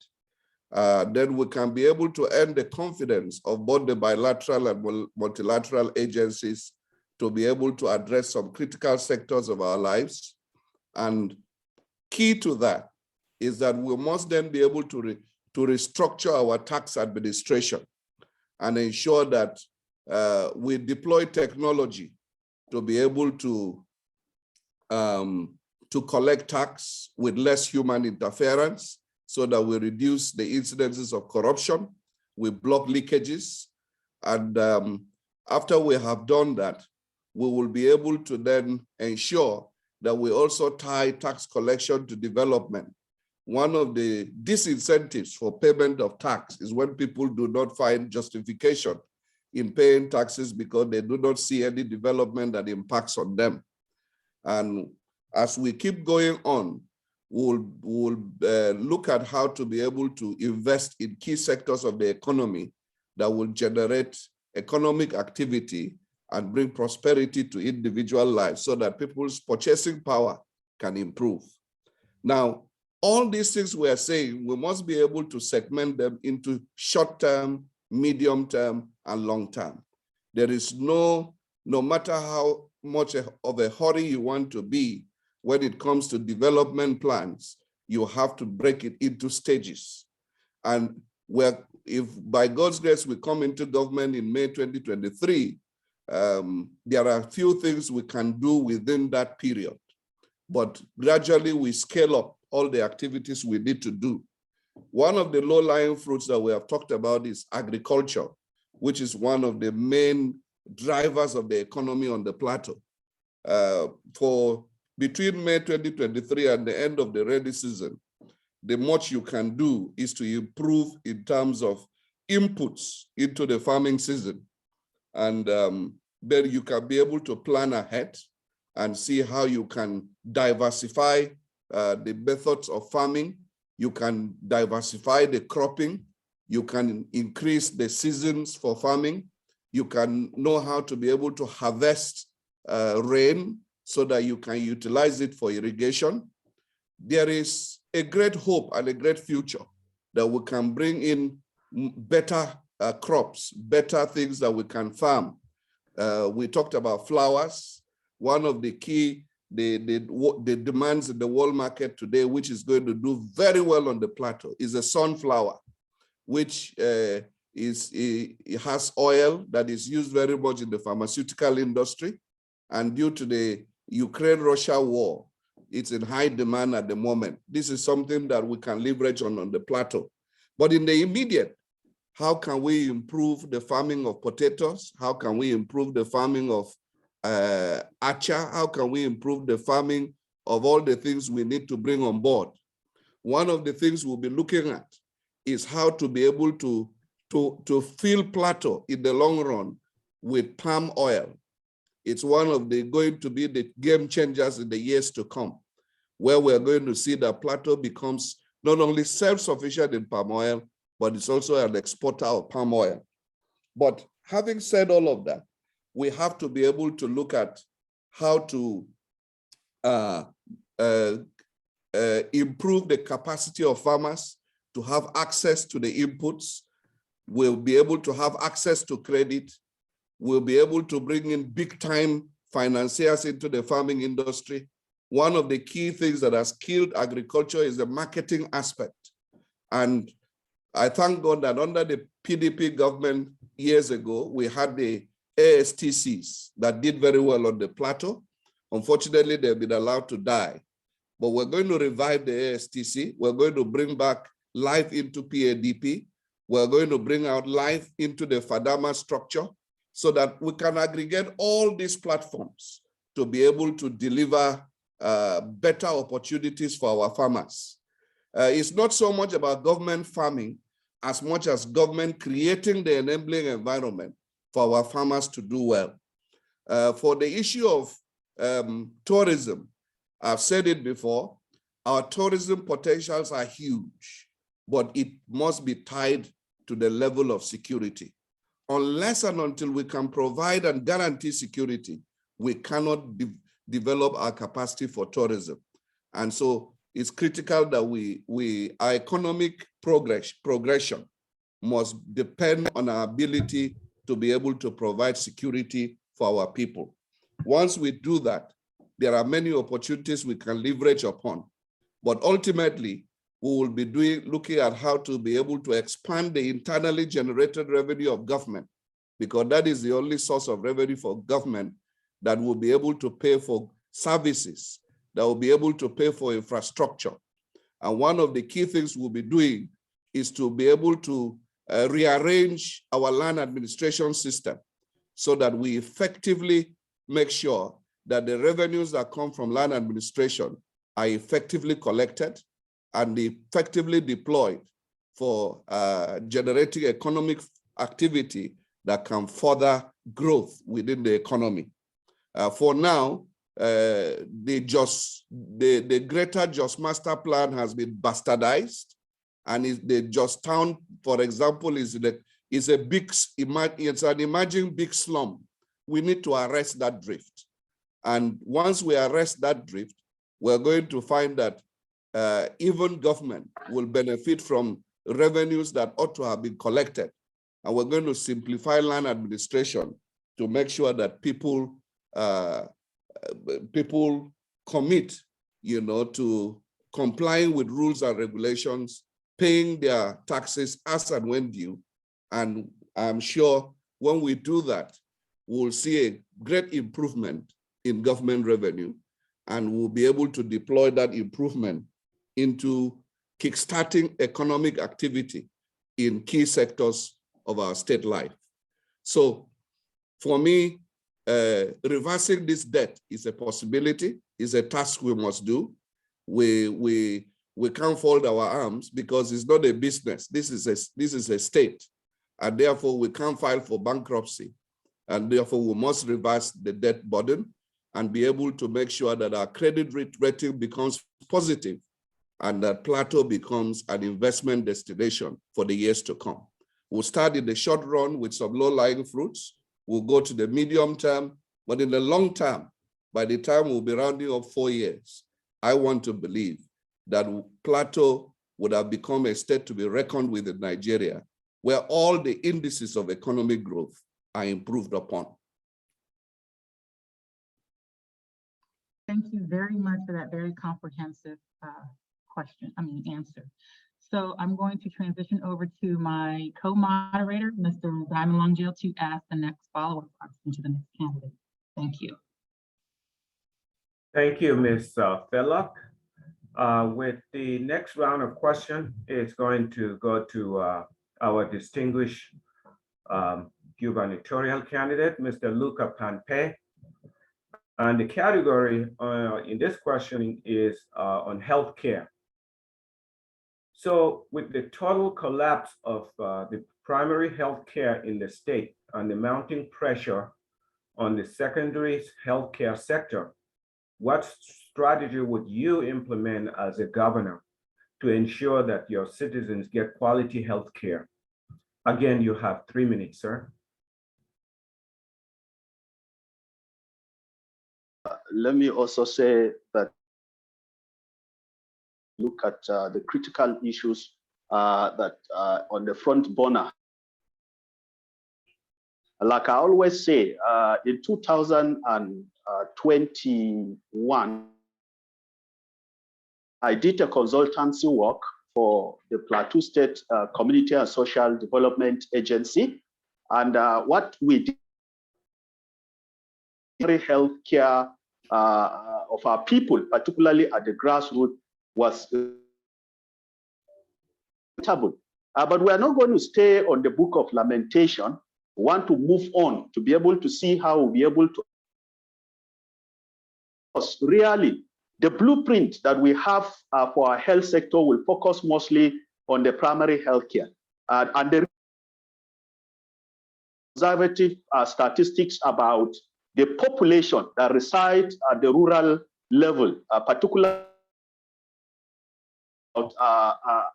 Then we can be able to earn the confidence of both the bilateral and multilateral agencies to be able to address some critical sectors of our lives. And key to that is that we must then be able to restructure our tax administration and ensure that we deploy technology to be able to collect tax with less human interference, so that we reduce the incidences of corruption, we block leakages. And after we have done that, we will be able to then ensure that we also tie tax collection to development. One of the disincentives for payment of tax is when people do not find justification in paying taxes because they do not see any development that impacts on them. And as we keep going on, we'll look at how to be able to invest in key sectors of the economy that will generate economic activity and bring prosperity to individual lives, so that people's purchasing power can improve. Now, all these things we are saying, we must be able to segment them into short-term, medium-term, and long-term. There is no matter how much of a hurry you want to be, when it comes to development plans, you have to break it into stages. And if by God's grace we come into government in May 2023, there are a few things we can do within that period. But gradually we scale up all the activities we need to do. One of the low-lying fruits that we have talked about is agriculture, which is one of the main drivers of the economy on the plateau. For between May 2023 and the end of the rainy season, the much you can do is to improve in terms of inputs into the farming season. And then you can be able to plan ahead and see how you can diversify the methods of farming. You can diversify the cropping. You can increase the seasons for farming. You can know how to be able to harvest rain so that you can utilize it for irrigation. There is a great hope and a great future that we can bring in better crops, better things that we can farm. We talked about flowers. One of the key, the demands in the world market today, which is going to do very well on the plateau, is a sunflower, which it has oil that is used very much in the pharmaceutical industry. And due to the Ukraine-Russia war, it's in high demand at the moment. This is something that we can leverage on the plateau. But in the immediate, how can we improve the farming of potatoes? How can we improve the farming of acha? How can we improve the farming of all the things we need to bring on board? One of the things we'll be looking at is how to be able to fill plateau in the long run with palm oil. It's one of the going to be the game changers in the years to come, where we're going to see that plateau becomes not only self-sufficient in palm oil, but it's also an exporter of palm oil. But having said all of that, we have to be able to look at how to improve the capacity of farmers to have access to the inputs. We'll be able to have access to credit. We'll be able to bring in big time financiers into the farming industry. One of the key things that has killed agriculture is the marketing aspect. And I thank God that under the PDP government years ago, we had the ASTCs that did very well on the plateau. Unfortunately, they've been allowed to die. But we're going to revive the ASTC. We're going to bring back life into PADP. We're going to bring out life into the FADAMA structure so that we can aggregate all these platforms to be able to deliver better opportunities for our farmers. It's not so much about government farming as much as government creating the enabling environment for our farmers to do well. For the issue of tourism, I've said it before, our tourism potentials are huge, but it must be tied to the level of security. Unless and until we can provide and guarantee security, we cannot develop our capacity for tourism. And so it's critical that our economic progression must depend on our ability to be able to provide security for our people. Once we do that, there are many opportunities we can leverage upon. But ultimately, we will be looking at how to be able to expand the internally generated revenue of government, because that is the only source of revenue for government that will be able to pay for services, that will be able to pay for infrastructure. And one of the key things we'll be doing is to be able to rearrange our land administration system so that we effectively make sure that the revenues that come from land administration are effectively collected and effectively deployed for generating economic activity that can further growth within the economy. For now, the Greater Jos Master Plan has been bastardized, and the Jostown, for example, is an emerging big slum. We need to arrest that drift. And once we arrest that drift, we're going to find that even government will benefit from revenues that ought to have been collected. And we're going to simplify land administration to make sure that people commit, to complying with rules and regulations, paying their taxes as and when due. And I'm sure when we do that, we'll see a great improvement in government revenue, and we'll be able to deploy that improvement into kickstarting economic activity in key sectors of our state life. So for me, reversing this debt is a possibility, is a task we must do. We can't fold our arms because it's not a business. This is a state, and therefore we can't file for bankruptcy, and therefore we must reverse the debt burden and be able to make sure that our credit rating becomes positive and that Plateau becomes an investment destination for the years to come. We'll start in the short run with some low-lying fruits. We'll go to the medium term, but in the long term, by the time we'll be rounding up 4 years, I want to believe that Plateau would have become a state to be reckoned with in Nigeria, where all the indices of economic growth are improved upon. Thank you very much for that very comprehensive answer. So I'm going to transition over to my co-moderator, Mr. Diamond Longjil, to ask the next follow-up question to the next candidate. Thank you. Thank you, Ms. Fellock. With the next round of questions, it's going to go to our distinguished gubernatorial candidate, Mr. Luca Panpe. And the category in this questioning is on healthcare. So with the total collapse of the primary healthcare in the state and the mounting pressure on the secondary healthcare sector, what strategy would you implement as a governor to ensure that your citizens get quality healthcare? Again, you have 3 minutes, sir. let me also say that look at the critical issues that on the front burner. Like I always say, in 2021, I did a consultancy work for the Plateau State Community and Social Development Agency. And what we did, healthcare of our people, particularly at the grassroots, was taboo. But we are not going to stay on the book of lamentation. We want to move on to be able to see how we'll be able to really the blueprint that we have for our health sector will focus mostly on the primary healthcare and the conservative statistics about the population that resides at the rural level, particularly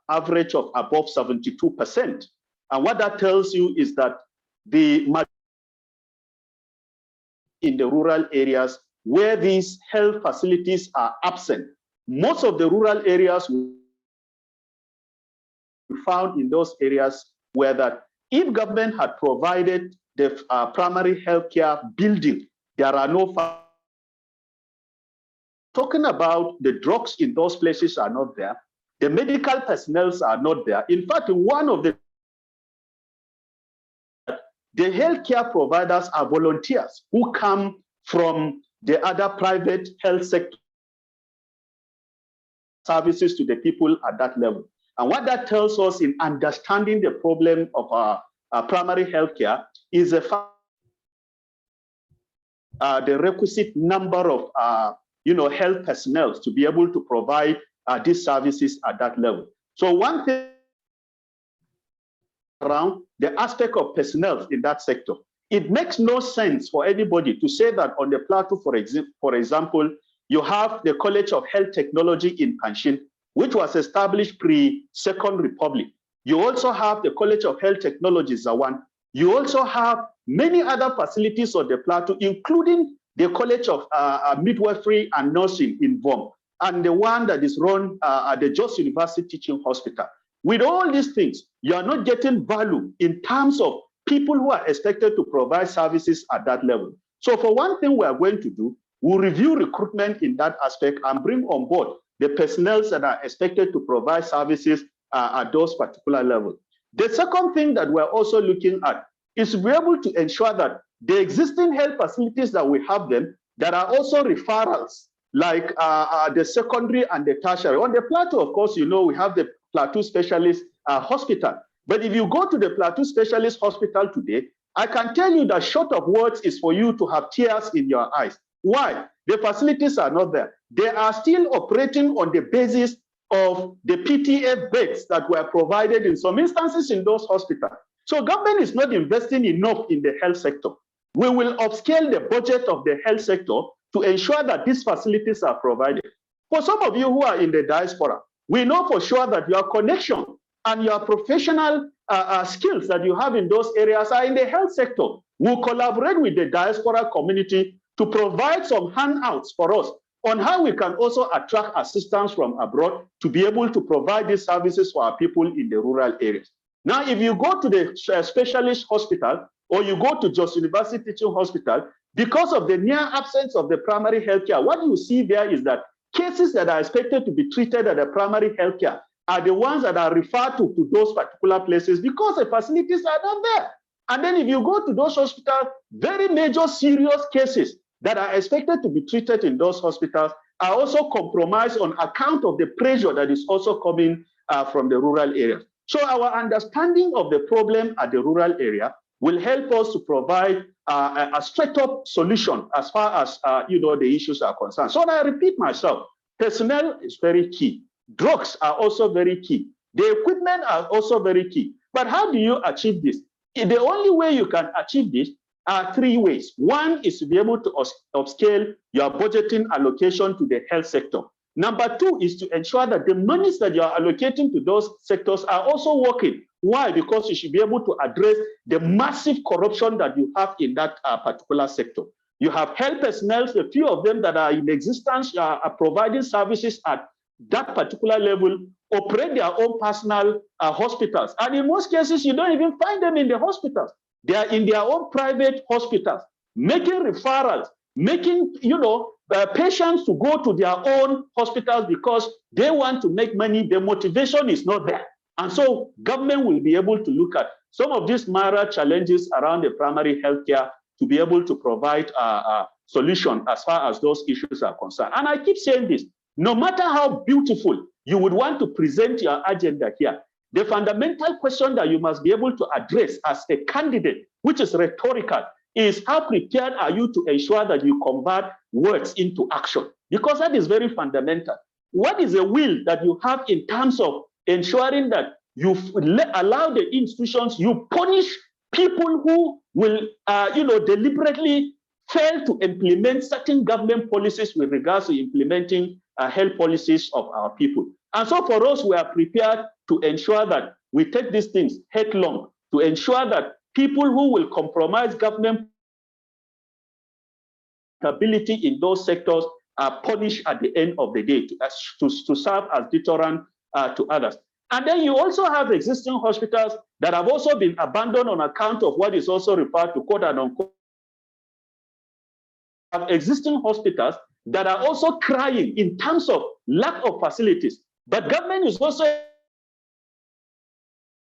average of above 72%. And what that tells you is that in the rural areas where these health facilities are absent, most of the rural areas we found in those areas were that if government had provided the primary healthcare building, there are no talking about the drugs in those places are not there. The medical personnel are not there. In fact, one of the healthcare providers are volunteers who come from the other private health sector services to the people at that level. And what that tells us in understanding the problem of our primary healthcare is the requisite number of health personnel to be able to provide these services at that level. So one thing around the aspect of personnel in that sector, it makes no sense for anybody to say that on the plateau, for example, you have the College of Health Technology in Panshin, which was established pre-Second Republic. You also have the College of Health Technology Zawan. You also have many other facilities on the plateau, including the College of Midwifery and Nursing in Vom, and the one that is run at the Jos University Teaching Hospital. With all these things, you are not getting value in terms of people who are expected to provide services at that level. So for one thing we are going to do, we'll review recruitment in that aspect and bring on board the personnel that are expected to provide services at those particular levels. The second thing that we're also looking at is to be able to ensure that the existing health facilities that we have them, that are also referrals, like the secondary and the tertiary. On the plateau, of course, you know, we have the Plateau Specialist Hospital. But if you go to the Plateau Specialist Hospital today, I can tell you that short of words is for you to have tears in your eyes. Why? The facilities are not there. They are still operating on the basis of the PTF beds that were provided in some instances in those hospitals. So government is not investing enough in the health sector. We will upscale the budget of the health sector to ensure that these facilities are provided. For some of you who are in the diaspora, we know for sure that your connection and your professional skills that you have in those areas are in the health sector. We'll collaborate with the diaspora community to provide some handouts for us on how we can also attract assistance from abroad to be able to provide these services for our people in the rural areas. Now, if you go to the specialist hospital or you go to Jos University Teaching Hospital, because of the near absence of the primary healthcare, what you see there is that cases that are expected to be treated at the primary healthcare are the ones that are referred to those particular places because the facilities are not there. And then if you go to those hospitals, very major serious cases that are expected to be treated in those hospitals are also compromised on account of the pressure that is also coming from the rural areas. So our understanding of the problem at the rural area will help us to provide a straight-up solution as far as the issues are concerned. So I repeat myself, personnel is very key. Drugs are also very key. The equipment are also very key. But how do you achieve this? The only way you can achieve this are three ways. One is to be able to upscale your budgeting allocation to the health sector. Number two is to ensure that the monies that you are allocating to those sectors are also working. Why? Because you should be able to address the massive corruption that you have in that particular sector. You have health personnel, a few of them that are in existence, are providing services at that particular level, operate their own personal hospitals. And in most cases, you don't even find them in the hospitals. They are in their own private hospitals, making referrals, making, patients to go to their own hospitals because they want to make money. The motivation is not there. And so government will be able to look at some of these minor challenges around the primary healthcare to be able to provide a solution as far as those issues are concerned. And I keep saying this, no matter how beautiful you would want to present your agenda here, the fundamental question that you must be able to address as a candidate, which is rhetorical, is how prepared are you to ensure that you convert words into action? Because that is very fundamental. What is the will that you have in terms of ensuring that you allow the institutions, you punish people who will, deliberately fail to implement certain government policies with regards to implementing health policies of our people. And so for us, we are prepared to ensure that we take these things headlong, to ensure that people who will compromise government ability in those sectors are punished at the end of the day to serve as deterrent to others. And then you also have existing hospitals that have also been abandoned on account of what is also referred to quote and unquote. Existing hospitals that are also crying in terms of lack of facilities. But government is also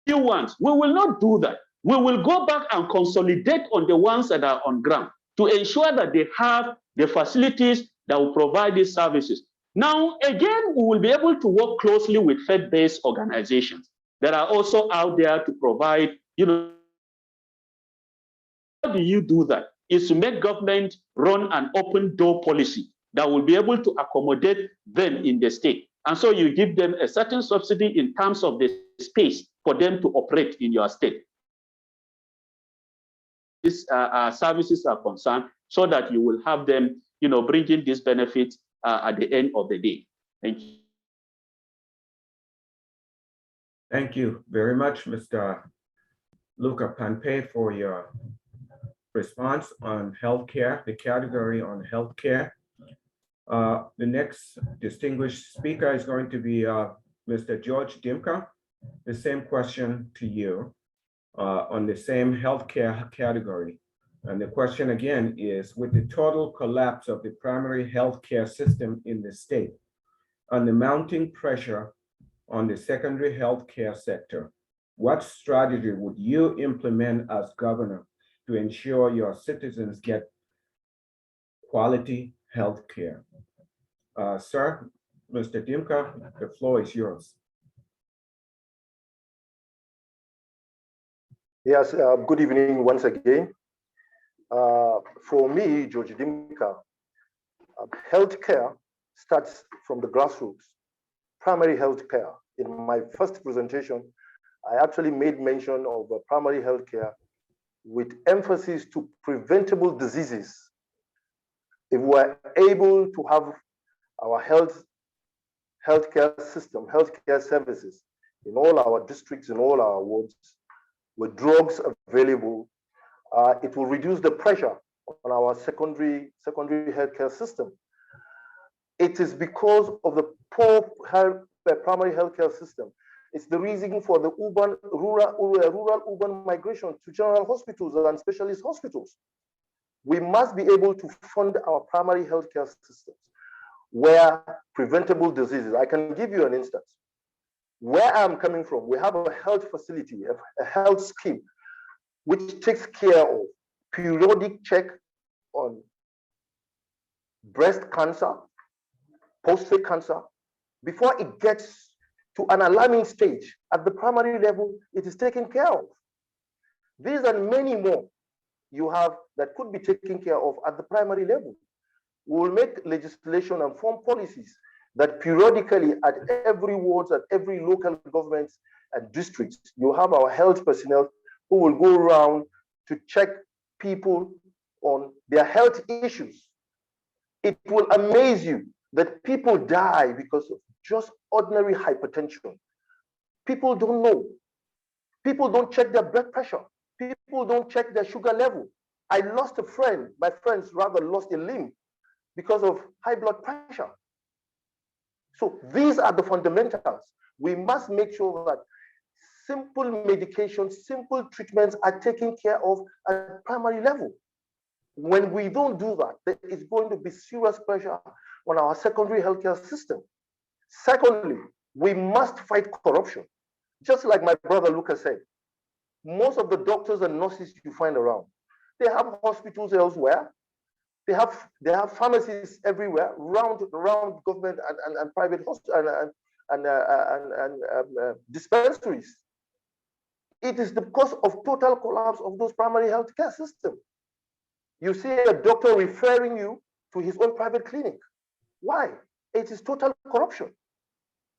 new ones. We will not do that. We will go back and consolidate on the ones that are on ground to ensure that they have the facilities that will provide these services. Now, again, we will be able to work closely with faith-based organizations that are also out there to provide, how do you do that? Is to make government run an open door policy that will be able to accommodate them in the state. And so you give them a certain subsidy in terms of the space for them to operate in your state. These services are concerned so that you will have them, bringing these benefits at the end of the day. Thank you. Thank you very much, Mr. Luca Panpe, for your response on healthcare, the category on healthcare. The next distinguished speaker is going to be Mr. George Dimka. The same question to you on the same healthcare category. And the question again is, with the total collapse of the primary healthcare system in the state and the mounting pressure on the secondary healthcare sector, what strategy would you implement as governor to ensure your citizens get quality healthcare? Sir, Mr. Dimka, the floor is yours. Yes, good evening once again. For me, George Dimka, healthcare starts from the grassroots, primary healthcare. In my first presentation, I actually made mention of primary healthcare with emphasis to preventable diseases. If we're able to have our healthcare system, healthcare services in all our districts, in all our wards, with drugs available, it will reduce the pressure on our secondary healthcare system. It is because of the poor primary healthcare system. It's the reason for the rural-urban migration to general hospitals and specialist hospitals. We must be able to fund our primary healthcare systems where preventable diseases. I can give you an instance. Where I'm coming from, we have a health facility, a health scheme, which takes care of periodic check on breast cancer, prostate cancer, before it gets to an alarming stage. At the primary level, it is taken care of. These and many more you have that could be taken care of at the primary level. We will make legislation and form policies that periodically at every wards, at every local governments and districts, you have our health personnel who will go around to check people on their health issues. It will amaze you that people die because of just ordinary hypertension. People don't know. People don't check their blood pressure. People don't check their sugar level. I lost a friend. My friends rather lost a limb because of high blood pressure. So these are the fundamentals. We must make sure that simple medications, simple treatments are taken care of at primary level. When we don't do that, there is going to be serious pressure on our secondary healthcare system. Secondly, we must fight corruption. Just like my brother Luca said, most of the doctors and nurses you find around, they have hospitals elsewhere. They have pharmacies everywhere, around government and private hospitals and dispensaries. It is because of total collapse of those primary health care systems. You see a doctor referring you to his own private clinic. Why? It is total corruption.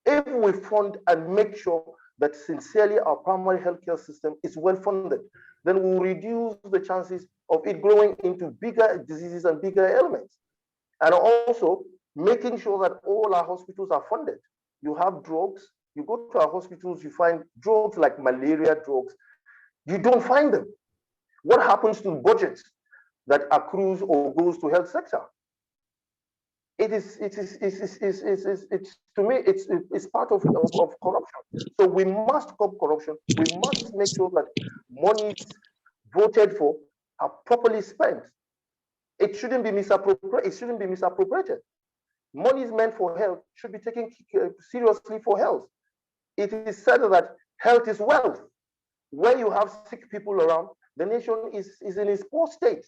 If we fund and make sure that sincerely our primary healthcare system is well funded, then we'll reduce the chances of it growing into bigger diseases and bigger ailments. And also making sure that all our hospitals are funded. You have drugs, you go to our hospitals, you find drugs like malaria drugs, you don't find them. What happens to budgets that accrues or goes to health sector? It's to me, it's part of corruption. So we must curb corruption. We must make sure that monies voted for are properly spent. It shouldn't be misappropriated. Monies meant for health should be taken seriously for health. It is said that health is wealth. Where you have sick people around, the nation is in its poor state.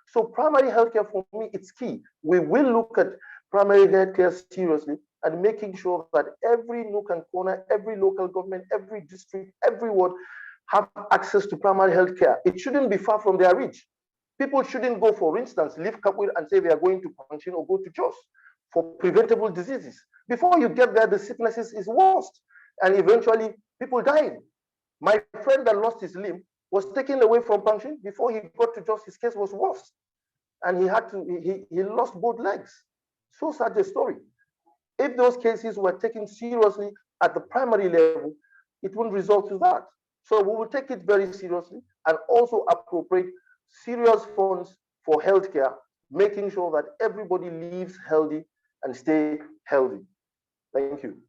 So primary healthcare for me, it's key. We will look at primary healthcare seriously and making sure that every nook and corner, every local government, every district, every ward have access to primary healthcare. It shouldn't be far from their reach. People shouldn't go, for instance, leave Kabul and say they are going to Panchin or go to Jos for preventable diseases. Before you get there, the sickness is worse, and eventually people dying. My friend that lost his limb was taken away from Panchin. Before he got to Jos, his case was worse, and he lost both legs. So sad a story. If those cases were taken seriously at the primary level, it wouldn't result to that. So we will take it very seriously and also appropriate serious funds for healthcare, making sure that everybody lives healthy and stay healthy. Thank you.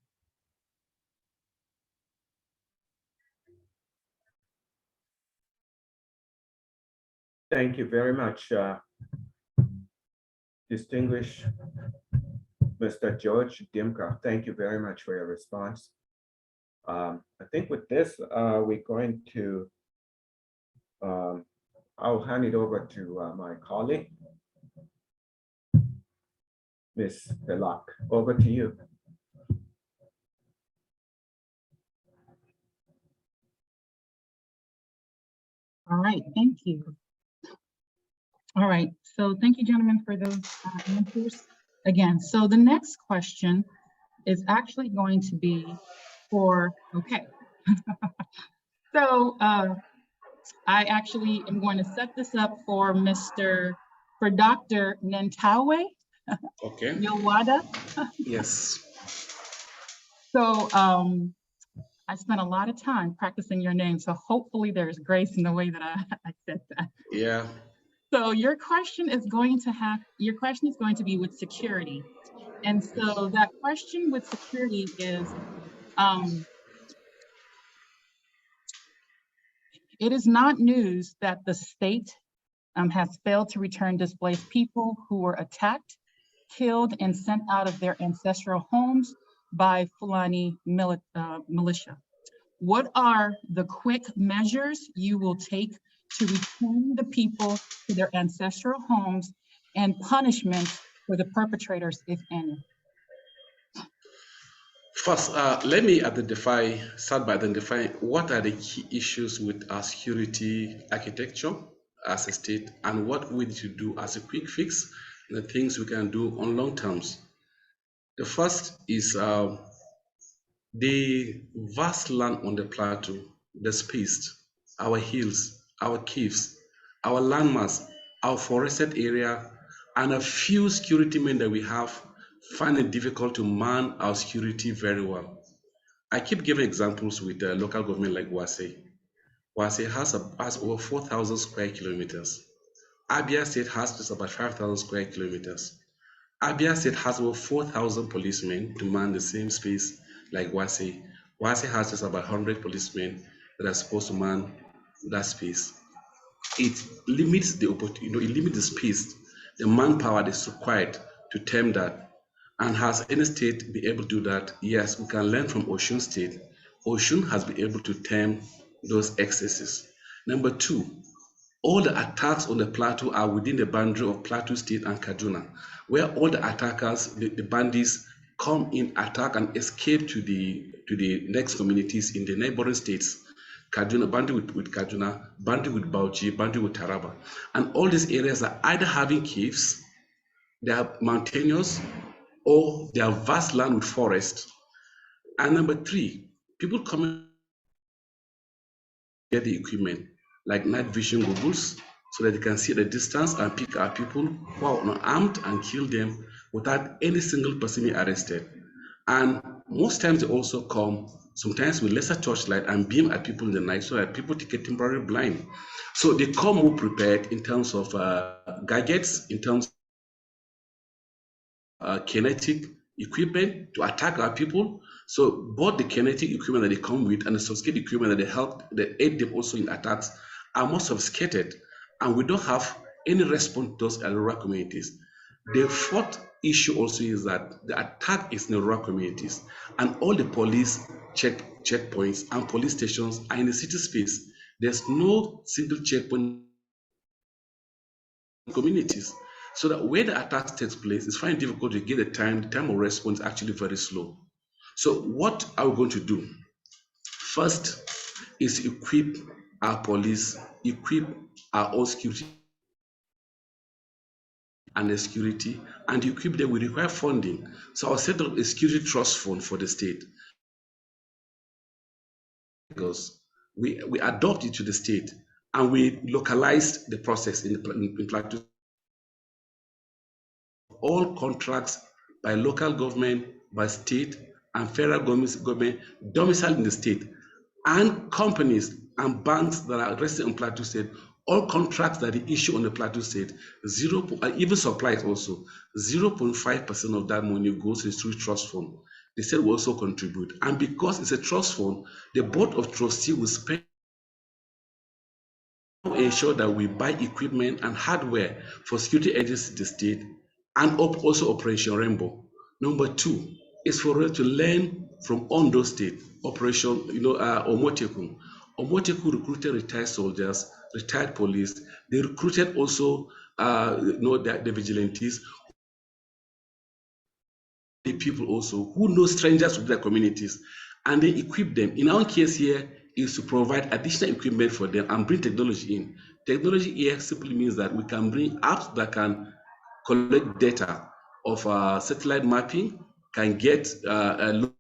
Thank you very much, distinguished Mr. George Dimka. Thank you very much for your response. I think with this, we're going to, I'll hand it over to my colleague, Ms. Belak. Over to you. All right, thank you. All right, so thank you, gentlemen, for those answers. Again, so the next question is actually going to be for, okay. So I actually am going to set this up for Dr. Nentawe Yilwatda. Yes. So I spent a lot of time practicing your name, so hopefully there's grace in the way that I said that. Yeah. So your question is going to be with security. And so that question with security is, it is not news that the state has failed to return displaced people who were attacked, killed, and sent out of their ancestral homes by Fulani militia. What are the quick measures you will take to return the people to their ancestral homes and punishment for the perpetrators, if any? First, let me start by identifying what are the key issues with our security architecture as a state and what we need to do as a quick fix, and the things we can do on long terms. The first is the vast land on the plateau, the space, our hills, our caves, our landmass, our forested area, and a few security men that we have find it difficult to man our security very well. I keep giving examples with the local government like Wase. Wase has over 4,000 square kilometers. Abia State has just about 5,000 square kilometers. Abia State has over 4,000 policemen to man the same space like Wase. Wase has just about 100 policemen that are supposed to man that space. It limits the opportunity, it limits the space, the manpower that's required to tame that. And has any state been able to do that? Yes, we can learn from Osun State. Osun has been able to tame those excesses. Number two, all the attacks on the plateau are within the boundary of Plateau State and Kaduna, where all the attackers, the bandits, come in, attack and escape to the next communities in the neighboring states. Kaduna, bandit with Kaduna, bandit with Bauchi, bandit with Taraba. And all these areas are either having caves, they are mountainous, or they are vast land with forest. And number three, people come get the equipment like night vision goggles so that they can see the distance and pick our people who are unarmed and kill them without any single person being arrested. And most times they also come sometimes with lesser torchlight and beam at people in the night so that people get temporarily blind. So they come more prepared in terms of gadgets, in terms of kinetic equipment to attack our people. So both the kinetic equipment that they come with and the sophisticated equipment that aid them also in attacks are more sophisticated, and we don't have any response to those rural communities. The fourth issue also is that the attack is in the rural communities, and all the police checkpoints and police stations are in the city space. There's no single checkpoint in communities, so that where the attack takes place, it's very difficult to get the time of response is actually very slow. So what are we going to do? First is equip our police, equip our own security and the security, and equip them. We require funding. So I'll set up a security trust fund for the state. Because we adopt it to the state and we localize the process in Plateau. All contracts by local government, by state and federal government domiciled in the state, and companies and banks that are registered in Plateau State, all contracts that they issue on the Plateau State, even supplies also, 0.5% of that money goes to the security trust fund. The state will also contribute. And because it's a trust fund, the board of trustees will spend to ensure that we buy equipment and hardware for security agencies in the state and also Operation Rainbow. Number two is for us to learn from Ondo State, Operation Omoteku. Omoteku recruited retired soldiers, retired police. They recruited also the vigilantes, the people also who know strangers with their communities, and they equip them. In our case here is to provide additional equipment for them and bring technology in. Technology here simply means that we can bring apps that can collect data of satellite mapping, can get and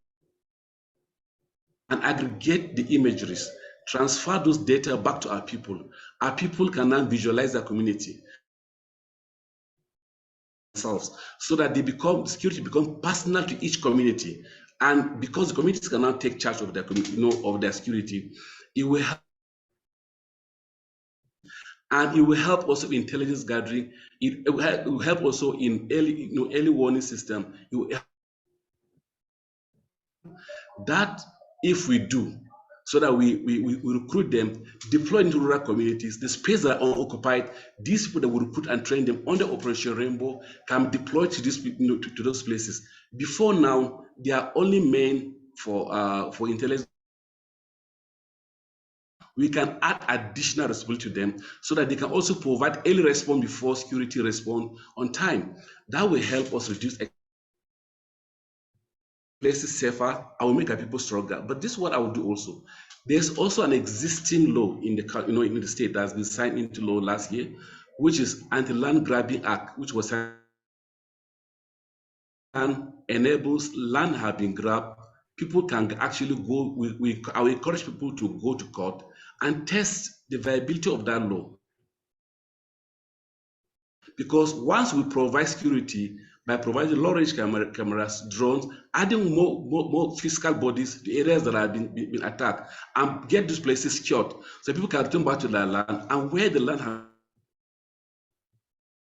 aggregate the imageries, transfer those data back to our people. Our people can now visualize their community themselves so that security becomes personal to each community. And because the communities can now take charge of their of their security, it will help. And it will help also in intelligence gathering. It will help also in early warning system. It will help that if we do, so that we recruit them, deploy into rural communities, the space that are unoccupied, these people that we recruit and train them under Operation Rainbow can deploy to this to those places. Before now, they are only meant for intelligence. We can add additional responsibility to them so that they can also provide early response before security respond on time. That will help us reduce places safer. I will make our people stronger. But this is what I will do also. There's also an existing law in the in the state that has been signed into law last year, which is Anti-Land Grabbing Act, which was signed and enables land have been grabbed. People can actually go. I will encourage people to go to court and test the viability of that law. Because once we provide security by providing long-range cameras, drones, adding more physical bodies to areas that have been attacked, and get these places secured, so people can return back to their land, and where the land has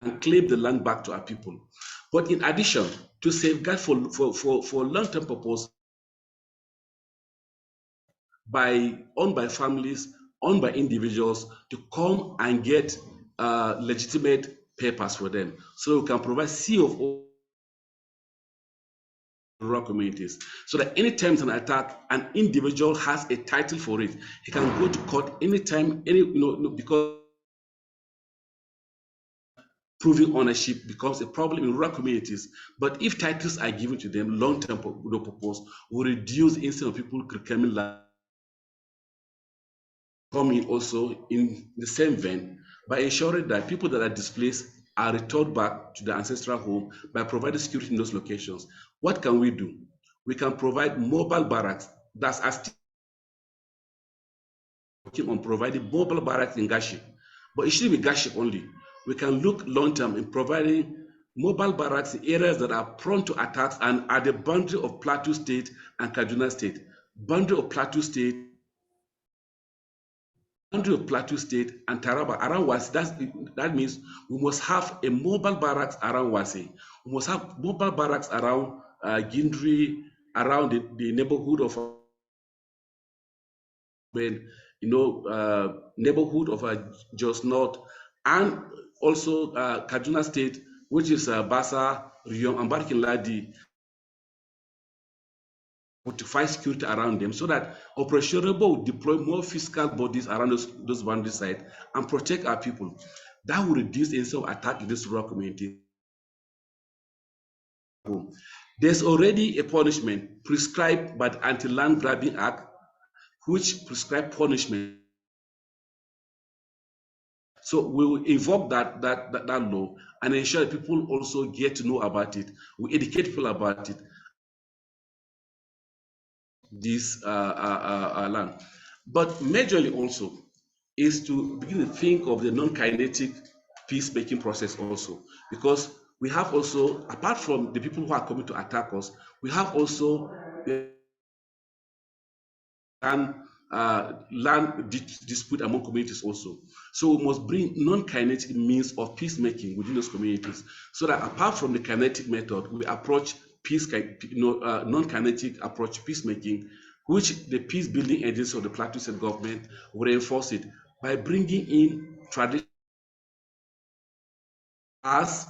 and claim the land back to our people. But in addition, to safeguard for long-term purpose, owned by families, owned by individuals, to come and get legitimate papers for them, so we can provide C of O rural communities, so that anytime it's an attack, an individual has a title for it. He can go to court anytime, because proving ownership becomes a problem in rural communities. But if titles are given to them, long-term purpose will reduce instead of people claiming land. Coming also in the same vein by ensuring that people that are displaced are returned back to their ancestral home by providing security in those locations. What can we do? We can provide mobile barracks. That's us working on providing mobile barracks in Gaship. But it shouldn't be Gaship only. We can look long-term in providing mobile barracks in areas that are prone to attacks and at the boundary of Plateau State and Kaduna State. Boundary of Plateau State and Taraba around Wasi. That means we must have a mobile barracks around Wasi. We must have mobile barracks around Gindri, around the neighborhood of neighborhood of Jos North, and also Kaduna State, which is Basa, Riyom, and Barkin Ladi, to find security around them, so that Operation Rainbow will deploy more fiscal bodies around those boundary sites and protect our people. That will reduce the incidence of attack in this rural community. There's already a punishment prescribed by the Anti-Land Grabbing Act, which prescribes punishment. So we will invoke that law and ensure that people also get to know about it. We educate people about it. This land. But majorly also is to begin to think of the non-kinetic peacemaking process also, because we have also, apart from the people who are coming to attack us, we have also land dispute among communities also. So we must bring non-kinetic means of peacemaking within those communities, so that apart from the kinetic method, we approach non-kinetic approach peacemaking, which the peace building agencies of the Plateau State government will reinforce it by bringing in tradition as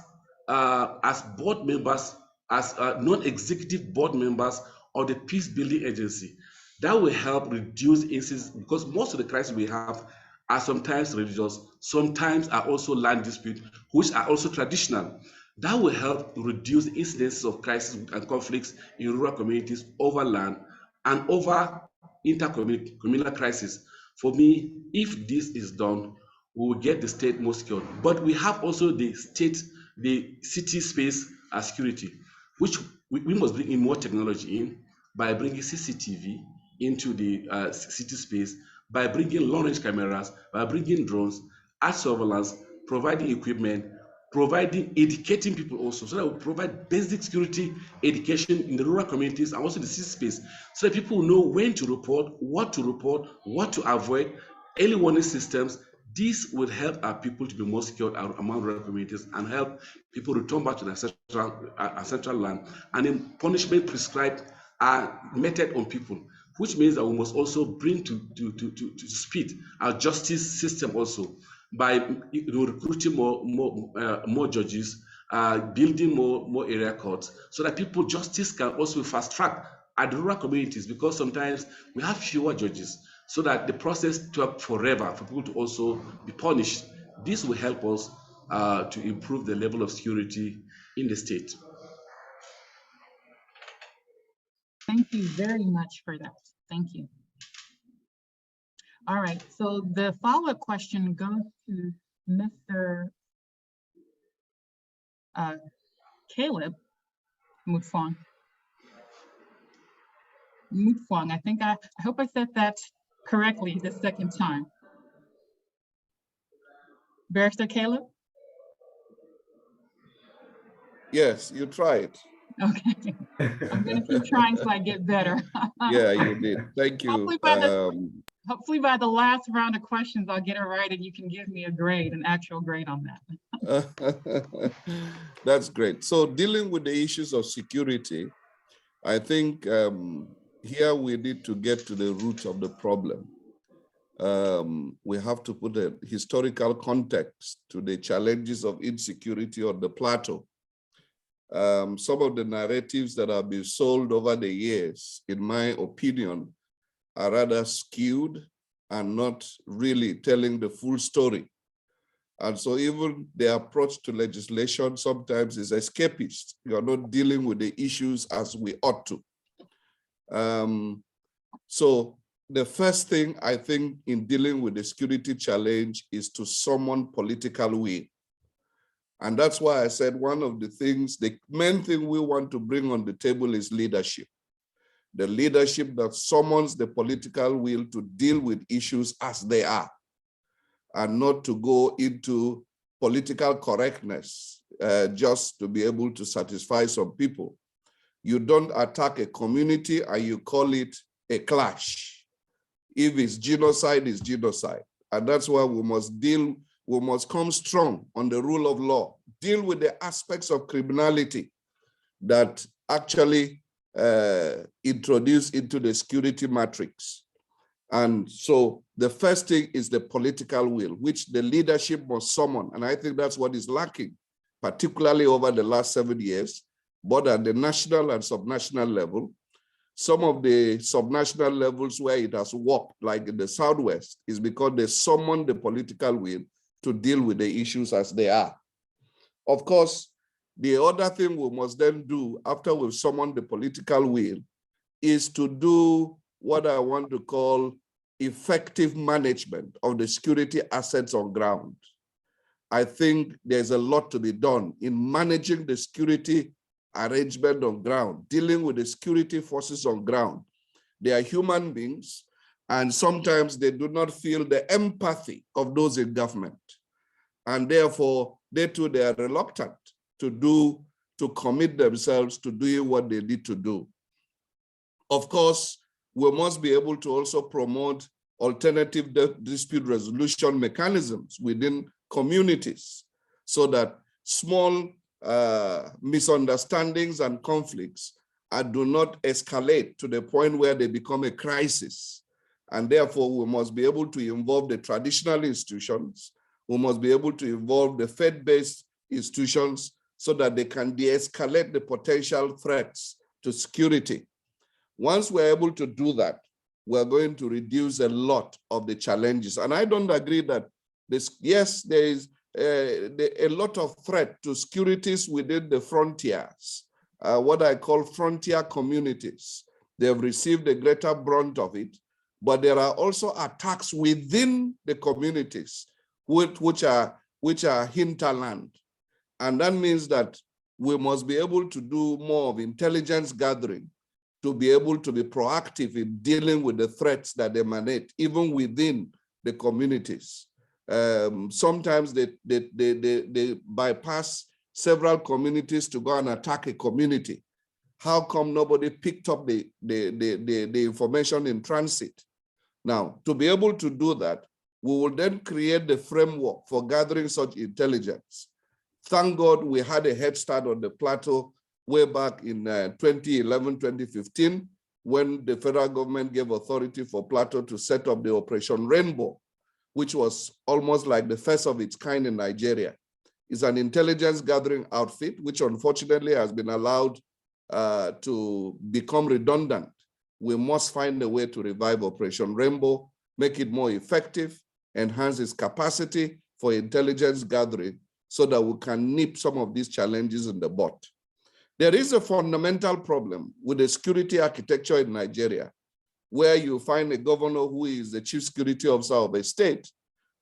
board members, as non-executive board members of the peace building agency. That will help reduce incidents, because most of the crises we have are sometimes religious, sometimes are also land disputes, which are also traditional. That will help reduce the incidences of crises and conflicts in rural communities over land and over intercommunal crisis. For me, if this is done, we will get the state more secure. But we have also the city space security, which we must bring in more technology in by bringing CCTV into the city space, by bringing long-range cameras, by bringing drones, art surveillance, providing equipment, educating people also, so that we provide basic security education in the rural communities and also the city space, so that people know when to report, what to avoid, early warning systems. This will help our people to be more secure among rural communities and help people return back to their ancestral land. And then punishment prescribed are meted on people, which means that we must also bring to speed our justice system also, by recruiting more judges, building more area courts, so that justice can also fast track at the rural communities, because sometimes we have fewer judges, so that the process took forever for people to also be punished. This will help us to improve the level of security in the state. Thank you very much for that. Thank you. All right, so the follow-up question goes to Mr. Caleb Mutfwang. Mutfwang, I hope I said that correctly the second time. Barrister Caleb? Yes, you tried. Okay, I'm gonna keep trying till I get better. Yeah, you did. Thank you. Hopefully by the last round of questions, I'll get it right and you can give me a grade, an actual grade on that. That's great. So dealing with the issues of security, I think here we need to get to the root of the problem. We have to put a historical context to the challenges of insecurity on the plateau. Some of the narratives that have been sold over the years, in my opinion, are rather skewed and not really telling the full story. And so even the approach to legislation sometimes is escapist. You're not dealing with the issues as we ought to. So the first thing I think in dealing with the security challenge is to summon political will. And that's why I said one of the things, the main thing we want to bring on the table is leadership. The leadership that summons the political will to deal with issues as they are, and not to go into political correctness just to be able to satisfy some people. You don't attack a community and you call it a clash. If it's genocide, it's genocide. And that's why we must come strong on the rule of law, deal with the aspects of criminality that actually introduce into the security matrix. And so the first thing is the political will, which the leadership must summon. And I think that's what is lacking, particularly over the last 7 years, both at the national and subnational level. Some of the subnational levels where it has worked, like in the Southwest, is because they summoned the political will to deal with the issues as they are. Of course, the other thing we must then do after we've summoned the political will is to do what I want to call effective management of the security assets on ground. I think there's a lot to be done in managing the security arrangement on ground, dealing with the security forces on ground. They are human beings, and sometimes they do not feel the empathy of those in government. And therefore, they too, they are reluctant to commit themselves to doing what they need to do. Of course, we must be able to also promote alternative dispute resolution mechanisms within communities so that small misunderstandings and conflicts do not escalate to the point where they become a crisis. And therefore, we must be able to involve the traditional institutions. We must be able to involve the faith-based institutions so that they can de-escalate the potential threats to security. Once we're able to do that, we're going to reduce a lot of the challenges. And I don't agree that yes, there is a lot of threat to securities within the frontiers, what I call frontier communities. They have received a greater brunt of it, but there are also attacks within the communities, which are hinterland. And that means that we must be able to do more of intelligence gathering to be able to be proactive in dealing with the threats that emanate even within the communities. Sometimes they bypass several communities to go and attack a community. How come nobody picked up the information in transit? Now, to be able to do that, we will then create the framework for gathering such intelligence. Thank God we had a head start on the plateau way back in 2011, 2015, when the federal government gave authority for Plateau to set up the Operation Rainbow, which was almost like the first of its kind in Nigeria. It's an intelligence gathering outfit, which unfortunately has been allowed to become redundant. We must find a way to revive Operation Rainbow, make it more effective, enhance its capacity for intelligence gathering so that we can nip some of these challenges in the bud. There is a fundamental problem with the security architecture in Nigeria, where you find a governor who is the chief security officer of a state,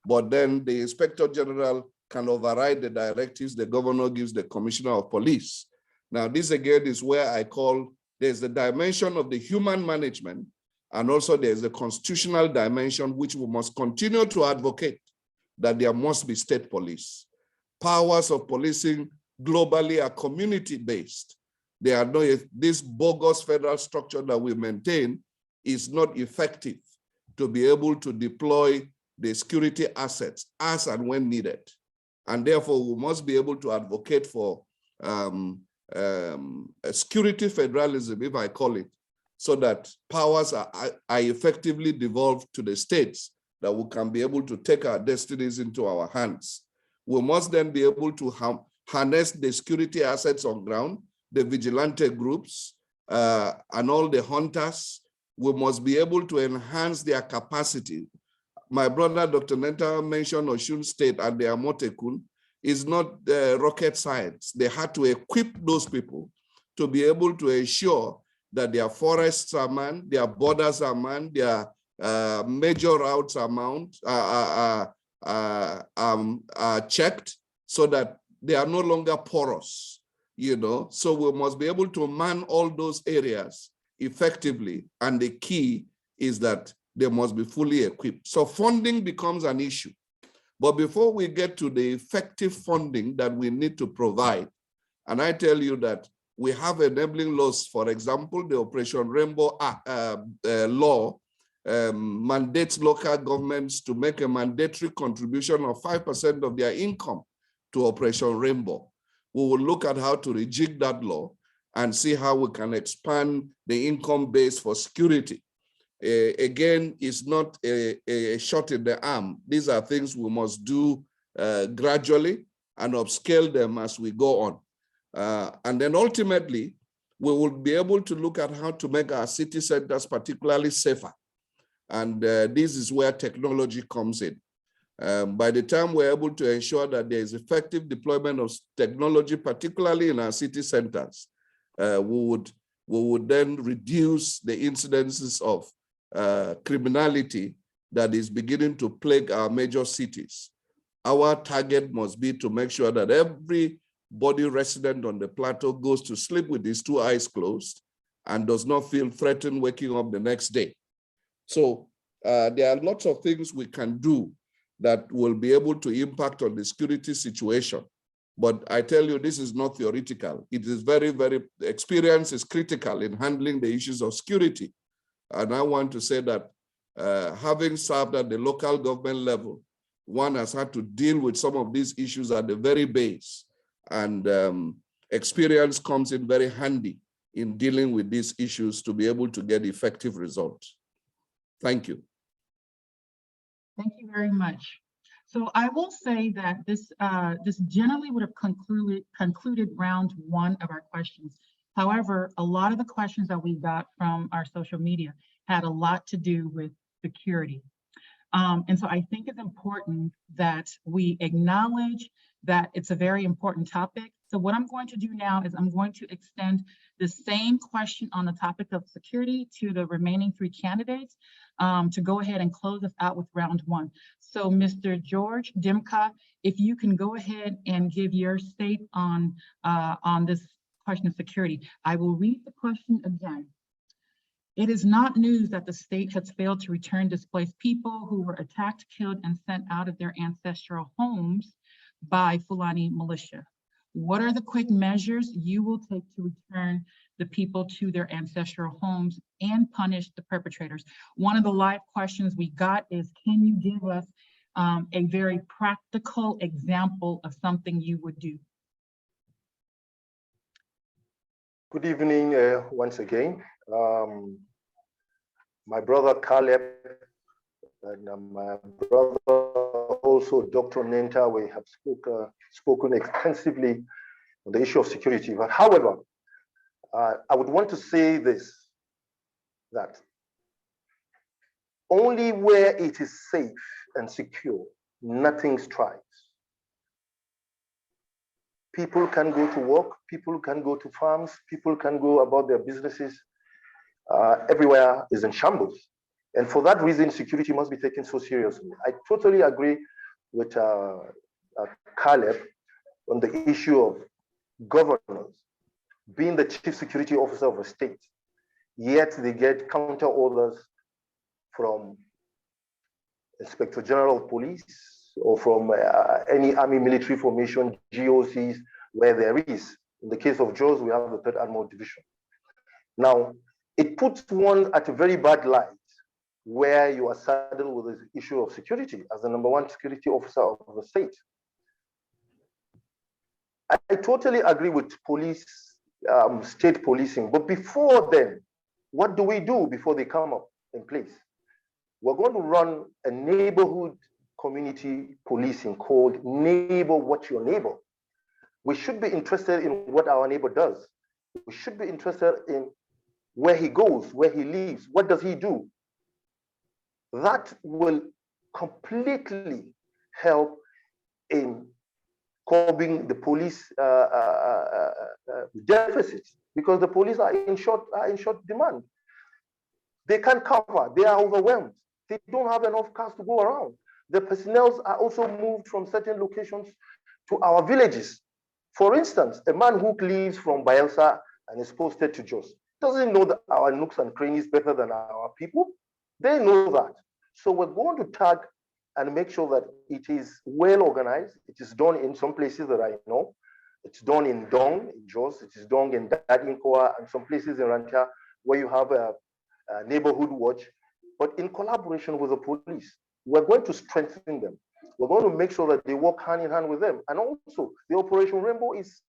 but then the inspector general can override the directives the governor gives the commissioner of police. Now, this again is where I call there's the dimension of the human management, and also there's the constitutional dimension, which we must continue to advocate that there must be state police. Powers of policing globally are community-based. They are not, this bogus federal structure that we maintain is not effective to be able to deploy the security assets as and when needed. And therefore, we must be able to advocate for security federalism, if I call it, so that powers are effectively devolved to the states, that we can be able to take our destinies into our hands. We must then be able to harness the security assets on ground, the vigilante groups, and all the hunters. We must be able to enhance their capacity. My brother, Dr. Nentawe, mentioned Osun State and the Amotekun is not rocket science. They had to equip those people to be able to ensure that their forests are manned, their borders are manned, their major routes are checked, so that they are no longer porous, you know. So we must be able to man all those areas effectively. And the key is that they must be fully equipped. So funding becomes an issue. But before we get to the effective funding that we need to provide, and I tell you that we have enabling laws, for example, the Operation Rainbow law mandates local governments to make a mandatory contribution of 5% of their income to Operation Rainbow. We will look at how to rejig that law and see how we can expand the income base for security. Again, it's not a shot in the arm. These are things we must do gradually and upscale them as we go on. And then ultimately, we will be able to look at how to make our city centers particularly safer. And this is where technology comes in. By the time we're able to ensure that there is effective deployment of technology, particularly in our city centers, we would then reduce the incidences of criminality that is beginning to plague our major cities. Our target must be to make sure that everybody resident on the plateau goes to sleep with his two eyes closed and does not feel threatened waking up the next day. So there are lots of things we can do that will be able to impact on the security situation. But I tell you, this is not theoretical. It is very, very, experience is critical in handling the issues of security. And I want to say that having served at the local government level, one has had to deal with some of these issues at the very base. And experience comes in very handy in dealing with these issues to be able to get effective results. Thank you. Thank you very much. So I will say that this generally would have concluded round one of our questions. However, a lot of the questions that we got from our social media had a lot to do with security. And so I think it's important that we acknowledge that it's a very important topic. So what I'm going to do now is I'm going to extend the same question on the topic of security to the remaining three candidates to go ahead and close us out with round one. So Mr. George Dimka, if you can go ahead and give your state on this question of security. I will read the question again. It is not news that the state has failed to return displaced people who were attacked, killed, and sent out of their ancestral homes by Fulani militia. What are the quick measures you will take to return the people to their ancestral homes and punish the perpetrators? One of the live questions we got is, can you give us a very practical example of something you would do? Good evening once again. My brother Caleb and my brother also Dr. Nentawe have spoken extensively on the issue of security. But however, I would want to say this, that only where it is safe and secure, nothing strikes. People can go to work, people can go to farms, people can go about their businesses. Everywhere is in shambles. And for that reason, security must be taken so seriously. I totally agree with Caleb on the issue of governors being the chief security officer of a state, yet they get counter orders from Inspector General of Police or from any army military formation, GOCs, where there is. In the case of Jos, we have the 3rd Armored Division. Now, it puts one at a very bad light where you are saddled with the issue of security as the #1 security officer of the state. I totally agree with police, state policing, but before then, what do we do before they come up in place? We're going to run a neighborhood community policing called Neighbor Watch Your Neighbor. We should be interested in what our neighbor does. We should be interested in where he goes, where he lives, what does he do? That will completely help in curbing the police deficits, because the police are in short demand. They can't cover, they are overwhelmed. They don't have enough cars to go around. The personnel are also moved from certain locations to our villages. For instance, a man who leaves from Bayelsa and is posted to Jos doesn't know that our nooks and crannies better than our people. They know that. So we're going to tag and make sure that it is well organized. It is done in some places that I know. It's done in Dong, in Jos. It is done in Dadinkoa and some places in Rancha where you have a neighborhood watch, but in collaboration with the police. We're going to strengthen them. We're going to make sure that they work hand in hand with them. And also, the Operation Rainbow is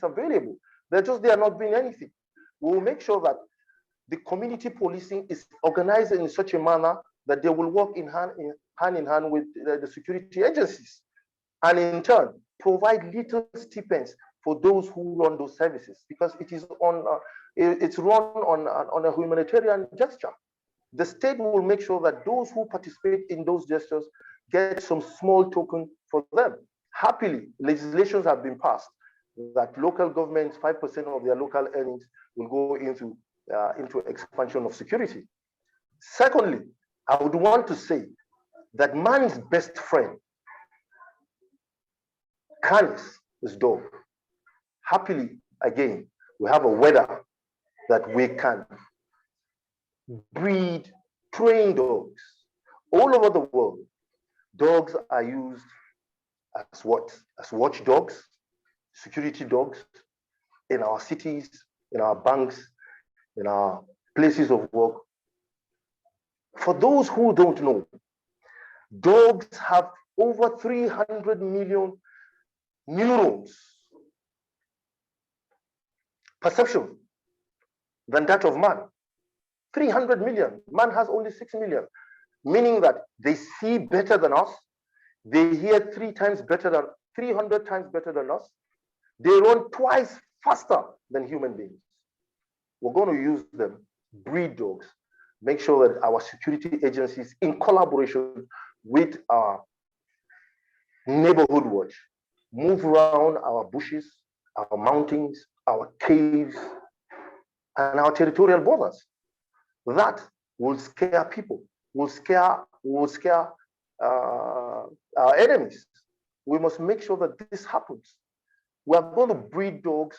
available. They're just there not doing anything. We will make sure that the community policing is organized in such a manner that they will work hand in hand with the security agencies, and in turn provide little stipends for those who run those services, because it is it's run on a humanitarian gesture. The state will make sure that those who participate in those gestures get some small token for them. Happily, legislations have been passed that local governments, 5% of their local earnings will go into expansion of security. Secondly, I would want to say that man's best friend, Canis, is dog. Happily, again, we have a weather that we can breed trained dogs. All over the world, dogs are used as what? As watchdogs, security dogs in our cities, in our banks, in our places of work. For those who don't know, dogs have over 300 million neurons, perception, than that of man. 300 million. Man has only 6 million, meaning that they see better than us. They hear 300 times better than us. They run twice faster than human beings. We're going to use them, breed dogs, make sure that our security agencies, in collaboration with our neighborhood watch, move around our bushes, our mountains, our caves, and our territorial borders. That will scare people, will scare our enemies. We must make sure that this happens. We are going to breed dogs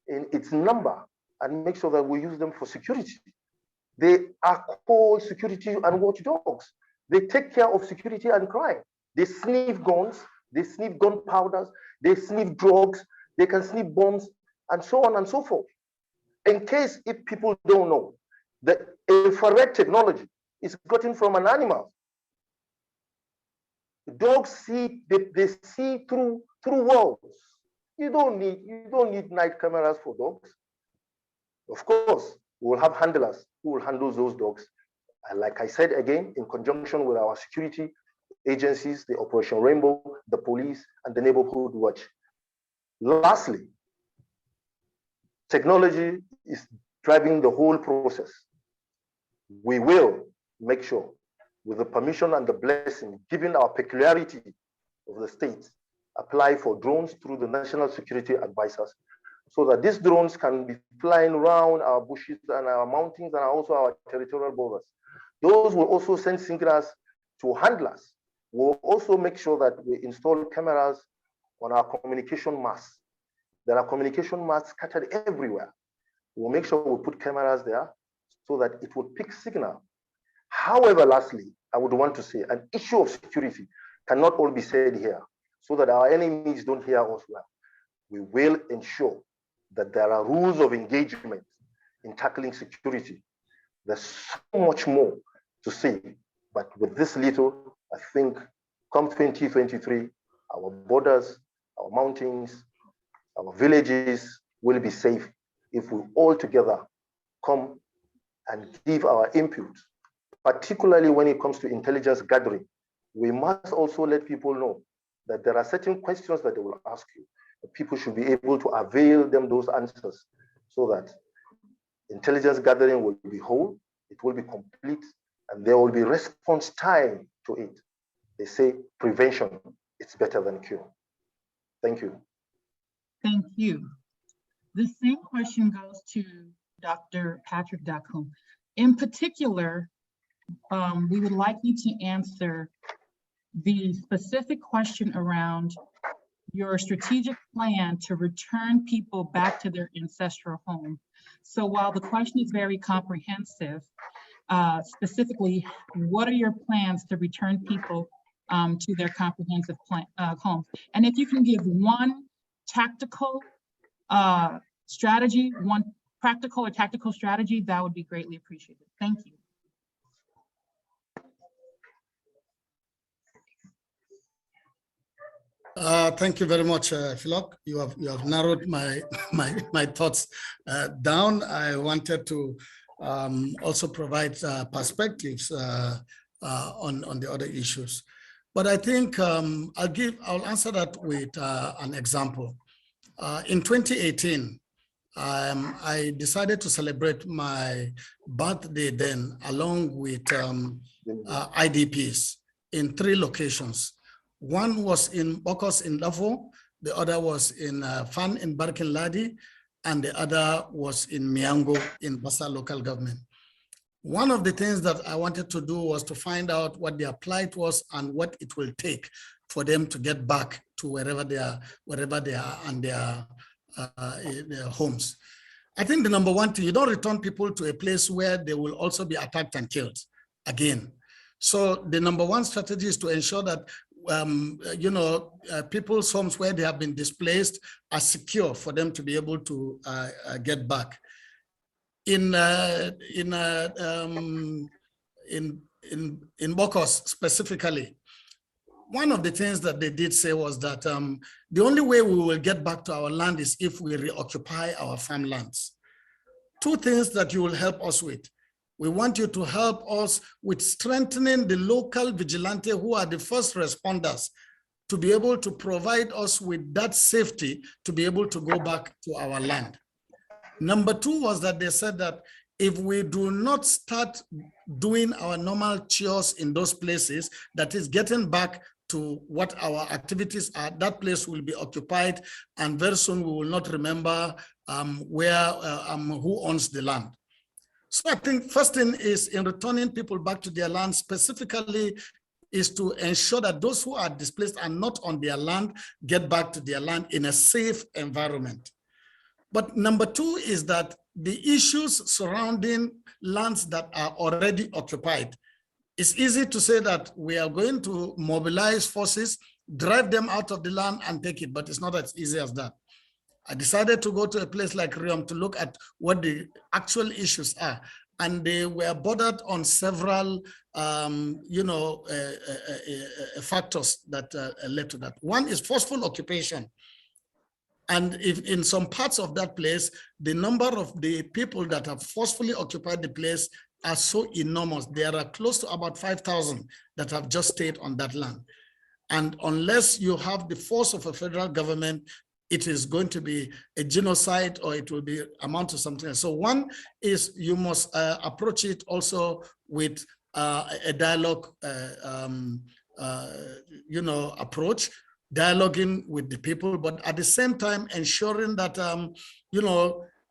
in its number and make sure that we use them for security. They are called security and watchdogs. They take care of security and crime. They sniff guns, they sniff gunpowders, they sniff drugs, they can sniff bombs, and so on and so forth. In case if people don't know, the infrared technology is gotten from an animal. Dogs see, they see through walls. You don't need night cameras for dogs. Of course, we will have handlers who will handle those dogs. And like I said again, in conjunction with our security agencies, the Operation Rainbow, the police, and the neighborhood watch. Lastly, technology is driving the whole process. We will make sure, with the permission and the blessing, given our peculiarity of the state, apply for drones through the national security advisors, so that these drones can be flying around our bushes and our mountains and also our territorial borders. Those will also send signals to handlers. We'll also make sure that we install cameras on our communication masts. There are communication masts scattered everywhere. We'll make sure we put cameras there so that it will pick signal. However, lastly, I would want to say an issue of security cannot all be said here, so that our enemies don't hear us well. We will ensure that there are rules of engagement in tackling security. There's so much more to say, but with this little, I think come 2023, our borders, our mountains, Our villages will be safe if we all together come and give our input, particularly when it comes to intelligence gathering. We must also let people know that there are certain questions that they will ask you. People should be able to avail them those answers so that intelligence gathering will be whole, it will be complete, and there will be response time to it. They say prevention is better than cure. Thank you. Thank you. The same question goes to Dr. Patrick Dakum. In particular, we would like you to answer the specific question around your strategic plan to return people back to their ancestral home. So while the question is very comprehensive, specifically, what are your plans to return people to their comprehensive homes? And if you can give one tactical strategy, one practical or tactical strategy, that would be greatly appreciated. Thank you. Thank you very much, Philok. You have narrowed my thoughts down. I wanted to also provide perspectives on the other issues, but I think I'll answer that with an example. In 2018, I decided to celebrate my birthday then along with IDPs in 3 locations. One was in Bokos in Lafo, the other was in Fan in Barkin Ladi, and the other was in Miango in Basa local government. One of the things that I wanted to do was to find out what their plight was and what it will take for them to get back to wherever they are and their homes. I think the number one thing, you don't return people to a place where they will also be attacked and killed again. So the number one strategy is to ensure that people's homes where they have been displaced are secure for them to be able to get back. In Bokos specifically, one of the things that they did say was that the only way we will get back to our land is if we reoccupy our farmlands. 2 things that you will help us with. We want you to help us with strengthening the local vigilante who are the first responders to be able to provide us with that safety to be able to go back to our land. Number 2 was that they said that if we do not start doing our normal chores in those places, that is getting back to what our activities are, that place will be occupied, and very soon we will not remember who owns the land. So I think first thing is in returning people back to their land specifically is to ensure that those who are displaced and not on their land get back to their land in a safe environment. But number 2 is that the issues surrounding lands that are already occupied. It's easy to say that we are going to mobilize forces, drive them out of the land and take it, but it's not as easy as that. I decided to go to a place like Riom to look at what the actual issues are. And they were bordered on several, factors that led to that. One is forceful occupation. And if in some parts of that place, the number of the people that have forcefully occupied the place are so enormous. There are close to about 5,000 that have just stayed on that land. And unless you have the force of a federal government, it is going to be a genocide or it will be amount to something else. So one is you must approach it also with a dialogue, approach, dialoguing with the people, but at the same time ensuring that,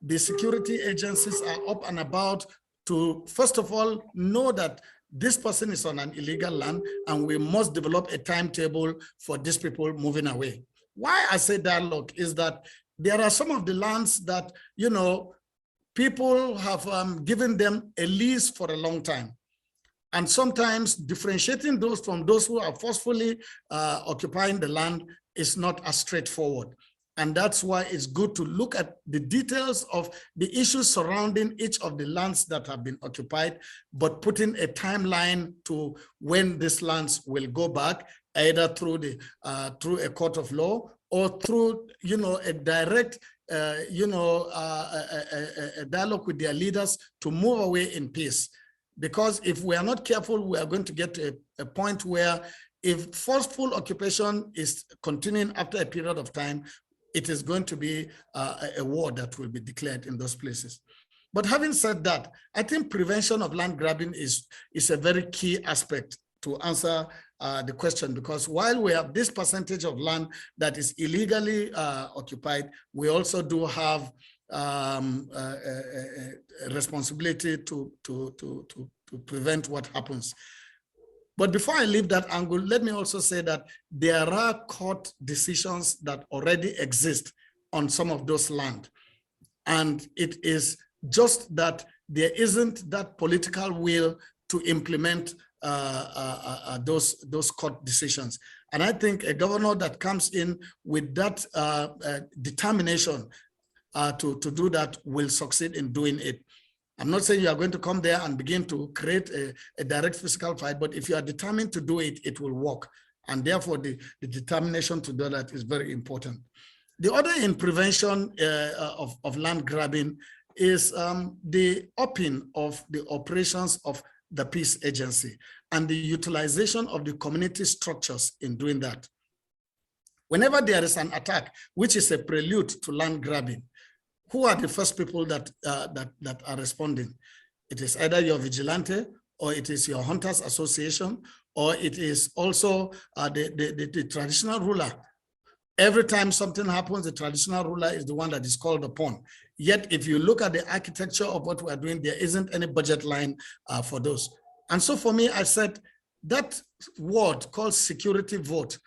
the security agencies are up and about to, first of all, know that this person is on an illegal land and we must develop a timetable for these people moving away. Why I say dialogue is that there are some of the lands that, people have given them a lease for a long time. And sometimes differentiating those from those who are forcefully occupying the land is not as straightforward. And that's why it's good to look at the details of the issues surrounding each of the lands that have been occupied, but putting a timeline to when these lands will go back either through the through a court of law or through, you know, a direct, a dialogue with their leaders to move away in peace. Because if we are not careful, we are going to get to a point where if forceful occupation is continuing after a period of time, it is going to be a war that will be declared in those places. But having said that, I think prevention of land grabbing is a very key aspect to answer the question, because while we have this percentage of land that is illegally occupied, we also do have a responsibility to prevent what happens. But before I leave that angle, let me also say that there are court decisions that already exist on some of those land. And it is just that there isn't that political will to implement those court decisions. And I think a governor that comes in with that determination to do that will succeed in doing it. I'm not saying you are going to come there and begin to create a direct physical fight, but if you are determined to do it, it will work. And therefore, the determination to do that is very important. The other in prevention of land grabbing is the upping of the operations of the peace agency and the utilization of the community structures in doing that. Whenever there is an attack, which is a prelude to land grabbing, who are the first people that are responding? It is either your vigilante, or it is your hunters association, or it is also the traditional ruler. Every time something happens, the traditional ruler is the one that is called upon. Yet, if you look at the architecture of what we are doing, there isn't any budget line for those. And so for me, I said that word called security vote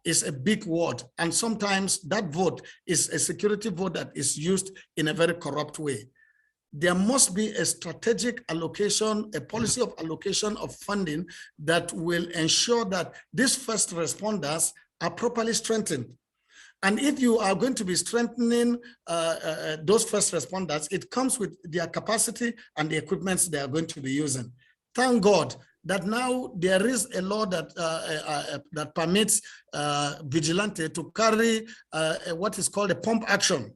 is a big word. And sometimes that vote is a security vote that is used in a very corrupt way. There must be a strategic allocation, a policy of allocation of funding that will ensure that these first responders are properly strengthened. And if you are going to be strengthening those first responders, it comes with their capacity and the equipments they are going to be using. Thank God that now there is a law that that permits vigilante to carry what is called a pump action.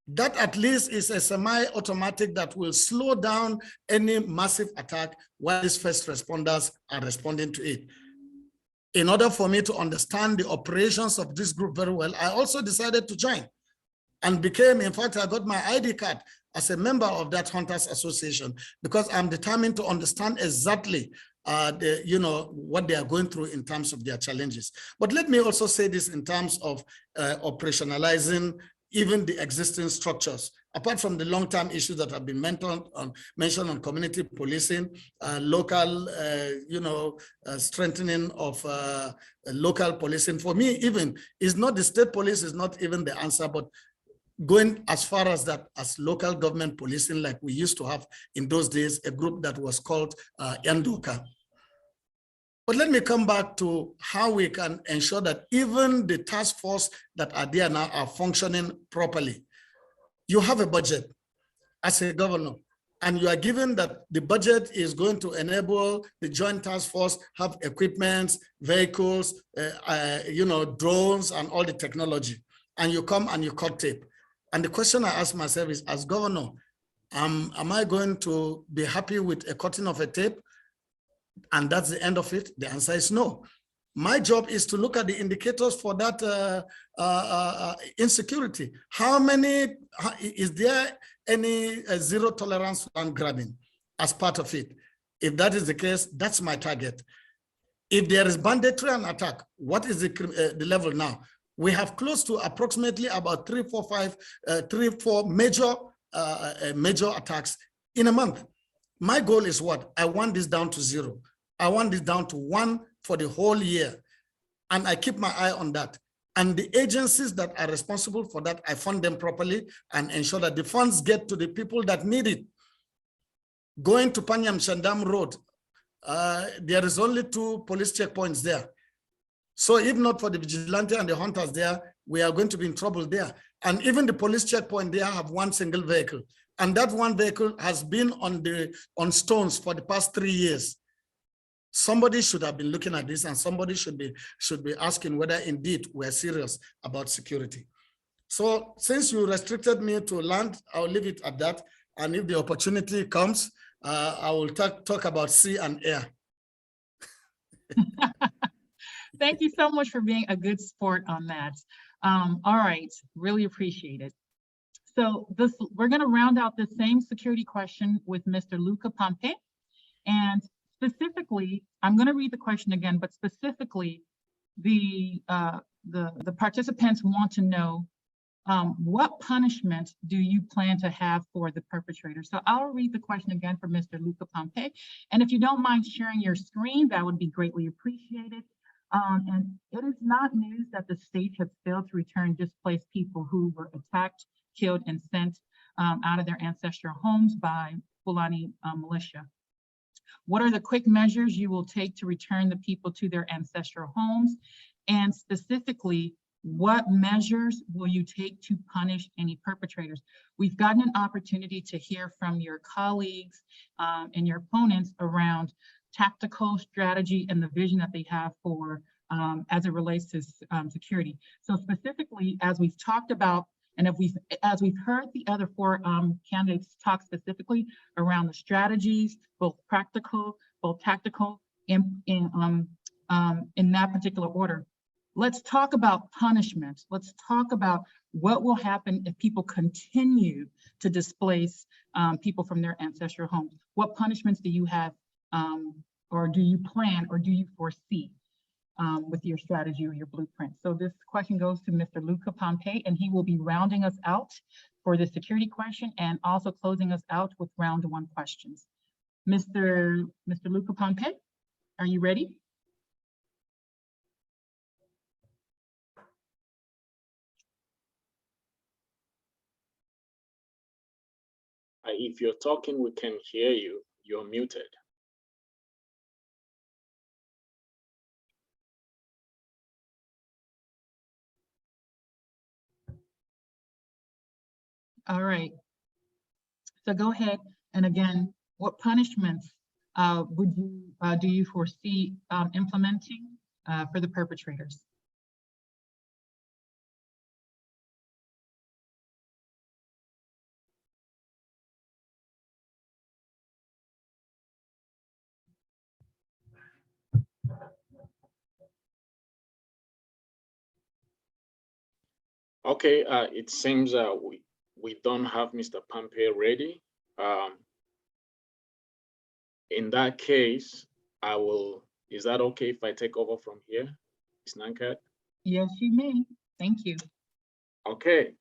That at least is a semi-automatic that will slow down any massive attack while these first responders are responding to it. In order for me to understand the operations of this group very well, I also decided to join and became, in fact, I got my ID card as a member of that Hunters Association because I'm determined to understand exactly what they are going through in terms of their challenges. But let me also say this in terms of operationalizing even the existing structures, apart from the long-term issues that have been mentioned on community policing, local, strengthening of local policing. For me, even, is not the state police is not even the answer, but going as far as that, as local government policing, like we used to have in those days, a group that was called Yandoka. But let me come back to how we can ensure that even the task force that are there now are functioning properly. You have a budget as a governor, and you are given that the budget is going to enable the joint task force have equipment, vehicles, drones, and all the technology. And you come and you cut tape. And the question I ask myself is, as governor, am I going to be happy with a cutting of a tape? And that's the end of it? The answer is no. My job is to look at the indicators for that insecurity. Is there any zero tolerance on grabbing as part of it? If that is the case, that's my target. If there is banditry and attack, what is the level now? We have close to approximately about 3, 4 major attacks in a month. My goal is what? I want this down to 0. I want this down to 1 for the whole year. And I keep my eye on that. And the agencies that are responsible for that, I fund them properly and ensure that the funds get to the people that need it. Going to Panyam Shandam Road, there is only 2 police checkpoints there. So if not for the vigilante and the hunters there, we are going to be in trouble there. And even the police checkpoint there have 1 single vehicle. And that 1 vehicle has been on stones for the past 3 years. somebody should have been looking at this, and somebody should be asking whether indeed we're serious about security. So since you restricted me to land, I'll leave it at that. And if the opportunity comes, I will talk about sea and air. Thank you so much for being a good sport on that. All right, really appreciate it. So we're going to round out the same security question with Mr. Luca Panpe. And specifically, I'm going to read the question again, but specifically, the participants want to know what punishment do you plan to have for the perpetrator? So I'll read the question again for Mr. Luca Panpe. And if you don't mind sharing your screen, that would be greatly appreciated. And it is not news that the state has failed to return displaced people who were attacked, killed, and sent out of their ancestral homes by Fulani militia. What are the quick measures you will take to return the people to their ancestral homes? And specifically, what measures will you take to punish any perpetrators? We've gotten an opportunity to hear from your colleagues and your opponents around tactical strategy and the vision that they have for as it relates to security. So specifically, as we've talked about, and as we've heard the other four candidates talk specifically around the strategies, both practical, both tactical, in that particular order. Let's talk about punishment. Let's talk about what will happen if people continue to displace people from their ancestral homes. What punishments do you have, or do you plan, or do you foresee with your strategy or your blueprint? So this question goes to Mr. Luca Panpe, and he will be rounding us out for the security question and also closing us out with round one questions. Mr. Luca Panpe, are you ready? If you're talking, we can hear you. You're muted. All right. So go ahead. And again, what punishments do you foresee implementing for the perpetrators? Okay, it seems we don't have Mr. Panpe ready. In that case, is that okay if I take over from here, Ms. Nankat? Yes, you may. Thank you. Okay.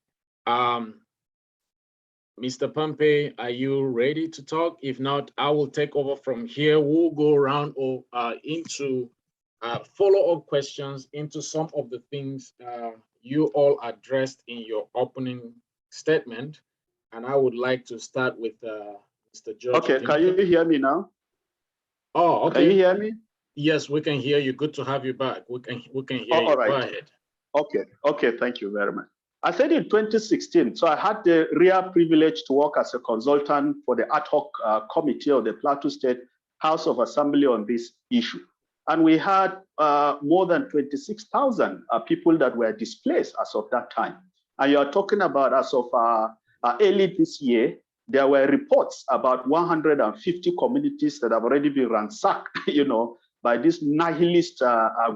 Mr. Panpe, are you ready to talk? If not, I will take over from here. We'll go around into follow-up questions into some of the things you all addressed in your opening statement. And I would like to start with Mr. George. Okay, Dimka. can you hear me now? Oh, okay. Can you hear me? Yes, we can hear you. Good to have you back. We can hear you. All right. Go ahead. Okay, thank you very much. I said in 2016, so I had the rare privilege to work as a consultant for the ad hoc committee of the Plateau State House of Assembly on this issue. And we had more than 26,000 people that were displaced as of that time. And you are talking about as of early this year, there were reports about 150 communities that have already been ransacked, by these nihilist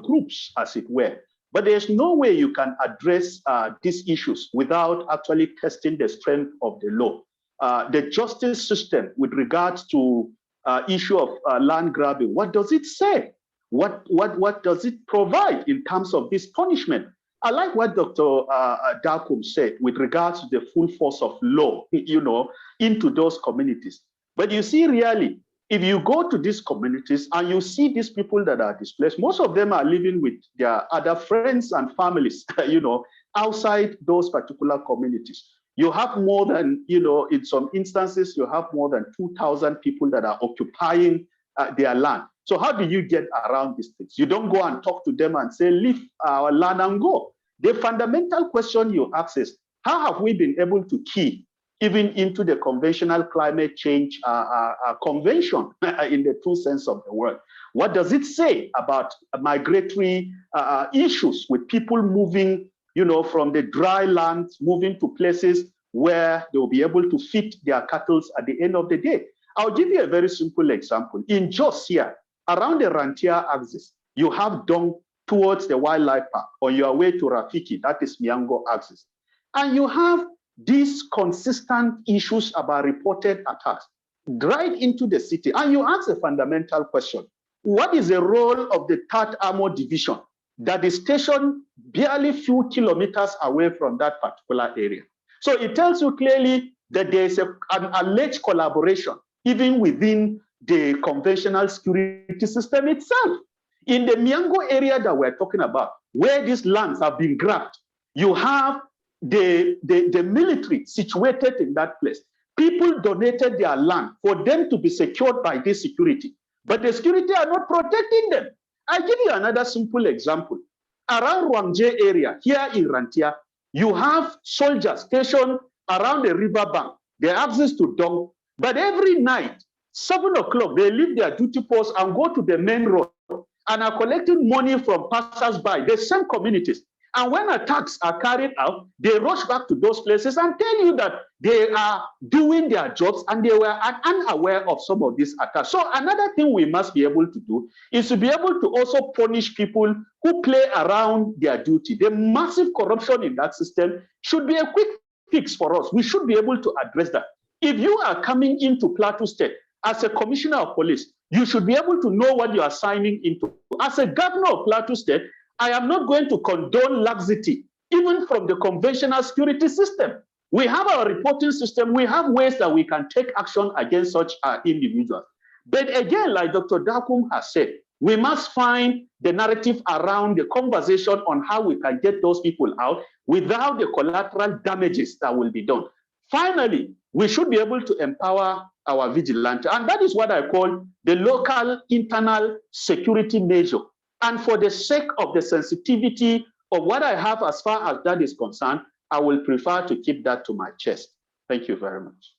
groups, as it were. But there's no way you can address these issues without actually testing the strength of the law. The justice system with regards to issue of land grabbing, what does it say? What does it provide in terms of this punishment? I like what Dr. Dakum said with regards to the full force of law, into those communities. But you see, really, if you go to these communities and you see these people that are displaced, most of them are living with their other friends and families, outside those particular communities. You have more than, in some instances, you have more than 2,000 people that are occupying their land. So how do you get around these things? You don't go and talk to them and say, leave our land and go. The fundamental question you ask is, how have we been able to keep even into the conventional climate change convention in the true sense of the word. What does it say about migratory issues with people moving, from the dry lands, moving to places where they will be able to feed their cattle at the end of the day? I'll give you a very simple example. In Jos here, around the Rantia axis, you have Dong towards the wildlife park on your way to Rafiki, that is Miango axis. And you have these consistent issues about reported attacks right into the city. And you ask a fundamental question. What is the role of the 3rd Armored Division that is stationed barely few kilometers away from that particular area? So it tells you clearly that there is an alleged collaboration even within the conventional security system itself. In the Miango area that we're talking about, where these lands have been grabbed, you have the military situated in that place. People donated their land for them to be secured by this security, but the security are not protecting them. I'll give you another simple example. Around Wangje area, here in Rantia, you have soldiers stationed around the riverbank, they have access to Dong, but every night, 7 o'clock, they leave their duty post and go to the main road and are collecting money from passers-by, the same communities. And when attacks are carried out, they rush back to those places and tell you that they are doing their jobs and they were unaware of some of these attacks. So another thing we must be able to do is to be able to also punish people who play around their duty. The massive corruption in that system should be a quick fix for us. We should be able to address that. If you are coming into Plateau State as a commissioner of police, you should be able to know what you are signing into. As a governor of Plateau State, I am not going to condone laxity, even from the conventional security system. We have our reporting system. We have ways that we can take action against such individuals. But again, like Dr. Dakum has said, we must find the narrative around the conversation on how we can get those people out without the collateral damages that will be done. Finally, we should be able to empower our vigilante. And that is what I call the local internal security measure. And for the sake of the sensitivity of what I have as far as that is concerned, I will prefer to keep that to my chest. Thank you very much.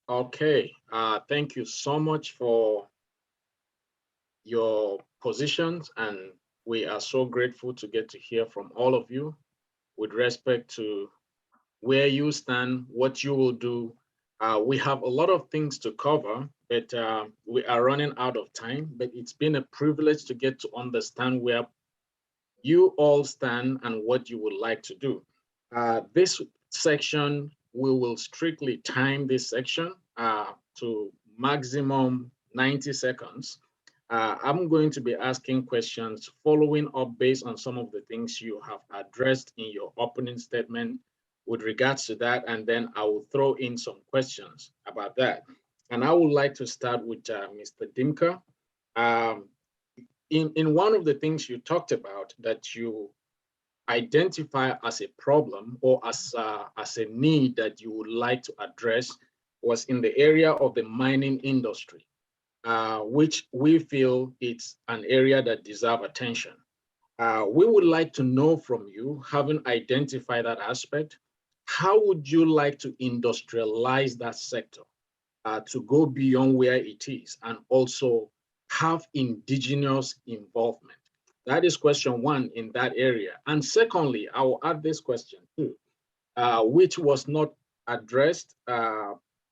Okay, thank you so much for your positions, and we are so grateful to get to hear from all of you with respect to where you stand, what you will do. We have a lot of things to cover, but we are running out of time, but it's been a privilege to get to understand where you all stand and what you would like to do. This section, we will strictly time this section to maximum 90 seconds. I'm going to be asking questions following up based on some of the things you have addressed in your opening statement with regards to that, and then I will throw in some questions about that. And I would like to start with Mr. Dimka. In one of the things you talked about that you identify as a problem or as a need that you would like to address was in the area of the mining industry, which we feel it's an area that deserves attention. We would like to know from you, having identified that aspect, how would you like to industrialize that sector to go beyond where it is and also have indigenous involvement? That is question one in that area. And secondly, I will add this question too, which was not addressed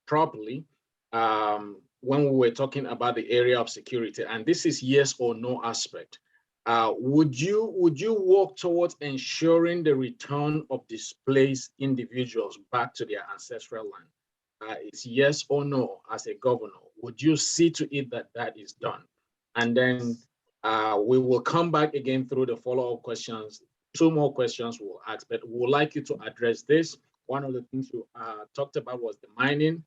properly when we were talking about the area of security. And this is yes or no aspect. Would you work towards ensuring the return of displaced individuals back to their ancestral land? It's yes or no as a governor. Would you see to it that that is done? And then we will come back again through the follow-up questions. 2 more questions we'll ask, but we would like you to address this. One of the things you talked about was the mining.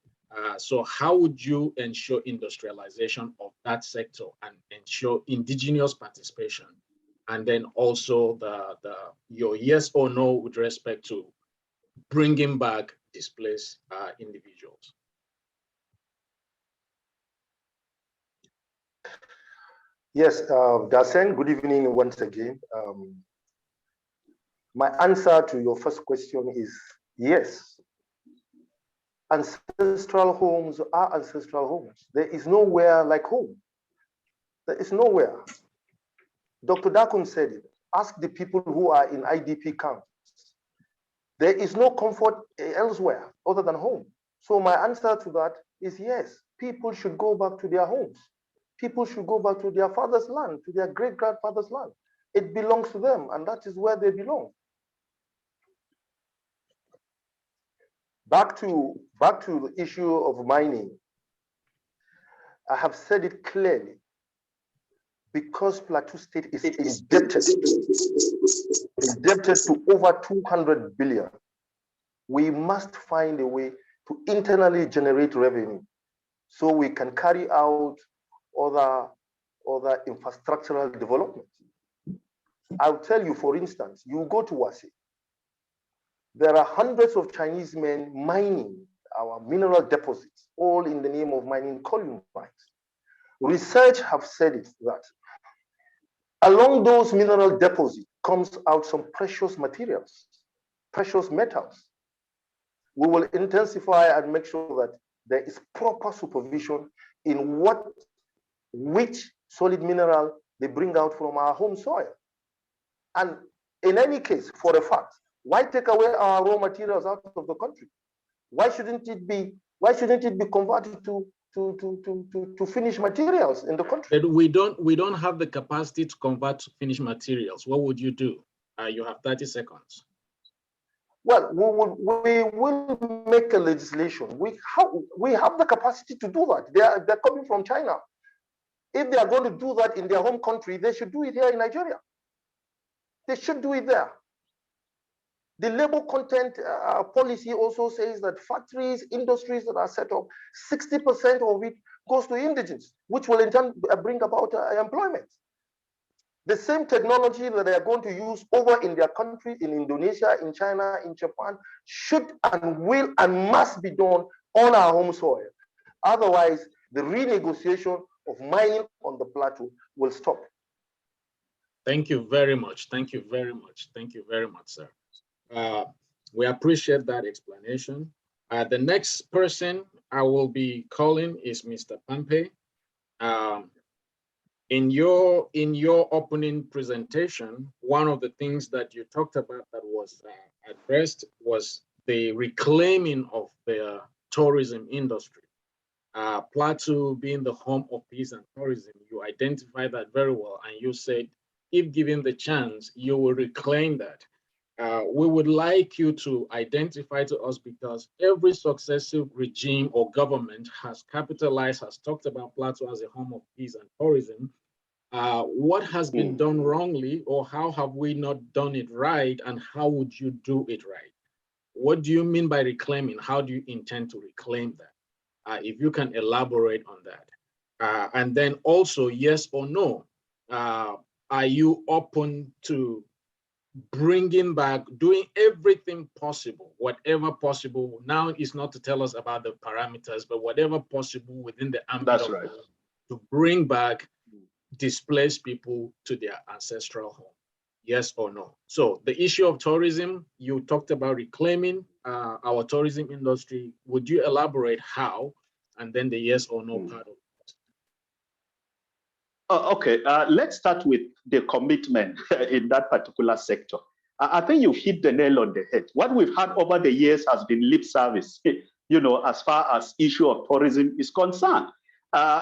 So how would you ensure industrialization of that sector and ensure indigenous participation? And then also your yes or no with respect to bringing back displaced individuals. Yes, Dasen, good evening once again. My answer to your first question is yes. Ancestral homes are ancestral homes. There is nowhere like home. There is nowhere. Dr. Dakum said it. Ask the people who are in IDP camps. There is no comfort elsewhere other than home. So my answer to that is yes. People should go back to their homes. People should go back to their father's land, to their great-grandfather's land. It belongs to them, and that is where they belong. Back to the issue of mining. I have said it clearly. Because Plateau State is indebted to over 200 billion, we must find a way to internally generate revenue so we can carry out other infrastructural development. I'll tell you, for instance, you go to Wasi, there are hundreds of Chinese men mining our mineral deposits, all in the name of mining columbines. Research have said it that along those mineral deposits comes out some precious materials, precious metals. We will intensify and make sure that there is proper supervision in which solid mineral they bring out from our home soil. And in any case, for a fact, why take away our raw materials out of the country? Why shouldn't it be converted to finished materials in the country? But we don't have the capacity to convert to finished materials. What would you do? You have 30 seconds. Well, we will make a legislation. We have the capacity to do that. They're coming from China. If they are going to do that in their home country, they should do it here in Nigeria. They should do it there. The labor content policy also says that factories, industries that are set up, 60% of it goes to indigenes, which will in turn bring about employment. The same technology that they are going to use over in their country, in Indonesia, in China, in Japan, should and will and must be done on our home soil. Otherwise, the renegotiation of mining on the plateau will stop. Thank you very much. Thank you very much. Thank you very much, sir. We appreciate that explanation. The next person I will be calling is Mr. Panpe. In your opening presentation, one of the things that you talked about that was addressed was the reclaiming of the tourism industry. Plateau being the home of peace and tourism, you identified that very well, and you said, if given the chance, you will reclaim that. We would like you to identify to us, because every successive regime or government has capitalized, has talked about Plateau as a home of peace and tourism. What has been done wrongly, or how have we not done it right, and how would you do it right? What do you mean by reclaiming? How do you intend to reclaim that? If you can elaborate on that. And then also, yes or no, are you open to bringing back, doing everything possible, whatever possible? Now is not to tell us about the parameters, but whatever possible within the ambit of law to bring back displaced people to their ancestral home. Yes or no? So the issue of tourism, you talked about reclaiming our tourism industry. Would you elaborate how? And then the yes or no part of it. Okay, let's start with the commitment in that particular sector. I think you've hit the nail on the head. What we've had over the years has been lip service, you know, as far as issue of tourism is concerned.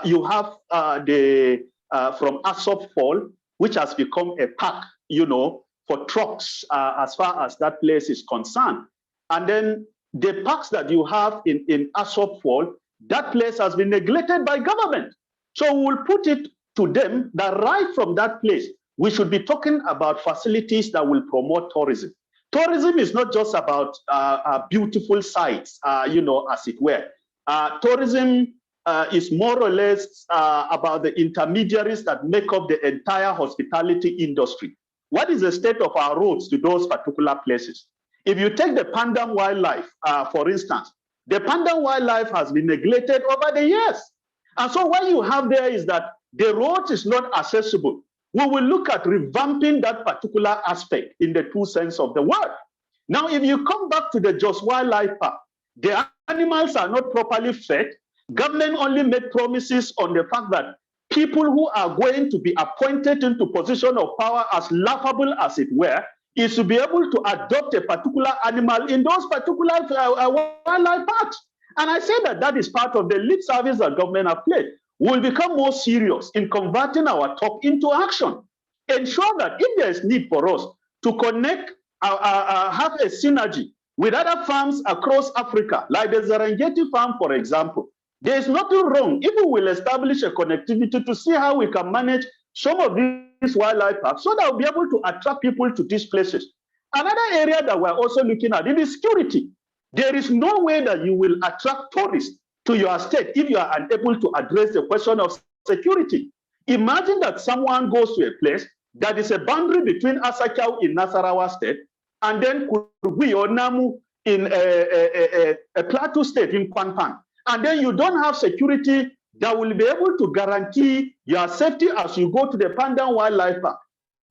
You have from Asop Fall, which has become a park, you know, for trucks as far as that place is concerned. And then the parks that you have in Asop Fall, that place has been neglected by government. So we'll put it to them that right from that place, we should be talking about facilities that will promote tourism. Tourism is not just about beautiful sites, you know, as it were. Tourism is more or less about the intermediaries that make up the entire hospitality industry. What is the state of our roads to those particular places? If you take the Pandam wildlife, for instance, the Pandam wildlife has been neglected over the years. And so what you have there is that the road is not accessible. we will look at revamping that particular aspect in the true sense of the word. Now, if you come back to the Just Wildlife Park, the animals are not properly fed. Government only made promises on the fact that people who are going to be appointed into position of power, as laughable as it were, is to be able to adopt a particular animal in those particular wildlife parks. And I say that that is part of the lip service that government have played. We'll become more serious in converting our talk into action. Ensure that if there is need for us to connect, have a synergy with other farms across Africa, like the Serengeti farm, for example, there is nothing wrong if we will establish a connectivity to see how we can manage some of these wildlife parks so that we'll be able to attract people to these places. Another area that we're also looking at is security. There is no way that you will attract tourists to your state if you are unable to address the question of security. Imagine that someone goes to a place that is a boundary between Asakau in Nasarawa state and then Kurgui or Namu in a Plateau state in Kwanpan. And then you don't have security that will be able to guarantee your safety as you go to the Pandan Wildlife Park.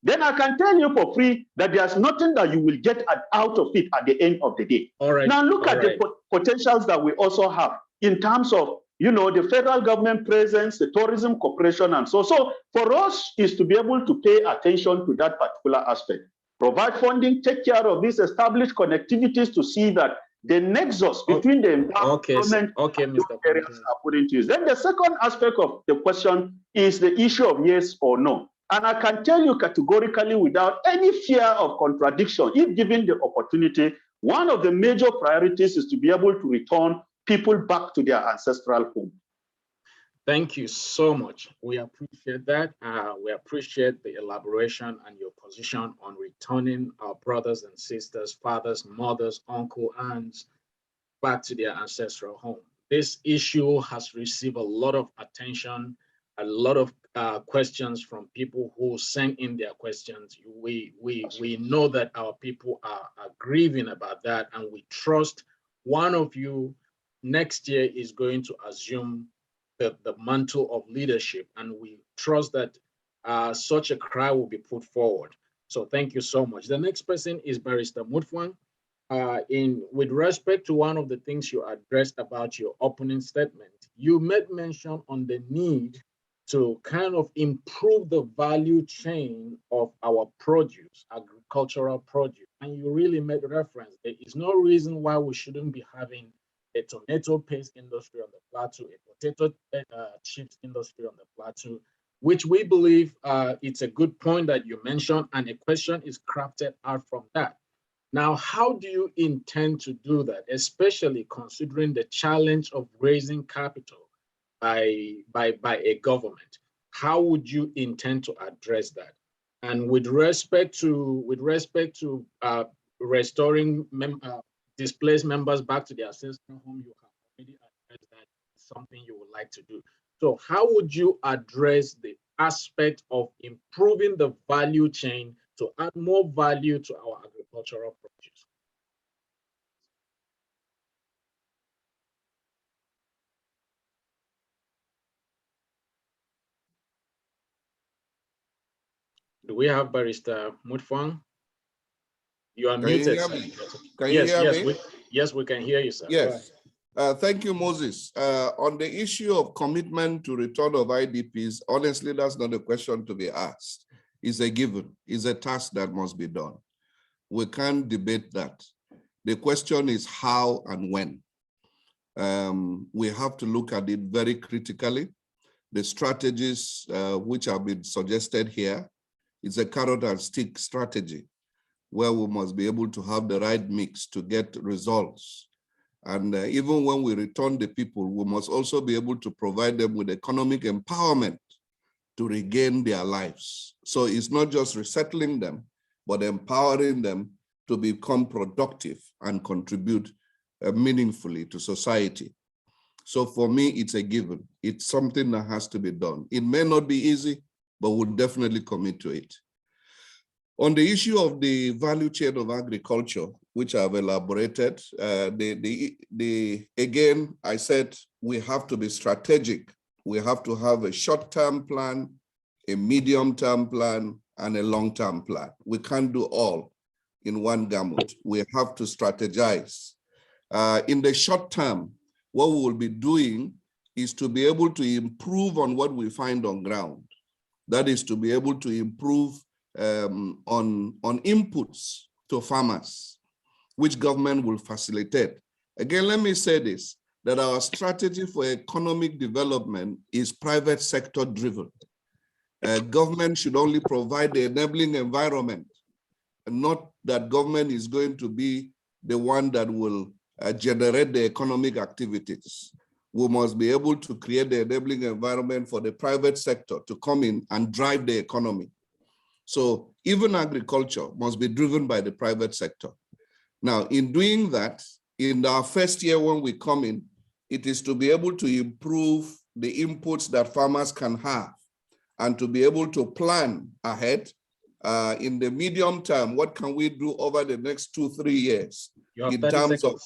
Then I can tell you for free that there's nothing that you will get out of it at the end of the day. All right. Now look at the potentials that we also have in terms of, you know, the federal government presence, the tourism corporation, and so. So for us is to be able to pay attention to that particular aspect. Provide funding, take care of these established connectivities to see that the nexus between the environment and those areas are put into use. Then the second aspect of the question is the issue of yes or no. And I can tell you categorically without any fear of contradiction, if given the opportunity, one of the major priorities is to be able to return people back to their ancestral home. Thank you so much. We appreciate that. We appreciate the elaboration and your position on returning our brothers and sisters, fathers, mothers, uncles, aunts back to their ancestral home. This issue has received a lot of attention, a lot of questions from people who sent in their questions. We know that our people are grieving about that, and we trust one of you next year is going to assume the mantle of leadership, and we trust that such a cry will be put forward. So thank you so much. The next person is Barrister Mutfwang. With respect to one of the things you addressed about your opening statement, you made mention on the need to kind of improve the value chain of our produce, agricultural produce. And you really made reference. There is no reason why we shouldn't be having a tomato paste industry on the plateau, a potato chips industry on the plateau, which we believe it's a good point that you mentioned, and a question is crafted out from that. Now, how do you intend to do that, especially considering the challenge of raising capital by a government? How would you intend to address that? And with respect to restoring displaced members back to their ancestral home, you have already addressed that. It's something you would like to do. So how would you address the aspect of improving the value chain to add more value to our agricultural produce? Do we have Barrister Mutfwang? You are muted. Can you hear me? Can you hear me? Yes, we can hear you, sir. Yes. Thank you, Moses. On the issue of commitment to return of IDPs, honestly, that's not a question to be asked. It's a given. It's a task that must be done. We can't debate that. The question is how and when. We have to look at it very critically. The strategies which have been suggested here is a carrot and stick strategy, where we must be able to have the right mix to get results. And even when we return the people, we must also be able to provide them with economic empowerment to regain their lives. So it's not just resettling them, but empowering them to become productive and contribute meaningfully to society. So for me, it's a given. It's something that has to be done. It may not be easy, but we'll definitely commit to it. On the issue of the value chain of agriculture, which I've elaborated, again, I said we have to be strategic. We have to have a short-term plan a medium-term plan, and a long-term plan. We can't do all in one gamut. We have to strategize. In the short term, what we will be doing is to be able to improve on what we find on ground. That is to be able to improve on inputs to farmers, which government will facilitate. Again, let me say this, that our strategy for economic development is private sector driven. Government should only provide the enabling environment, and not that government is going to be the one that will generate the economic activities. We must be able to create the enabling environment for the private sector to come in and drive the economy. So even agriculture must be driven by the private sector. Now, in doing that, in our first year when we come in, it is to be able to improve the inputs that farmers can have and to be able to plan ahead. In the medium term, what can we do over the next 2-3 years? In terms of,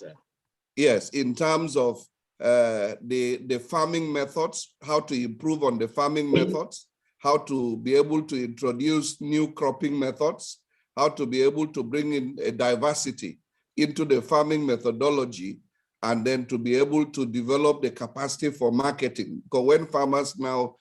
yes, in terms of the farming methods, how to improve on the farming methods, how to be able to introduce new cropping methods, how to be able to bring in a diversity into the farming methodology, and then to be able to develop the capacity for marketing. Because when farmers now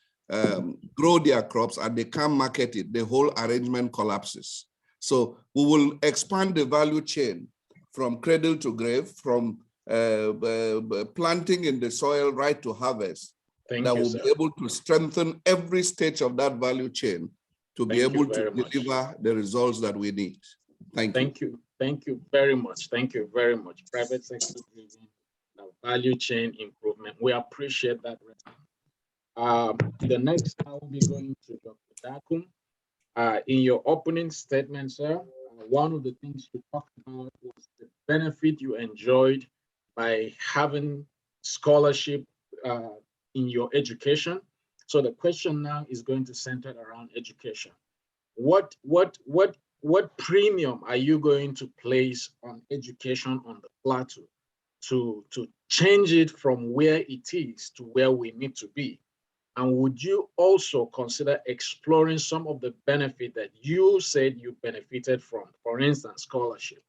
grow their crops and they can't market it, the whole arrangement collapses. So we will expand the value chain from cradle to grave, from planting in the soil right to harvest. That will be able to strengthen every stage of that value chain to be able to deliver the results that we need. Thank you. Thank you very much. Thank you very much. Private sector driven, value chain improvement. We appreciate that. The next, I will be going to Dr. Dakum. In your opening statement, sir, one of the things you talked about was the benefit you enjoyed by having scholarship in your education. So the question now is going to center around education. What premium are you going to place on education on the plateau to change it from where it is to where we need to be? And would you also consider exploring some of the benefit that you said you benefited from, for instance, scholarship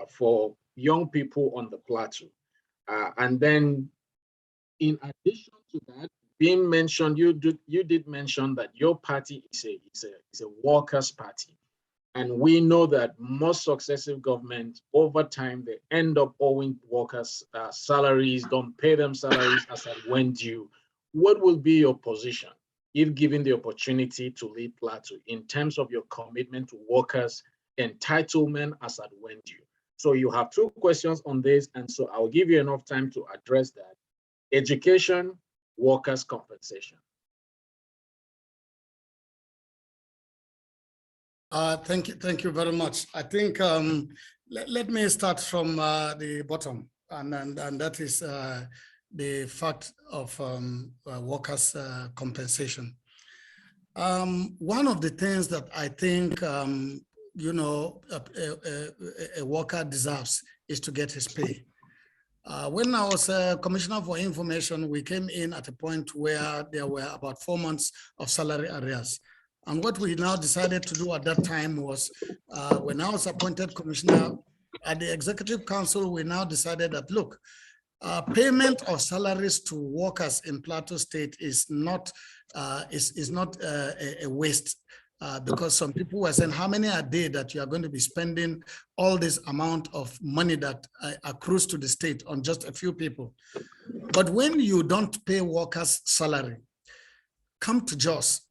for young people on the plateau? And then in addition to that, being mentioned, you did mention that your party is a workers' party. And we know that most successive governments over time, they end up owing workers salaries, don't pay them salaries as at when due. What will be your position if given the opportunity to lead Plateau in terms of your commitment to workers' entitlement as at when due? So you have 2 questions on this, and so I'll give you enough time to address that. Education, workers' compensation. Thank you very much. I think let me start from the bottom, and that is the fact of workers' compensation. One of the things that I think you know a worker deserves is to get his pay. When I was Commissioner for Information, we came in at a point where there were about 4 months of salary arrears. And what we now decided to do at that time was, when I was appointed commissioner at the Executive Council, we now decided that, look, payment of salaries to workers in Plateau State is not a waste, because some people were saying, how many a day that you are going to be spending all this amount of money that accrues to the state on just a few people? But when you don't pay workers' salary, come to Jos,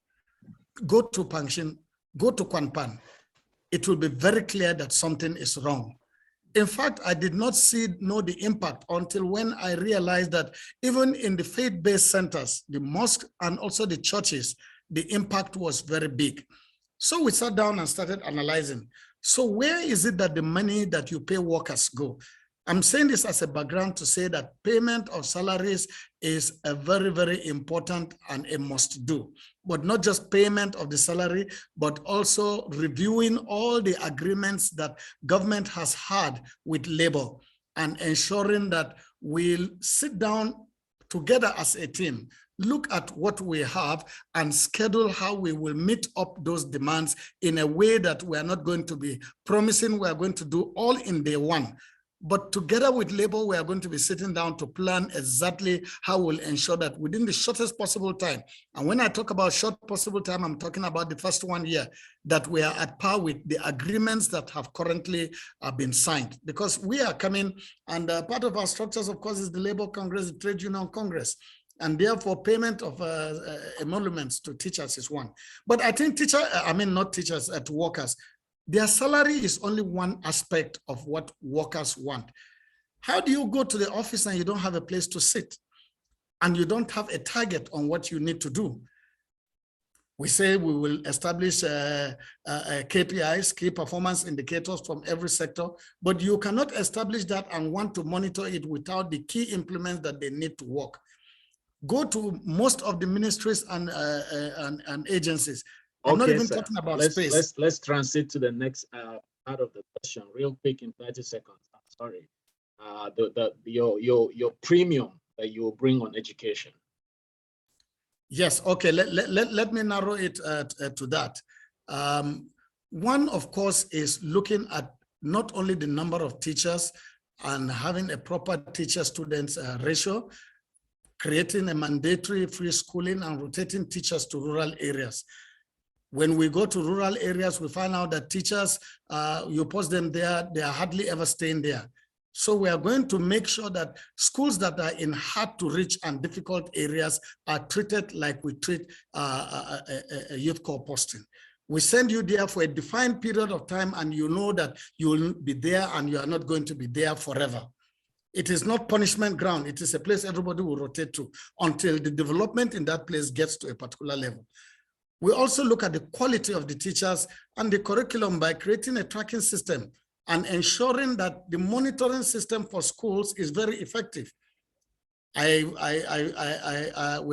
go to Pangshin, go to Kwanpan, it will be very clear that something is wrong. In fact, I did not know the impact until when I realized that even in the faith-based centers, the mosque and also the churches, the impact was very big. So we sat down and started analyzing. So where is it that the money that you pay workers go? I'm saying this as a background to say that payment of salaries is a very, very important and a must do. But not just payment of the salary, but also reviewing all the agreements that government has had with labor and ensuring that we'll sit down together as a team look at what we have and schedule how we will meet up those demands in a way that we are not going to be promising we are going to do all in day one. But together with labor, we are going to be sitting down to plan exactly how we'll ensure that within the shortest possible time. And when I talk about short possible time, I'm talking about the first 1 year, that we are at par with the agreements that have currently been signed. Because we are coming, and part of our structures, of course, is the Labor Congress, the Trade Union Congress. And therefore, payment of emoluments to teachers is one. But I think not teachers, to workers, their salary is only one aspect of what workers want. How do you go to the office and you don't have a place to sit? And you don't have a target on what you need to do? We say we will establish KPIs, key performance indicators from every sector, but you cannot establish that and want to monitor it without the key implements that they need to work. Go to most of the ministries and agencies. I'm not even talking about space. Let's transit to the next part of the question real quick in 30 seconds. I'm sorry. Your premium that you will bring on education. Yes, okay, let me narrow it to that. One, of course, is looking at not only the number of teachers and having a proper teacher-students ratio, creating a mandatory free schooling and rotating teachers to rural areas. When we go to rural areas, we find out that teachers, you post them there, they are hardly ever staying there. So we are going to make sure that schools that are in hard to reach and difficult areas are treated like we treat a youth corps posting. We send you there for a defined period of time and you know that you will be there and you are not going to be there forever. It is not punishment ground. It is a place everybody will rotate to until the development in that place gets to a particular level. We also look at the quality of the teachers and the curriculum by creating a tracking system and ensuring that the monitoring system for schools is very effective. We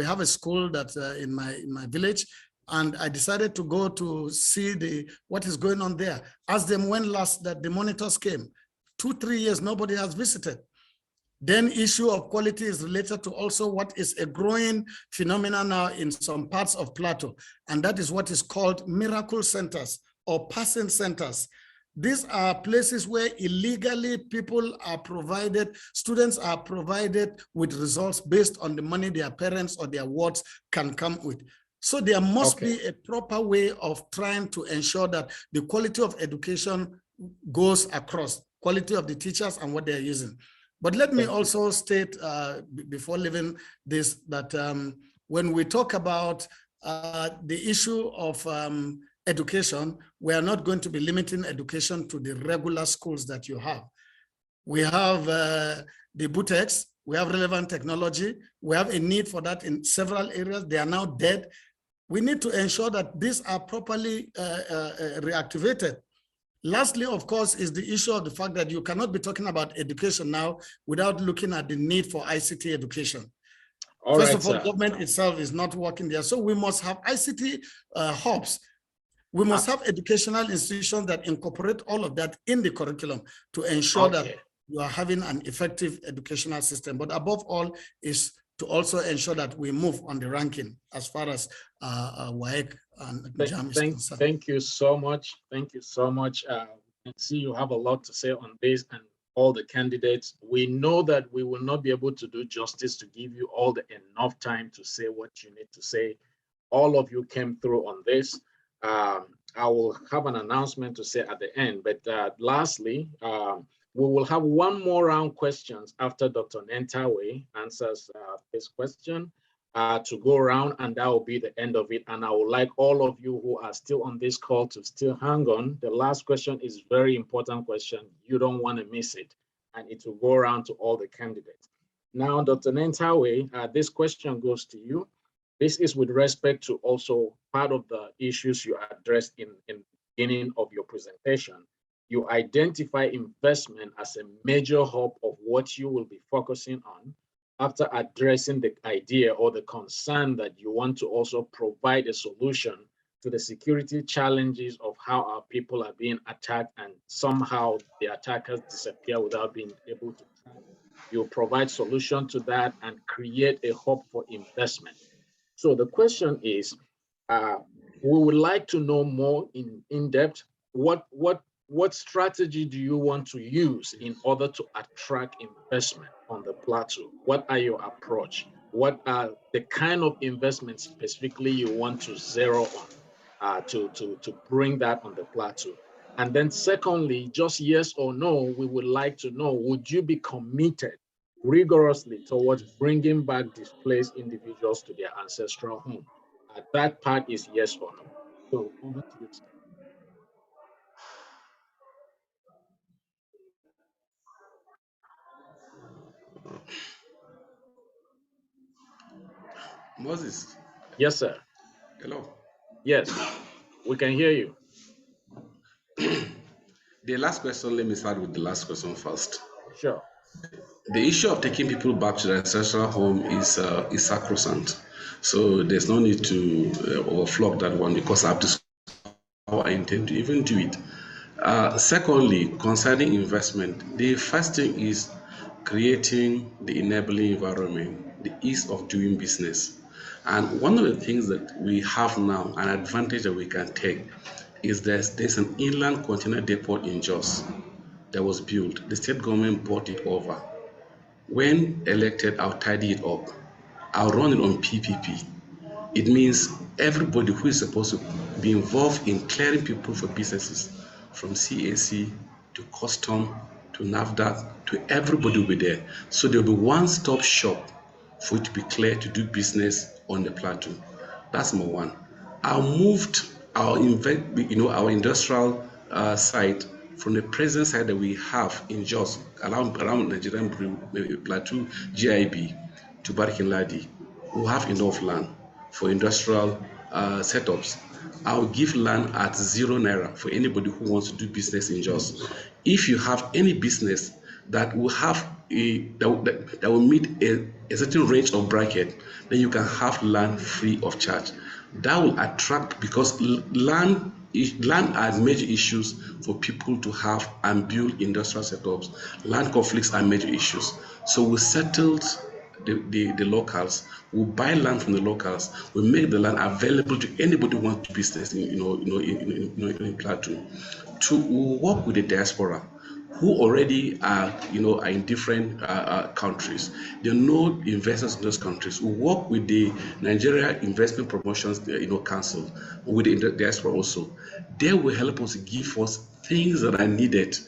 have a school that in my village, and I decided to go to see what is going on there. Ask them when last that the monitors came. 2-3 years, nobody has visited. Then issue of quality is related to also what is a growing phenomenon now in some parts of Plateau, and that is what is called miracle centers or passing centers. These are places where illegally people are provided, students are provided with results based on the money their parents or their wards can come with. So there must be a proper way of trying to ensure that the quality of education goes across, quality of the teachers and what they're using. But let me also state before leaving this that when we talk about the issue of education, we are not going to be limiting education to the regular schools that you have. We have the BUTEX, we have relevant technology, we have a need for that in several areas. They are now dead. We need to ensure that these are properly reactivated. Lastly, of course, is the issue of the fact that you cannot be talking about education now without looking at the need for ICT education. First of all, government itself is not working there. So we must have ICT hubs. We must have educational institutions that incorporate all of that in the curriculum to ensure that you are having an effective educational system. But above all is to also ensure that we move on the ranking as far as WAEC and JAM is concerned. Thank you so much. Thank you so much. I see you have a lot to say on this and all the candidates. We know that we will not be able to do justice to give you all the enough time to say what you need to say. All of you came through on this. I will have an announcement to say at the end, but lastly, we will have one more round questions after Dr. Nentawe answers this question to go around, and that will be the end of it. And I would like all of you who are still on this call to still hang on. The last question is a very important question. You don't want to miss it, and it will go around to all the candidates. Now, Dr. Nentawe, this question goes to you. This is with respect to also part of the issues you addressed in the beginning of your presentation. You identify investment as a major hub of what you will be focusing on after addressing the idea or the concern that you want to also provide a solution to the security challenges of how our people are being attacked and somehow the attackers disappear without being able to track. You provide solution to that and create a hub for investment. So the question is, we would like to know more in depth. What strategy do you want to use in order to attract investment on the plateau? What are your approach? What are the kind of investments specifically you want to zero on to bring that on the plateau? And then secondly, just yes or no, we would like to know, would you be committed rigorously towards bringing back displaced individuals to their ancestral home? That part is yes or no. So over to you, sir. Moses. Yes, sir. Hello. Yes, we can hear you. The last question, let me start with the last question first. Sure. The issue of taking people back to their ancestral home is sacrosanct. So there's no need to overflock that one because I've discussed how I intend to even do it. Secondly, concerning investment, the first thing is creating the enabling environment, the ease of doing business. And one of the things that we have now, an advantage that we can take, is there's an inland container depot in Jos that was built. The state government bought it over. When elected, I'll tidy it up. I'll run it on PPP. It means everybody who is supposed to be involved in clearing people for businesses, from CAC to custom to NAFDAC to everybody will be there. So there'll be one-stop shop for it to be clear to do business on the plateau. That's number one. I moved our industrial site from the present site that we have in Jos around Nigerian Plateau GIB to Barikin who have enough land for industrial setups. I'll give land at 0 naira for anybody who wants to do business in Jos. If you have any business that will have that will meet a certain range of bracket, then you can have land free of charge. That will attract, because land are major issues for people to have and build industrial setups. Land conflicts are major issues. So we settled the locals. We buy land from the locals. We make the land available to anybody who wants to business in Plateau. To work with the diaspora, who already are in different countries. They know investors in those countries. We work with the Nigeria Investment Promotions Council, with the diaspora also. They will help us, give us things that are needed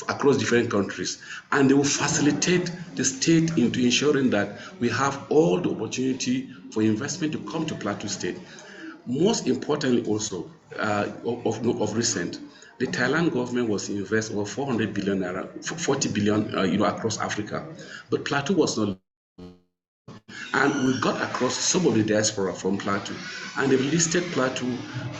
across different countries, and they will facilitate the state into ensuring that we have all the opportunity for investment to come to Plateau State. Most importantly also, of recent, the Thailand government was invest over 400 billion naira, 40 billion across Africa, but Plateau was not. And we got across some of the diaspora from Plateau, and they've listed Plateau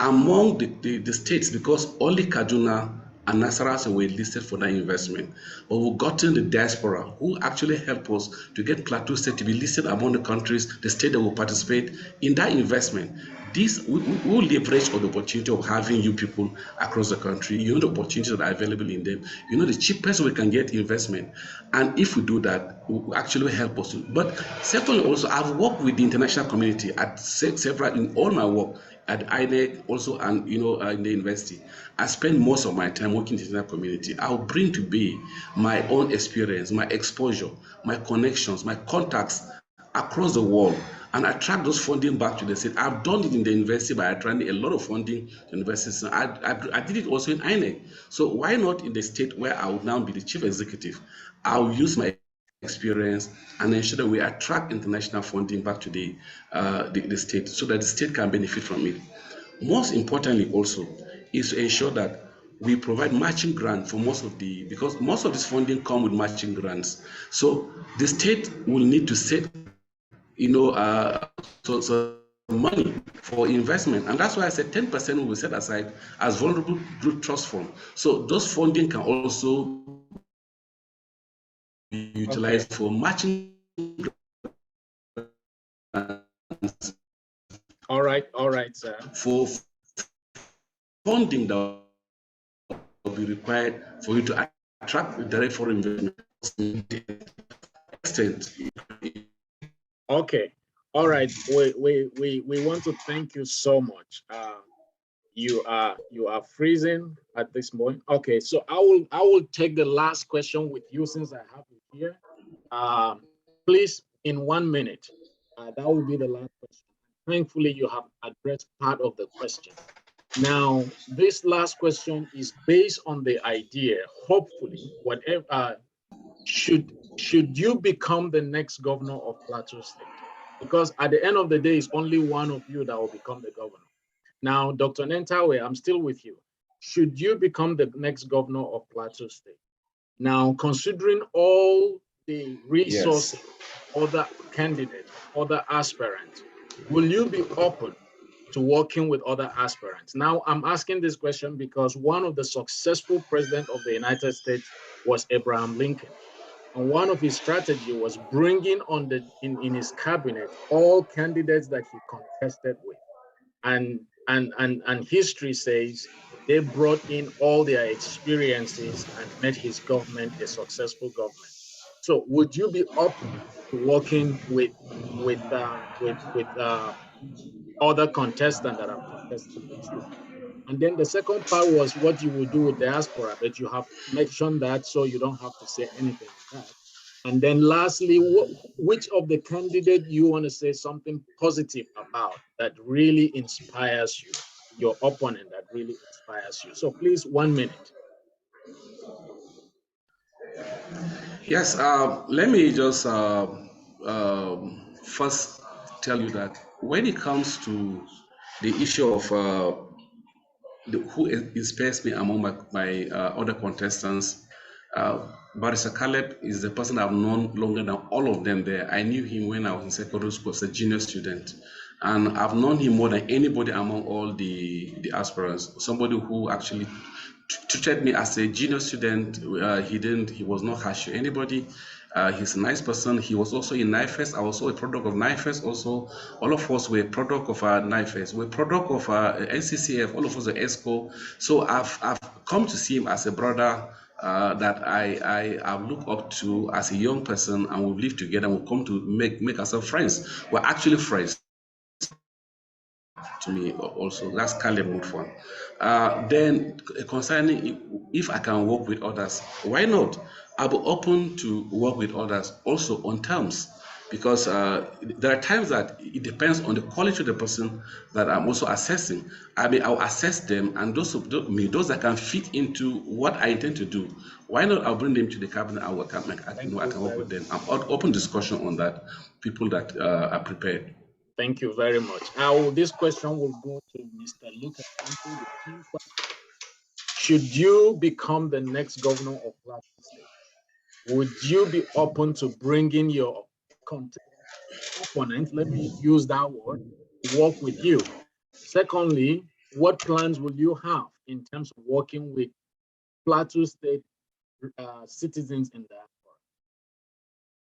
among the states, because only Kaduna and Nasarawa were listed for that investment. But we've gotten the diaspora who actually help us to get Plateau State to be listed among the countries, the state that will participate in that investment. This we will leverage on the opportunity of having you people across the country. The opportunities that are available in them. The cheapest we can get investment. And if we do that, it will actually help us. But secondly, also, I've worked with the international community at several, in all my work at INEC also, and in the university. I spend most of my time working in the international community. I'll bring to bear my own experience, my exposure, my connections, my contacts across the world, and attract those funding back to the state. I've done it in the university by attracting a lot of funding to universities. I did it also in INEC. So why not in the state where I would now be the chief executive? I'll use my experience and ensure that we attract international funding back to the state, so that the state can benefit from it. Most importantly also is to ensure that we provide matching grants for because most of this funding come with matching grants. So the state will need to set so money for investment, and that's why I said 10% will be set aside as vulnerable group trust fund. So those funding can also be utilized for matching. All right, sir. For funding that will be required for you to attract direct foreign investment. Okay. All right, we want to thank you so much. You are freezing at this point. Okay, so I will take the last question with you since I have it here. Please, in 1 minute, that will be the last question. Thankfully, you have addressed part of the question. Now, this last question is based on the idea, hopefully, whatever, should you become the next governor of Plateau State? Because at the end of the day, it's only one of you that will become the governor. Now, Dr. Nentawe, I'm still with you. Should you become the next governor of Plateau State? Now, considering all the resources, other candidates, other aspirants, will you be open to working with other aspirants? Now, I'm asking this question because one of the successful presidents of the United States was Abraham Lincoln. And one of his strategies was bringing on in his cabinet all candidates that he contested with. And history says they brought in all their experiences and made his government a successful government. So would you be open to working with other contestants that have contested with you? And then the second part was what you would do with diaspora, but you have mentioned that, so you don't have to say anything on that. And then lastly, which of the candidates you want to say something positive about that really inspires you, your opponent that really inspires you? So please, 1 minute. Yes, let me just first tell you that when it comes to the issue of who inspires me among my other contestants, Barrister Caleb is the person I've known longer than all of them there. I knew him when I was in secondary school as a junior student. And I've known him more than anybody among all the aspirants. Somebody who actually treated me as a junior student. He was not harsh to anybody. He's a nice person. He was also in NIFES. I was also a product of NIFES also. All of us were a product of NIFES. We're a product of NCCF. All of us are ESCO. So I've come to see him as a brother that I look up to as a young person, and we've lived together. We've come to make ourselves friends. We're actually friends to me also. That's Caleb Mutfwang. Then concerning if I can work with others, why not? I'll be open to work with others also on terms, because there are times that it depends on the quality of the person that I'm also assessing. I mean, I'll assess them, and those that can fit into what I intend to do, why not? I'll bring them to the cabinet and I can work with them. I'm open discussion on that, people that are prepared. Thank you very much. Now, this question will go to Mr. Luca Panpe. Should you become the next governor of Plateau State, would you be open to bringing your opponent, let me use that word, to work with you? Secondly, what plans will you have in terms of working with Plateau State citizens in diaspora?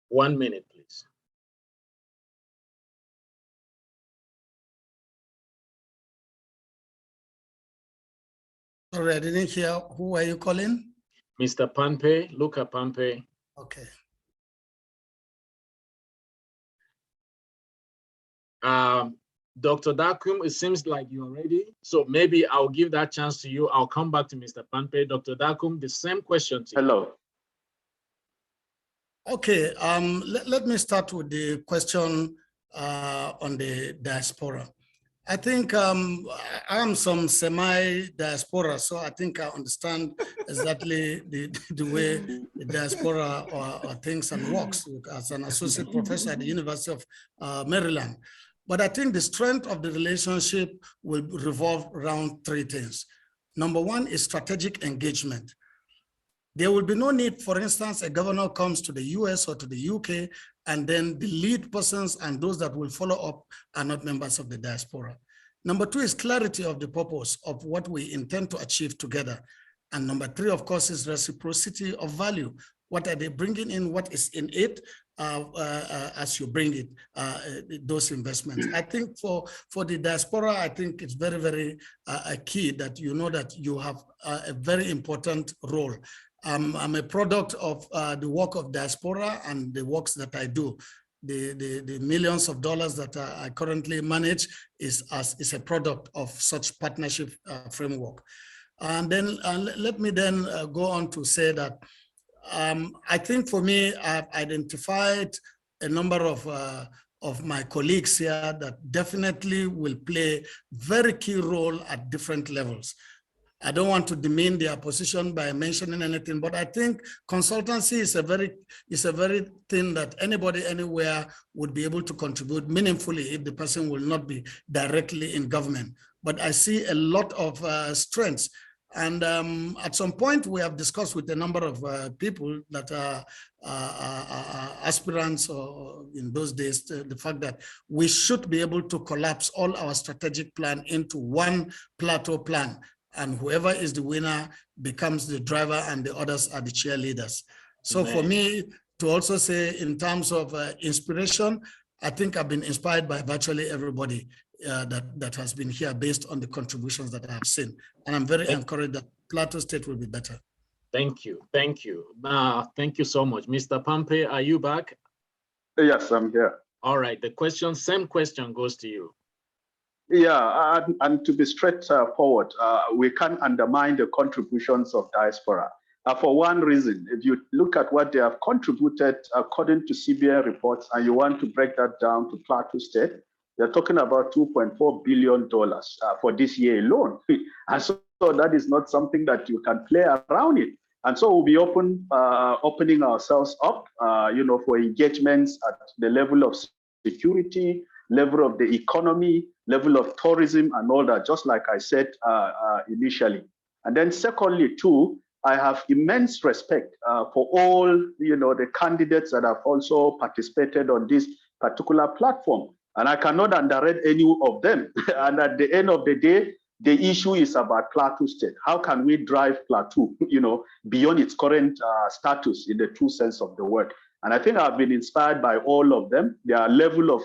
1 minute, please. Sorry, I didn't hear. Who are you calling? Mr. Panpe, Luca Panpe. Okay. Dr. Dakum, it seems like you're ready. So maybe I'll give that chance to you. I'll come back to Mr. Panpe. Dr. Dakum, the same question to you. Hello. Okay, let me start with the question on the diaspora. I think I am some semi-diaspora, so I think I understand exactly the way the diaspora or thinks and works as an associate professor at the University of Maryland. But I think the strength of the relationship will revolve around three things. Number one is strategic engagement. There will be no need, for instance, a governor comes to the US or to the UK, and then the lead persons and those that will follow up are not members of the diaspora. Number two is clarity of the purpose of what we intend to achieve together. And number three, of course, is reciprocity of value. What are they bringing in? What is in it as you bring it, those investments? I think for the diaspora, I think it's very, very key that you know that you have a very important role. I'm a product of the work of diaspora and the works that I do. the millions of dollars that I currently manage is a product of such partnership framework. And then let me then go on to say that I think for me, I've identified a number of my colleagues here that definitely will play very key role at different levels. I don't want to demean their position by mentioning anything, but I think consultancy is a very thing that anybody anywhere would be able to contribute meaningfully if the person will not be directly in government. But I see a lot of strengths. And at some point, we have discussed with a number of people that are aspirants, or in those days, the fact that we should be able to collapse all our strategic plan into one plateau plan. And whoever is the winner becomes the driver and the others are the cheerleaders. So for me to also say in terms of inspiration, I think I've been inspired by virtually everybody that has been here based on the contributions that I have seen. And I'm very encouraged that Plateau State will be better. Thank you. Thank you. Thank you so much. Mr. Panpe, are you back? Yes, I'm here. All right. Same question goes to you. Yeah, and to be straightforward, we can't undermine the contributions of diaspora. For one reason, if you look at what they have contributed according to CBN reports, and you want to break that down to Plateau State, they're talking about $2.4 billion for this year alone. And so that is not something that you can play around it. And so we'll be opening ourselves up, for engagements at the level of security, level of the economy, level of tourism, and all that, just like I said initially. And then secondly, too, I have immense respect for all, the candidates that have also participated on this particular platform. And I cannot underrate any of them. And at the end of the day, the issue is about Plateau State. How can we drive Plateau, beyond its current status in the true sense of the word? And I think I've been inspired by all of them. Their level of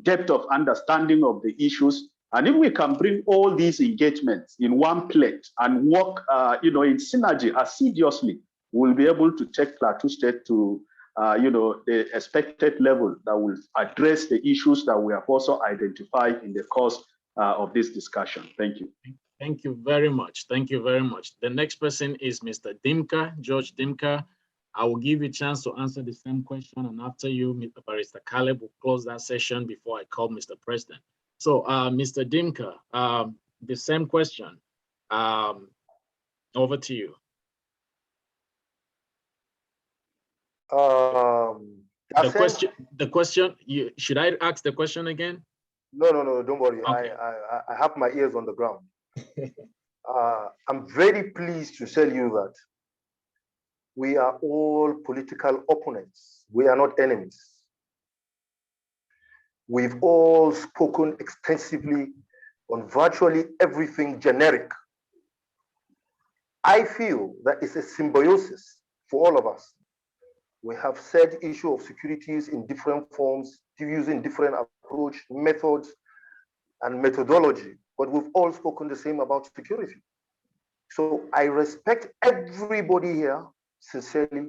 depth of understanding of the issues. And if we can bring all these engagements in one plate and work, in synergy assiduously, we'll be able to take Plateau State to, the expected level that will address the issues that we have also identified in the course of this discussion. Thank you. Thank you very much. Thank you very much. The next person is Mr. Dimka, George Dimka. I will give you a chance to answer the same question, and after you, Mr. Barrister Caleb will close that session before I call Mr. President. So, Mr. Dimka, the same question. Over to you. The question. Should I ask the question again? No, don't worry. Okay. I have my ears on the ground. I'm very pleased to tell you that we are all political opponents. We are not enemies. We've all spoken extensively on virtually everything generic. I feel that it's a symbiosis for all of us. We have said issue of securities in different forms, using different approach, methods, and methodology, but we've all spoken the same about security. So I respect everybody here sincerely,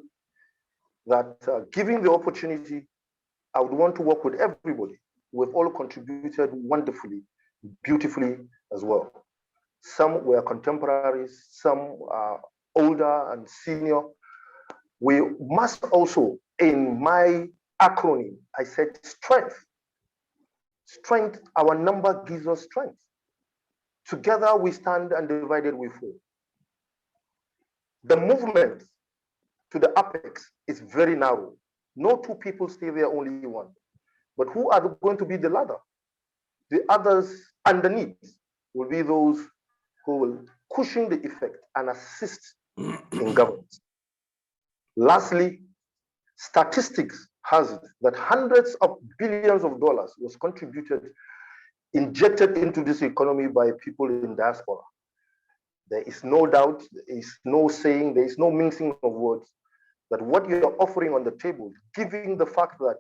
that given the opportunity, I would want to work with everybody. We've all contributed wonderfully, beautifully as well. Some were contemporaries, some are older and senior. We must also, in my acronym, I said strength. Strength, our number gives us strength. Together we stand and divided we fall. The movement to the apex is very narrow. No two people stay there, only one. But who are going to be the ladder? The others underneath will be those who will cushion the effect and assist in governance. Lastly, statistics has it that hundreds of billions of dollars was injected into this economy by people in diaspora. There is no doubt, there is no saying, there is no mincing of words, that what you're offering on the table, given the fact that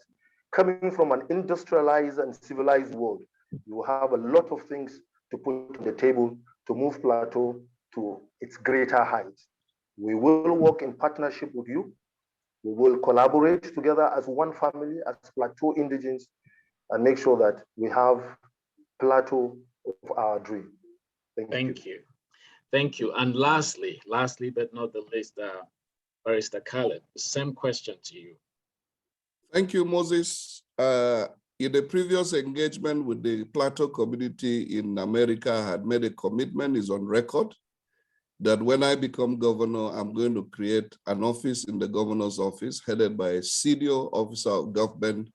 coming from an industrialized and civilized world, you have a lot of things to put on the table to move Plateau to its greater heights. We will work in partnership with you. We will collaborate together as one family, as Plateau indigenes, and make sure that we have Plateau of our dream. Thank you. Thank you. And lastly but not the least, Barrister Khaled, the same question to you. Thank you, Moses. In the previous engagement with the Plateau community in America, I had made a commitment, is on record, that when I become governor, I'm going to create an office in the governor's office headed by a senior officer of government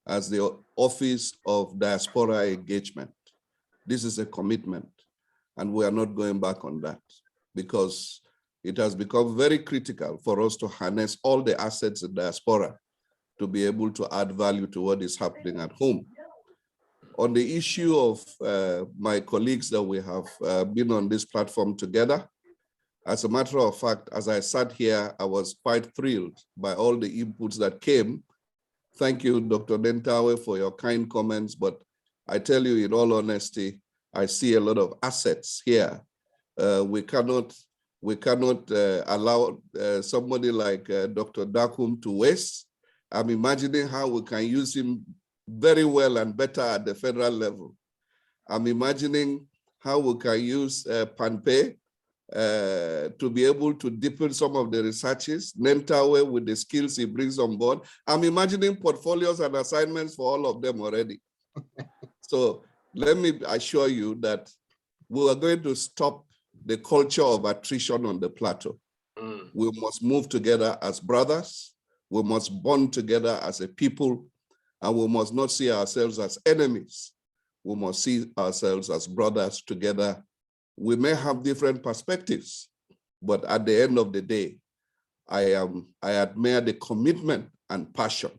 as the Office of Diaspora Engagement. This is a commitment, and we are not going back on that because it has become very critical for us to harness all the assets in diaspora to be able to add value to what is happening at home. On the issue of my colleagues that we have been on this platform together, as a matter of fact, as I sat here, I was quite thrilled by all the inputs that came. Thank you, Dr. Nentawe, for your kind comments, but I tell you in all honesty, I see a lot of assets here. We cannot allow somebody like Dr. Dakum to waste. I'm imagining how we can use him very well and better at the federal level. I'm imagining how we can use Panpe to be able to deepen some of the researches, Nentawe with the skills he brings on board. I'm imagining portfolios and assignments for all of them already. So let me assure you that we are going to stop the culture of attrition on the plateau. We must move together as brothers. We must bond together as a people, and we must not see ourselves as enemies. We must see ourselves as brothers together. We may have different perspectives, but at the end of the day, I admire the commitment and passion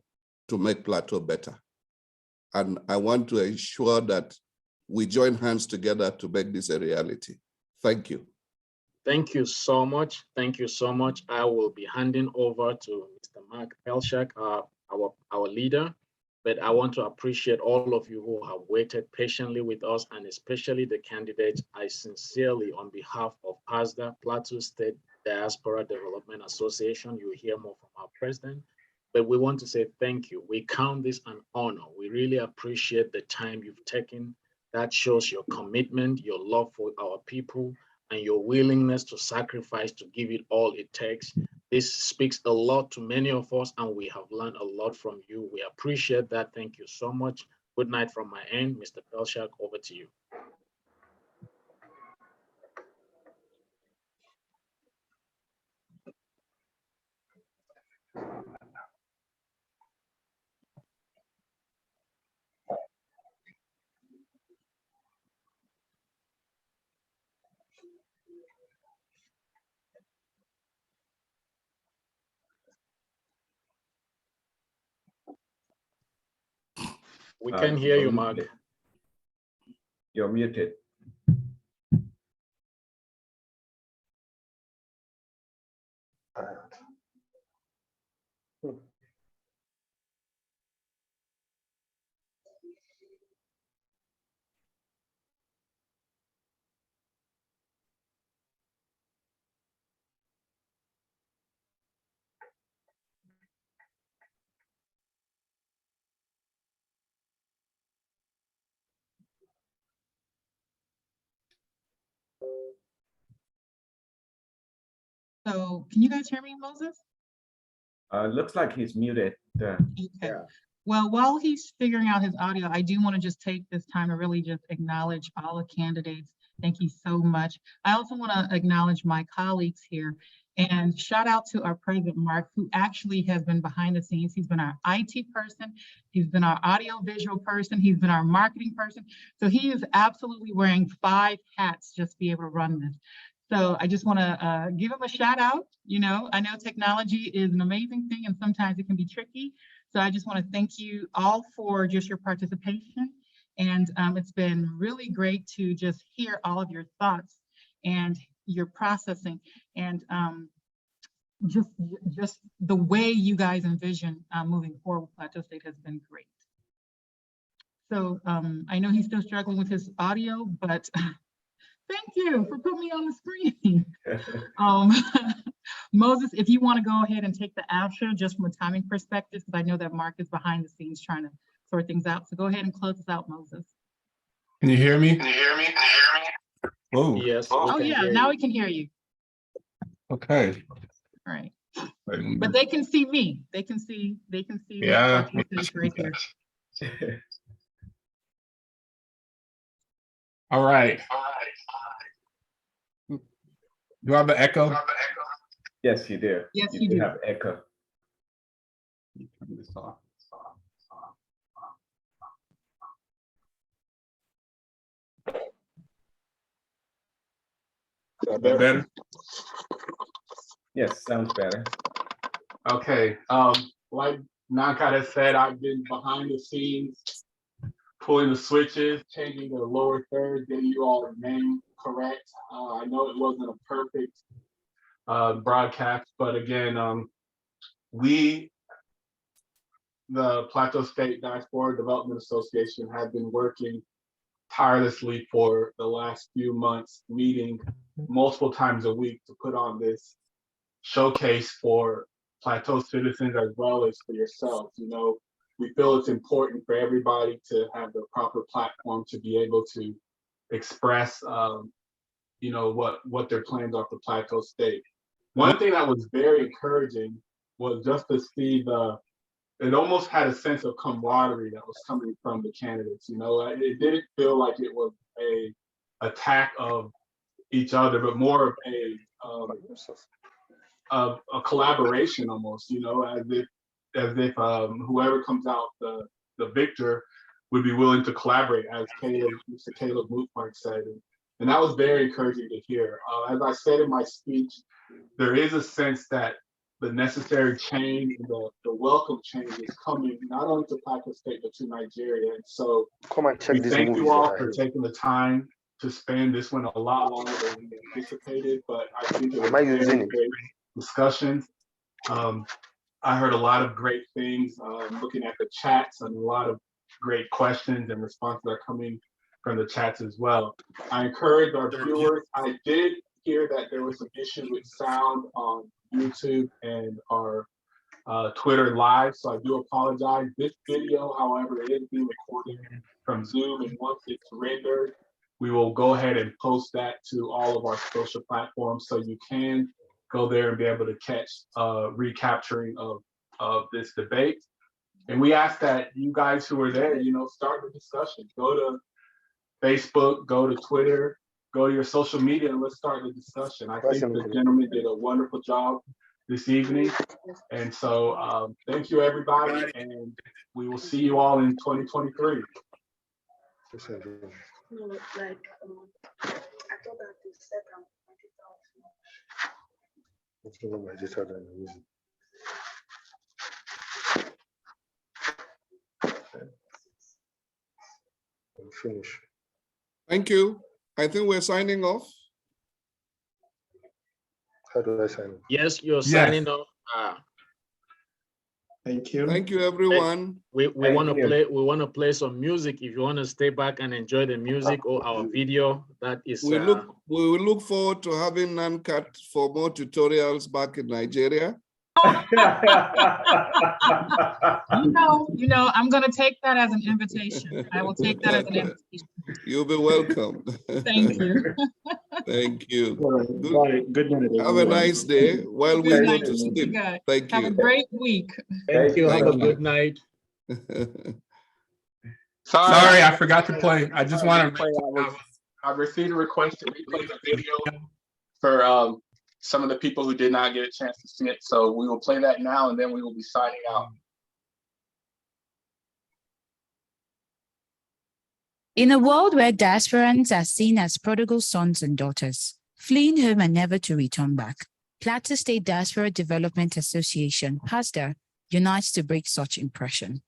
to make Plateau better. And I want to ensure that we join hands together to make this a reality. Thank you. Thank you so much. Thank you so much. I will be handing over to Mr. Mark Pelshak, our leader, but I want to appreciate all of you who have waited patiently with us, and especially the candidates. I sincerely, on behalf of PAZDA, Plateau State Diaspora Development Association, you hear more from our president, but we want to say thank you. We count this an honor. We really appreciate the time you've taken. That shows your commitment, your love for our people, and your willingness to sacrifice to give it all it takes. This speaks a lot to many of us, and we have learned a lot from you. We appreciate that. Thank you so much. Good night from my end. Mr. Pelshak, over to you. We can hear you, Mark. You're muted. So can you guys hear me, Moses? Looks like he's muted. Okay. Yeah. Well, while he's figuring out his audio, I do want to just take this time to really just acknowledge all the candidates. Thank you so much. I also want to acknowledge my colleagues here and shout out to our president, Mark, who actually has been behind the scenes. He's been our IT person. He's been our audio visual person. He's been our marketing person. So he is absolutely wearing 5 hats just to be able to run this. So I just want to give him a shout out. You know, I know technology is an amazing thing and sometimes it can be tricky. So I just want to thank you all for just your participation. And it's been really great to just hear all of your thoughts and your processing and just the way you guys envision moving forward with Plateau State has been great. So I know he's still struggling with his audio, but thank you for putting me on the screen. Moses, if you want to go ahead and take the outro just from a timing perspective, because I know that Mark is behind the scenes trying to sort things out. So go ahead and close us out, Moses. Can you hear me? Can you hear me? Can you hear me? Whoa. Yes. Oh yeah, now we can hear you. Okay. All right. Wait, But they can see me. They can see Yeah. my face right here. All right. Do I have an echo? Yes, you do. Yes, you do. Have echo. Turn this off. Is that better? Yes, sounds better. Okay. Like Nanka has said, I've been behind the scenes, pulling the switches, changing the lower third, getting you all the name correct. I know it wasn't a perfect broadcast, but again, we, the Plateau State Diaspora Development Association, have been working tirelessly for the last few months, meeting multiple times a week to put on this showcase for Plateau citizens as well as for yourselves. You know, we feel it's important for everybody to have the proper platform to be able to express, you know, what their plans are for Plateau State. One thing that was very encouraging was just to see it almost had a sense of camaraderie that was coming from the candidates. You know, it didn't feel like it was a attack of each other, but more of a collaboration almost. You know, as if whoever comes out the victor would be willing to collaborate, as Mr. Caleb Mutfwang said, and that was very encouraging to hear. As I said in my speech, there is a sense that the necessary change, the welcome change is coming not only to Plateau State, but to Nigeria. And so Come and check we this thank movie. you all for taking the time to spend. This went a lot longer than we anticipated, but I think it was very great discussions. I heard a lot of great things, looking at the chats, and a lot of great questions and responses are coming from the chats as well. I encourage our viewers. I did hear that there was some issue with sound on YouTube and our Twitter live, so I do apologize. This video, however, it is being recorded from Zoom, and once it's rendered, we will go ahead and post that to all of our social platforms, so you can go there and be able to catch recapturing of this debate. And we ask that you guys who are there, you know, start the discussion. Go to Facebook, go to Twitter, go to your social media, and let's start the discussion. I think the gentleman did a wonderful job this evening. And so thank you, everybody, and we will see you all in 2023. No, like, I thought that they said Finish. Thank you. I think we're signing off. How do I sign off? Yes, you're signing off. Thank you. Thank you, everyone. We want to play some music. If you want to stay back and enjoy the music or our video, that is. We will look forward to having Nankat for more tutorials back in Nigeria. You know, I'm going to take that as an invitation. I will take that as an invitation. You'll be welcome. Thank you. Thank you. Good night. Have a nice day while we go to sleep. Thank you. Have a great week. Thank you. Have a good night. Sorry, I forgot to play. I just want to. I received a request to replay the video for some of the people who did not get a chance to see it. So we will play that now, and then we will be signing out. In a world where diasporans are seen as prodigal sons and daughters, fleeing home and never to return back, Plateau State Diaspora Development Association, PAZDA, unites to break such impression.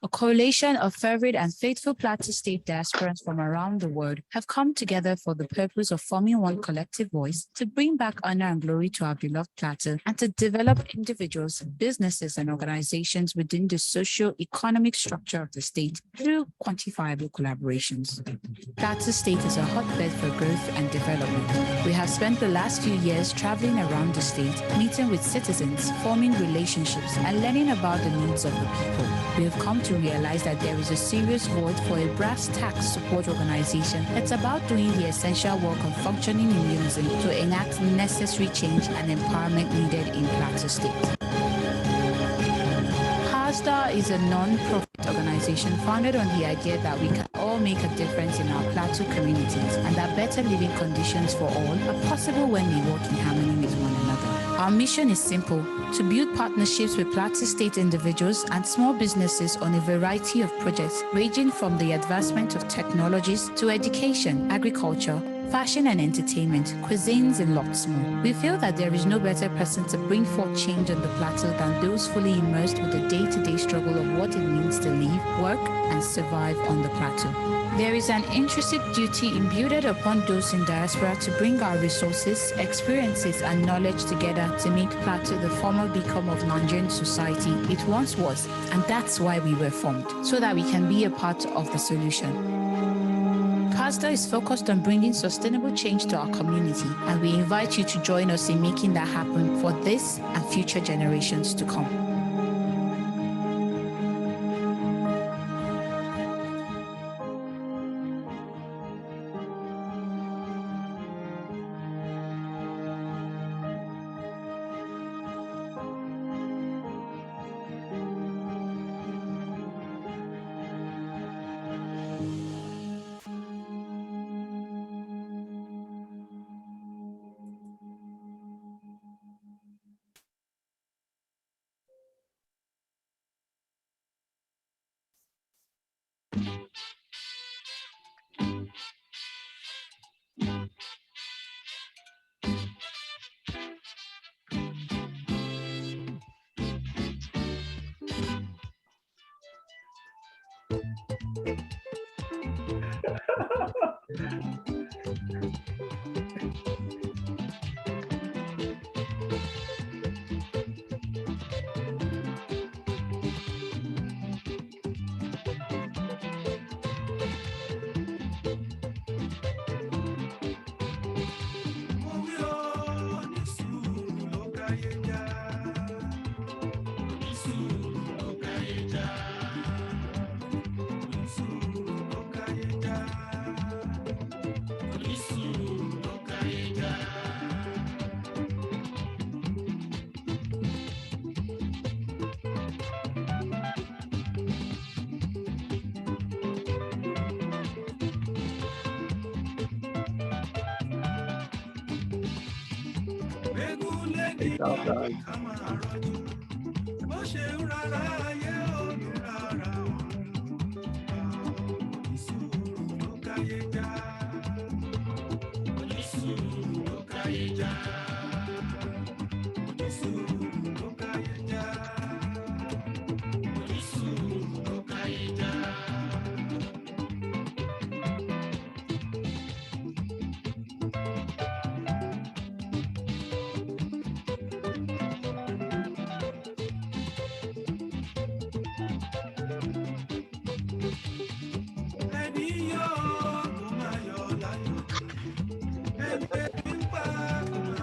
A coalition of fervid and faithful Plateau State diasporans from around the world have come together for the purpose of forming one collective voice to bring back honor and glory to our beloved Plateau and to develop individuals, businesses, and organizations within the socio-economic structure of the state through quantifiable collaborations. Plateau State is a hotbed for growth and development. We have spent the last few years traveling around the state, meeting with citizens, forming relationships, and learning about the needs of the people. We have come to realize that there is a serious void for a brass tax support organization that's about doing the essential work of functioning in unison to enact necessary change and empowerment needed in Plateau State. PAZDA is a non-profit organization founded on the idea that we can all make a difference in our Plateau communities and that better living conditions for all are possible when we work in harmony with one another. Our mission is simple: to build partnerships with Plateau State individuals and small businesses on a variety of projects ranging from the advancement of technologies to education, agriculture, fashion and entertainment, cuisines, and lots more. We feel that there is no better person to bring forth change on the plateau than those fully immersed with the day-to-day struggle of what it means to live, work, and survive on the plateau. There is an intrinsic duty imbued upon those in diaspora to bring our resources, experiences, and knowledge together to make Plateau the former beacon of Nigerian society it once was, and that's why we were formed, so that we can be a part of the solution. PAZDA is focused on bringing sustainable change to our community, and we invite you to join us in making that happen for this and future generations to come.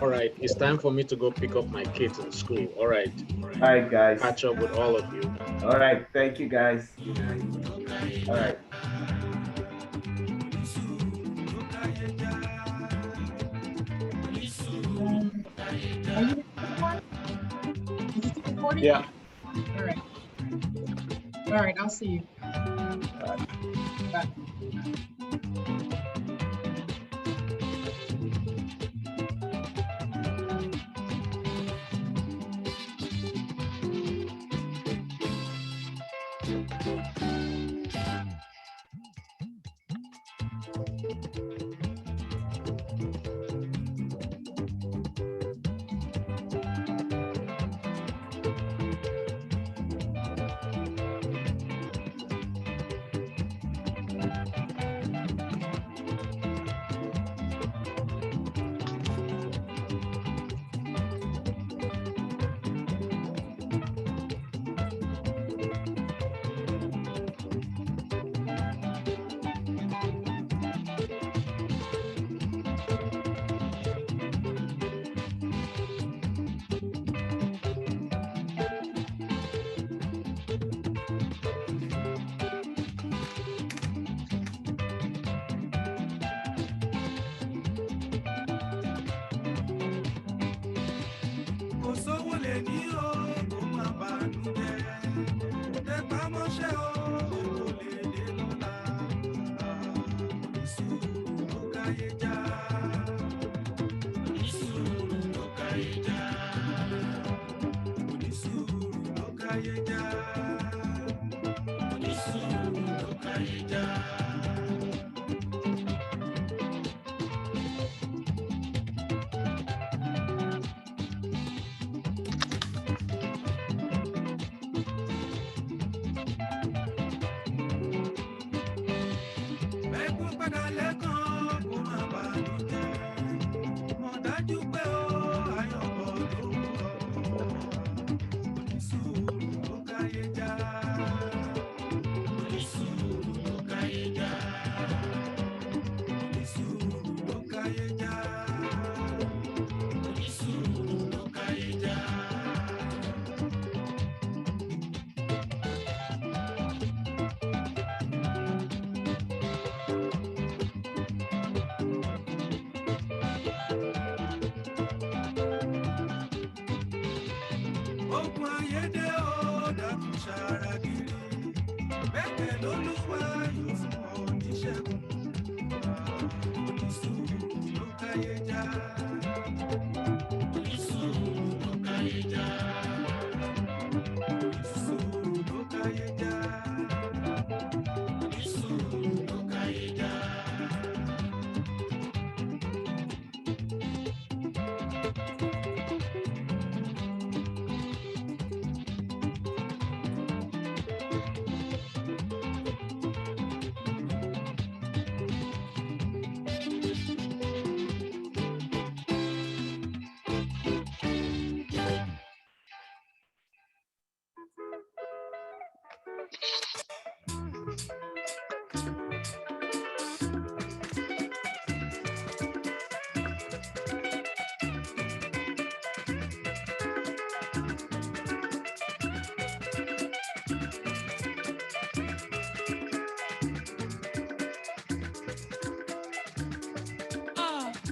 All right, it's time for me to go pick up my kids in school. All right. All right, guys. Catch up with all of you. All right, thank you, guys. All right. Yeah. All right. All right, I'll see you. Bye. kò sówó lè ní o kò má bànújẹ́ tẹpá mọ́ṣẹ́ o kò lè dé lọ́la onísùúrù ló káyé já onísùúrù ló káyé já onísùúrù ló káyé já onísùúrù ló káyé já.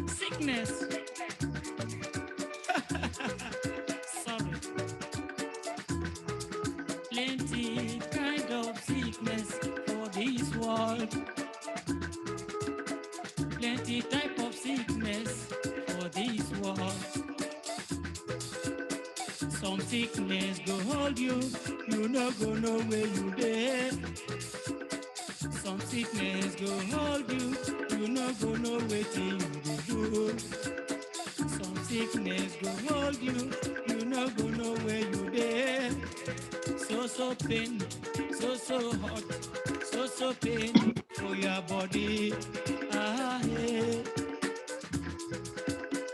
Sickness. Sorry. Plenty kind of sickness for this world. Plenty type of sickness for this world. Some sickness go hold you, you no go know where you there. Some sickness go hold you, you no go know waiting you go do. Some sickness go hold you, you no go know where you there. So pain, so hot, so pain for your body. Ah, yeah.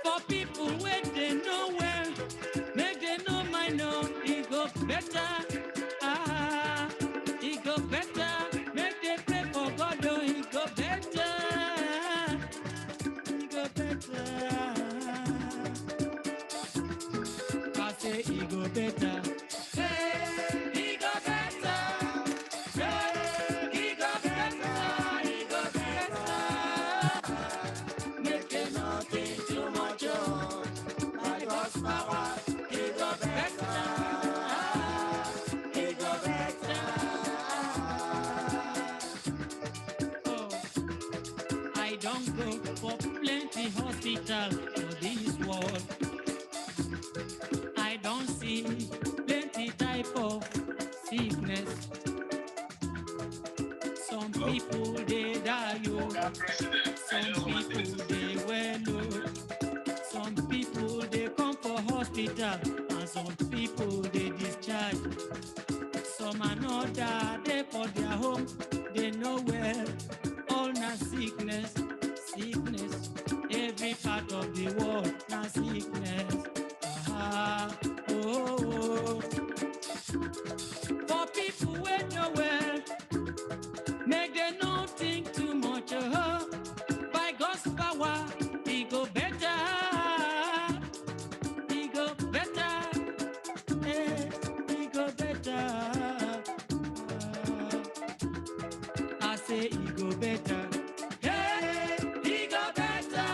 For people where they know well, make they know my know it go better. Ah, it go better. Make they pray for God, oh, it go better. It go better. I say it go better. Hospital for this world. I don't see plenty type of sickness. Some people they die, oh. Some people they well, oh. Some people they come for hospital, and some people they discharge. Some another they for their home, they know well. All na sickness, sickness. Every part of the world, now sickness. Ah, oh, oh. For people who know well, make them not think too much. Oh, by God's power, it go better. It go better. It go better. I say it go better. It go better.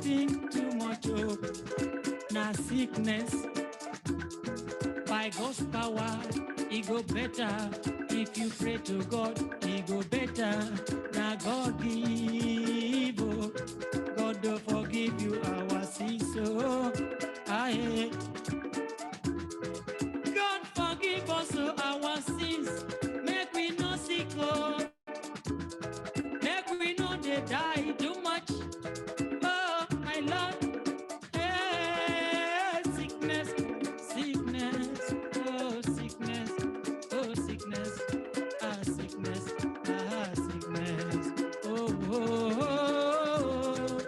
think too much of na sickness. By God's power, it go better. If you pray to God, it go better. Now God give, oh, God do forgive you our sins. So I God forgive us our sins. Make we no sick, oh. Make we no they die too much. Oh my Lord. Hey, sickness, sickness, oh sickness, oh sickness, ah sickness, ah sickness, oh oh oh,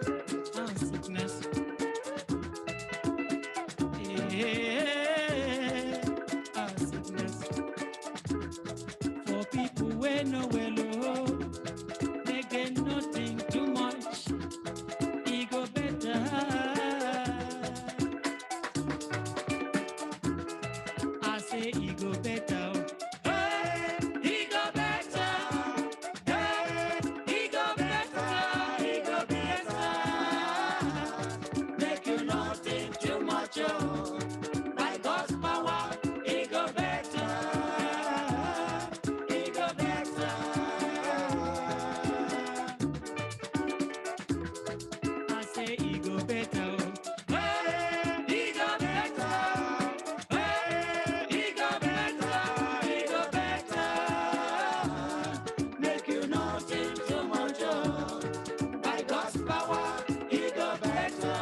ah sickness, yeah, ah sickness. For people we know well, oh, they get nothing too much. It go better. I say he go better. Hey, he go better. Hey, he go better. He go better. Make you not think too much. Oh. By God's power, he go better. He go better. I say he go better. Hey, he go better. Hey, he go better. He go better. Make you not think too much. Oh. By God's power, he go better.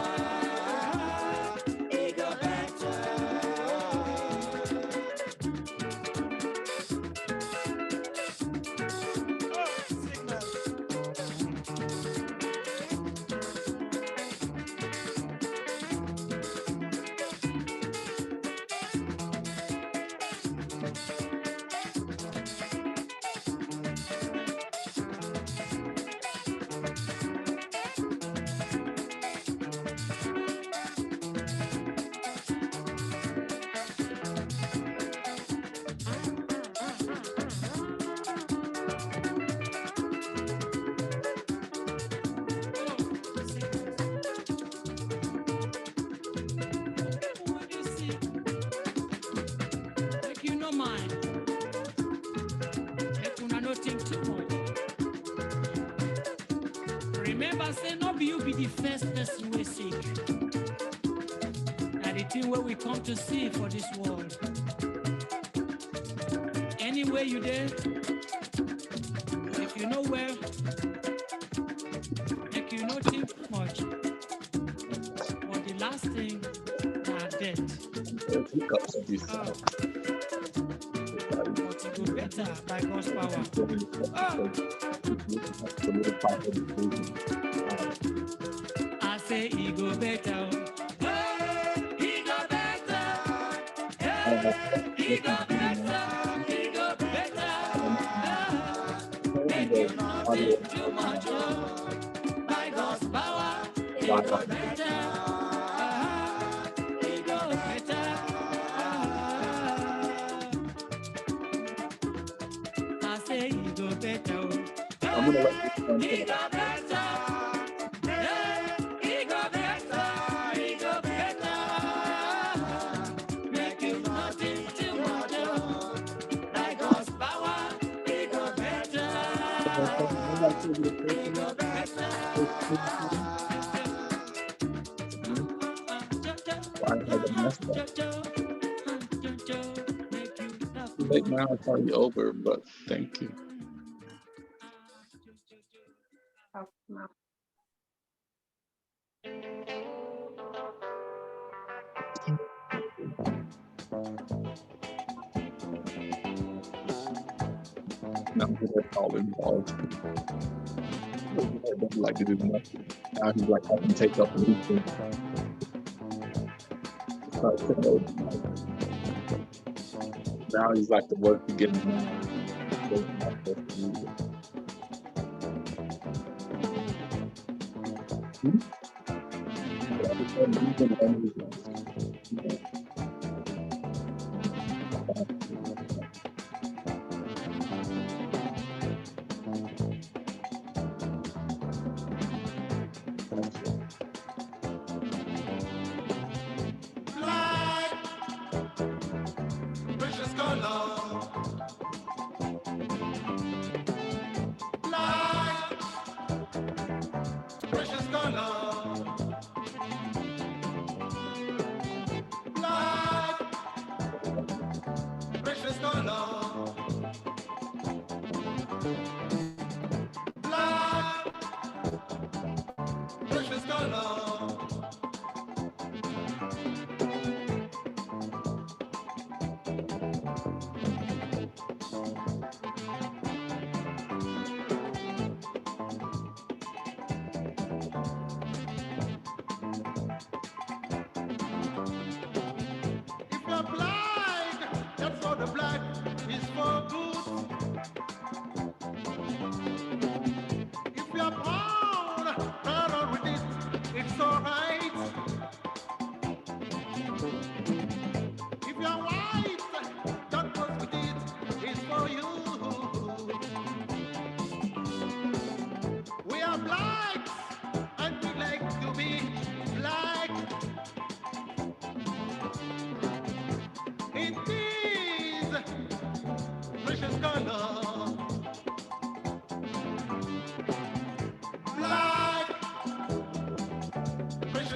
He go better. Oh, signal. What you see, make you no mind. Make una no think too much. Remember, say no be you be the first person we sick. Now the thing where we come to see for this world. Anywhere you there, if you know where, make you no think too much. But the last thing, na death. Oh. But it go better by God's power. Oh. I say he go better. Hey, he go better. Hey, he go better. He go better. Make you not think too much. Oh. By God's power, he go better. He go better. I say he go better. He go better. He go better. He go better. Make you not think too much. By God's power, he go better. He go better. Late now, it's already over, but thank you. Now he's all involved. He doesn't like to do nothing. Now he's like, I can take up anything. Now he's like the work to get him out.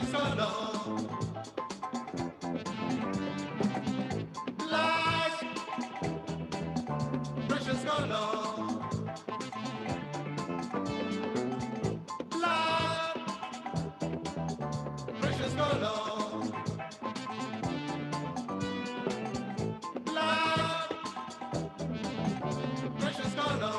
precious color. Black, precious color. Black, precious color. Black, precious color.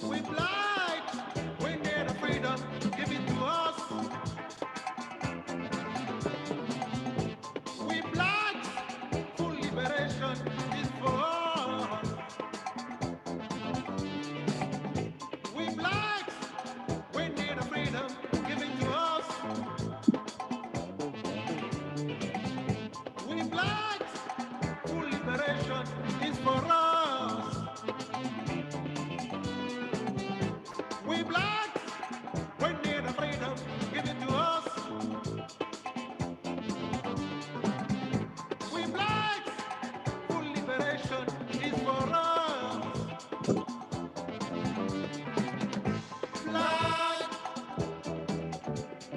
We blind, we need a freedom, give it to us. We blind, full liberation is for us. We blind, we need a freedom, give it to us. We blind, full liberation is for us. We black, we need a freedom, give it to us. We black, full liberation is for us. Black,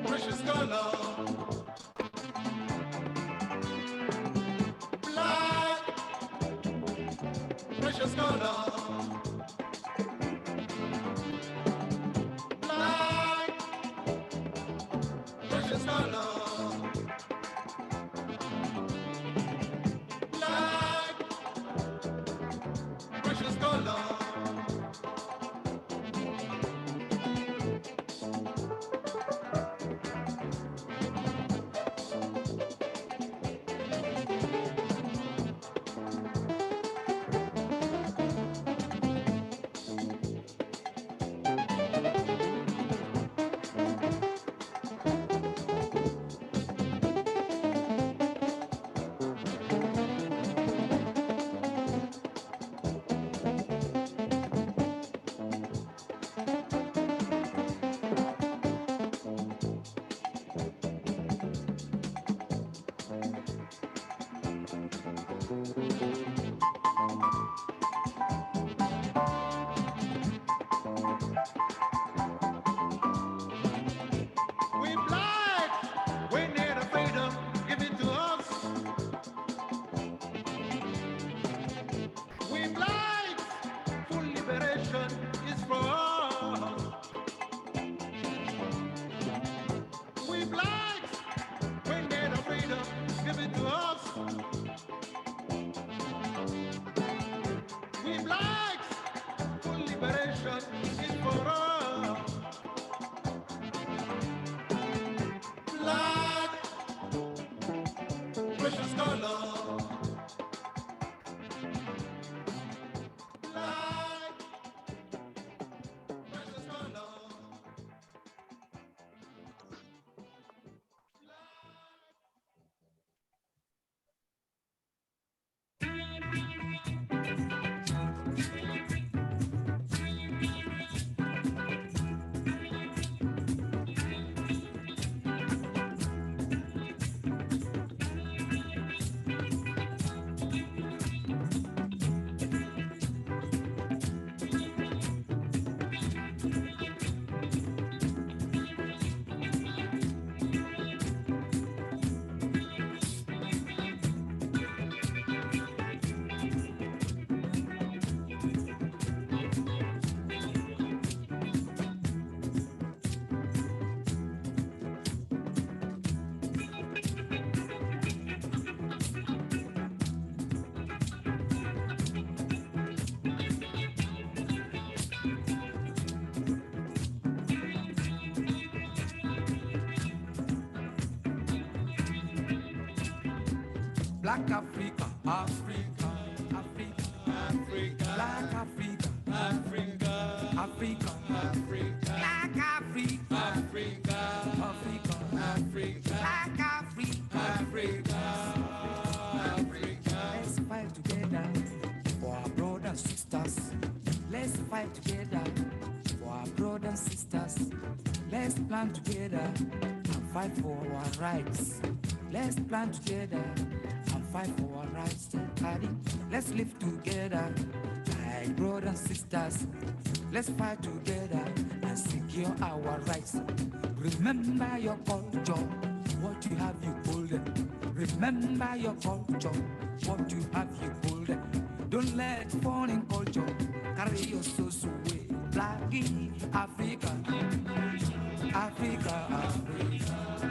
precious color. Black, precious color. Black, precious color. Black, precious color. We black, we need a freedom, give it to us. We black, full liberation is for us. We black, we need a freedom, give it to us. Black Africa, Africa, Africa, Africa, Black Africa, Africa, Africa, Africa, Black Africa, Africa, Africa, Africa, Black Africa, Africa, Africa. Let's fight together for our brothers and sisters. Let's fight together for our brothers and sisters. Let's plan together and fight for our rights. Let's plan together and fight for our rights. Let's live together like brothers and sisters. Let's fight together and secure our rights. Remember your culture, what you have you hold it. Remember your culture, what you have you hold it. Don't let foreign culture carry your soul away. Black Africa, Africa, Africa,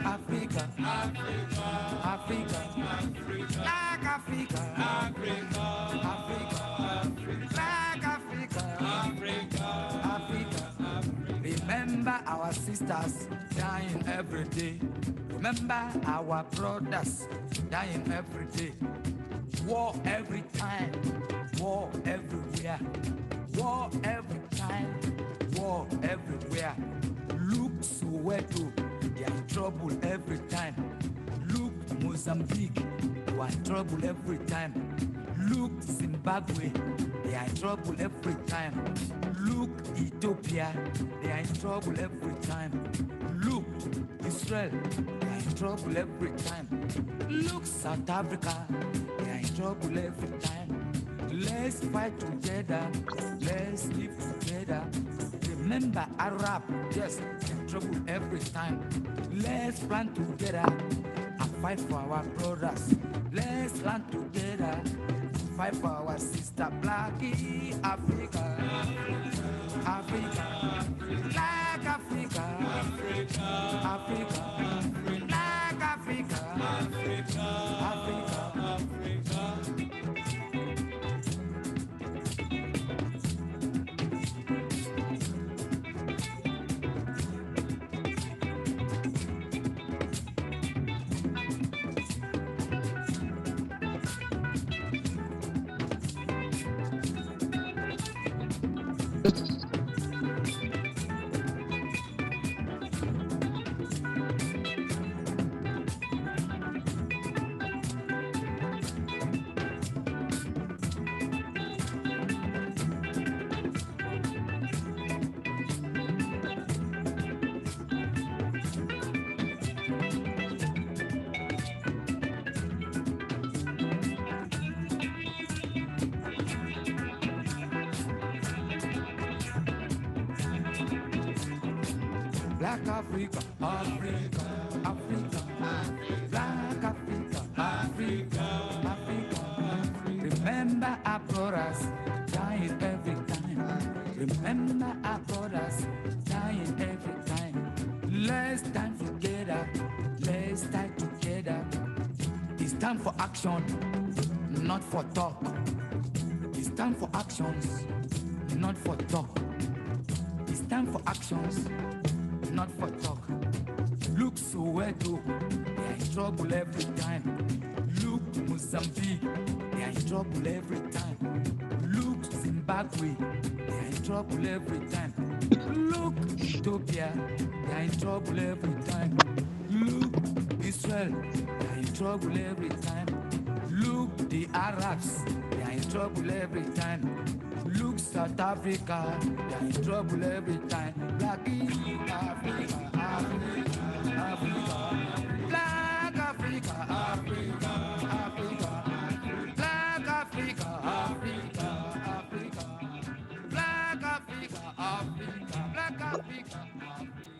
Africa, Africa, Black Africa, Africa, Africa, Black Africa, Africa, Africa. Remember our sisters dying every day. Remember our brothers dying every day. War every time, war everywhere. War every time, war everywhere. Look Soweto, they are in trouble every time. Look Mozambique, you are in trouble every time. Look Zimbabwe, they are in trouble every time. Look Ethiopia, they are in trouble every time. Look Israel, they are in trouble every time. Look South Africa, they are in trouble every time. Let's fight together, let's live together. Remember Arab, yes, in trouble every time. Let's plan together and fight for our brothers. Let's plan together and fight for our sister. Black Africa, Africa, Black Africa, Africa, Africa, Black Africa, Africa, Africa, Africa. Black Africa, Africa, Africa, Black Africa, Africa, Africa. Remember our brothers dying every time. Remember our brothers dying every time. Let's stand together, let's stand together. It's time for action, not for talk. It's time for actions, not for talk. It's time for actions, not for talk. Look Soweto, they are in trouble every time. Look Mozambique, they are in trouble every time. Look Zimbabwe, they are in trouble every time. Look Ethiopia, they are in trouble every time. Look Israel, they are in trouble every time. Look the Arabs, they are in trouble every time. Look South Africa, they are in trouble every time. Black Africa, Africa, Africa, Black Africa, Africa, Africa, Black Africa, Africa, Africa, Black Africa, Africa, Black Africa, Africa.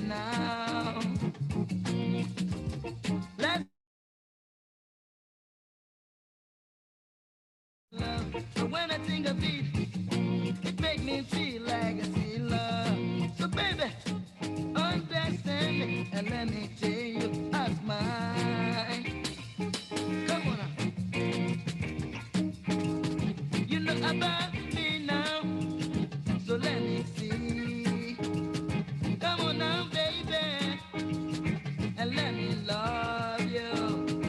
now. Let's love. So when I think of it, it makes me feel like I see love. So baby, understand me and let me tell you as mine. Come on now. You know about me now, so let me see. Come on now, baby, and let me love you.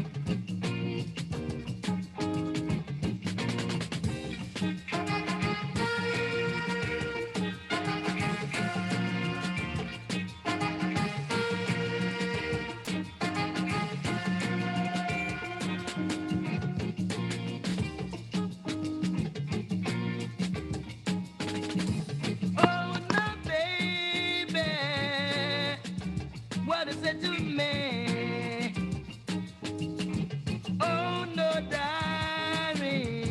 Oh no, baby, what is it to me?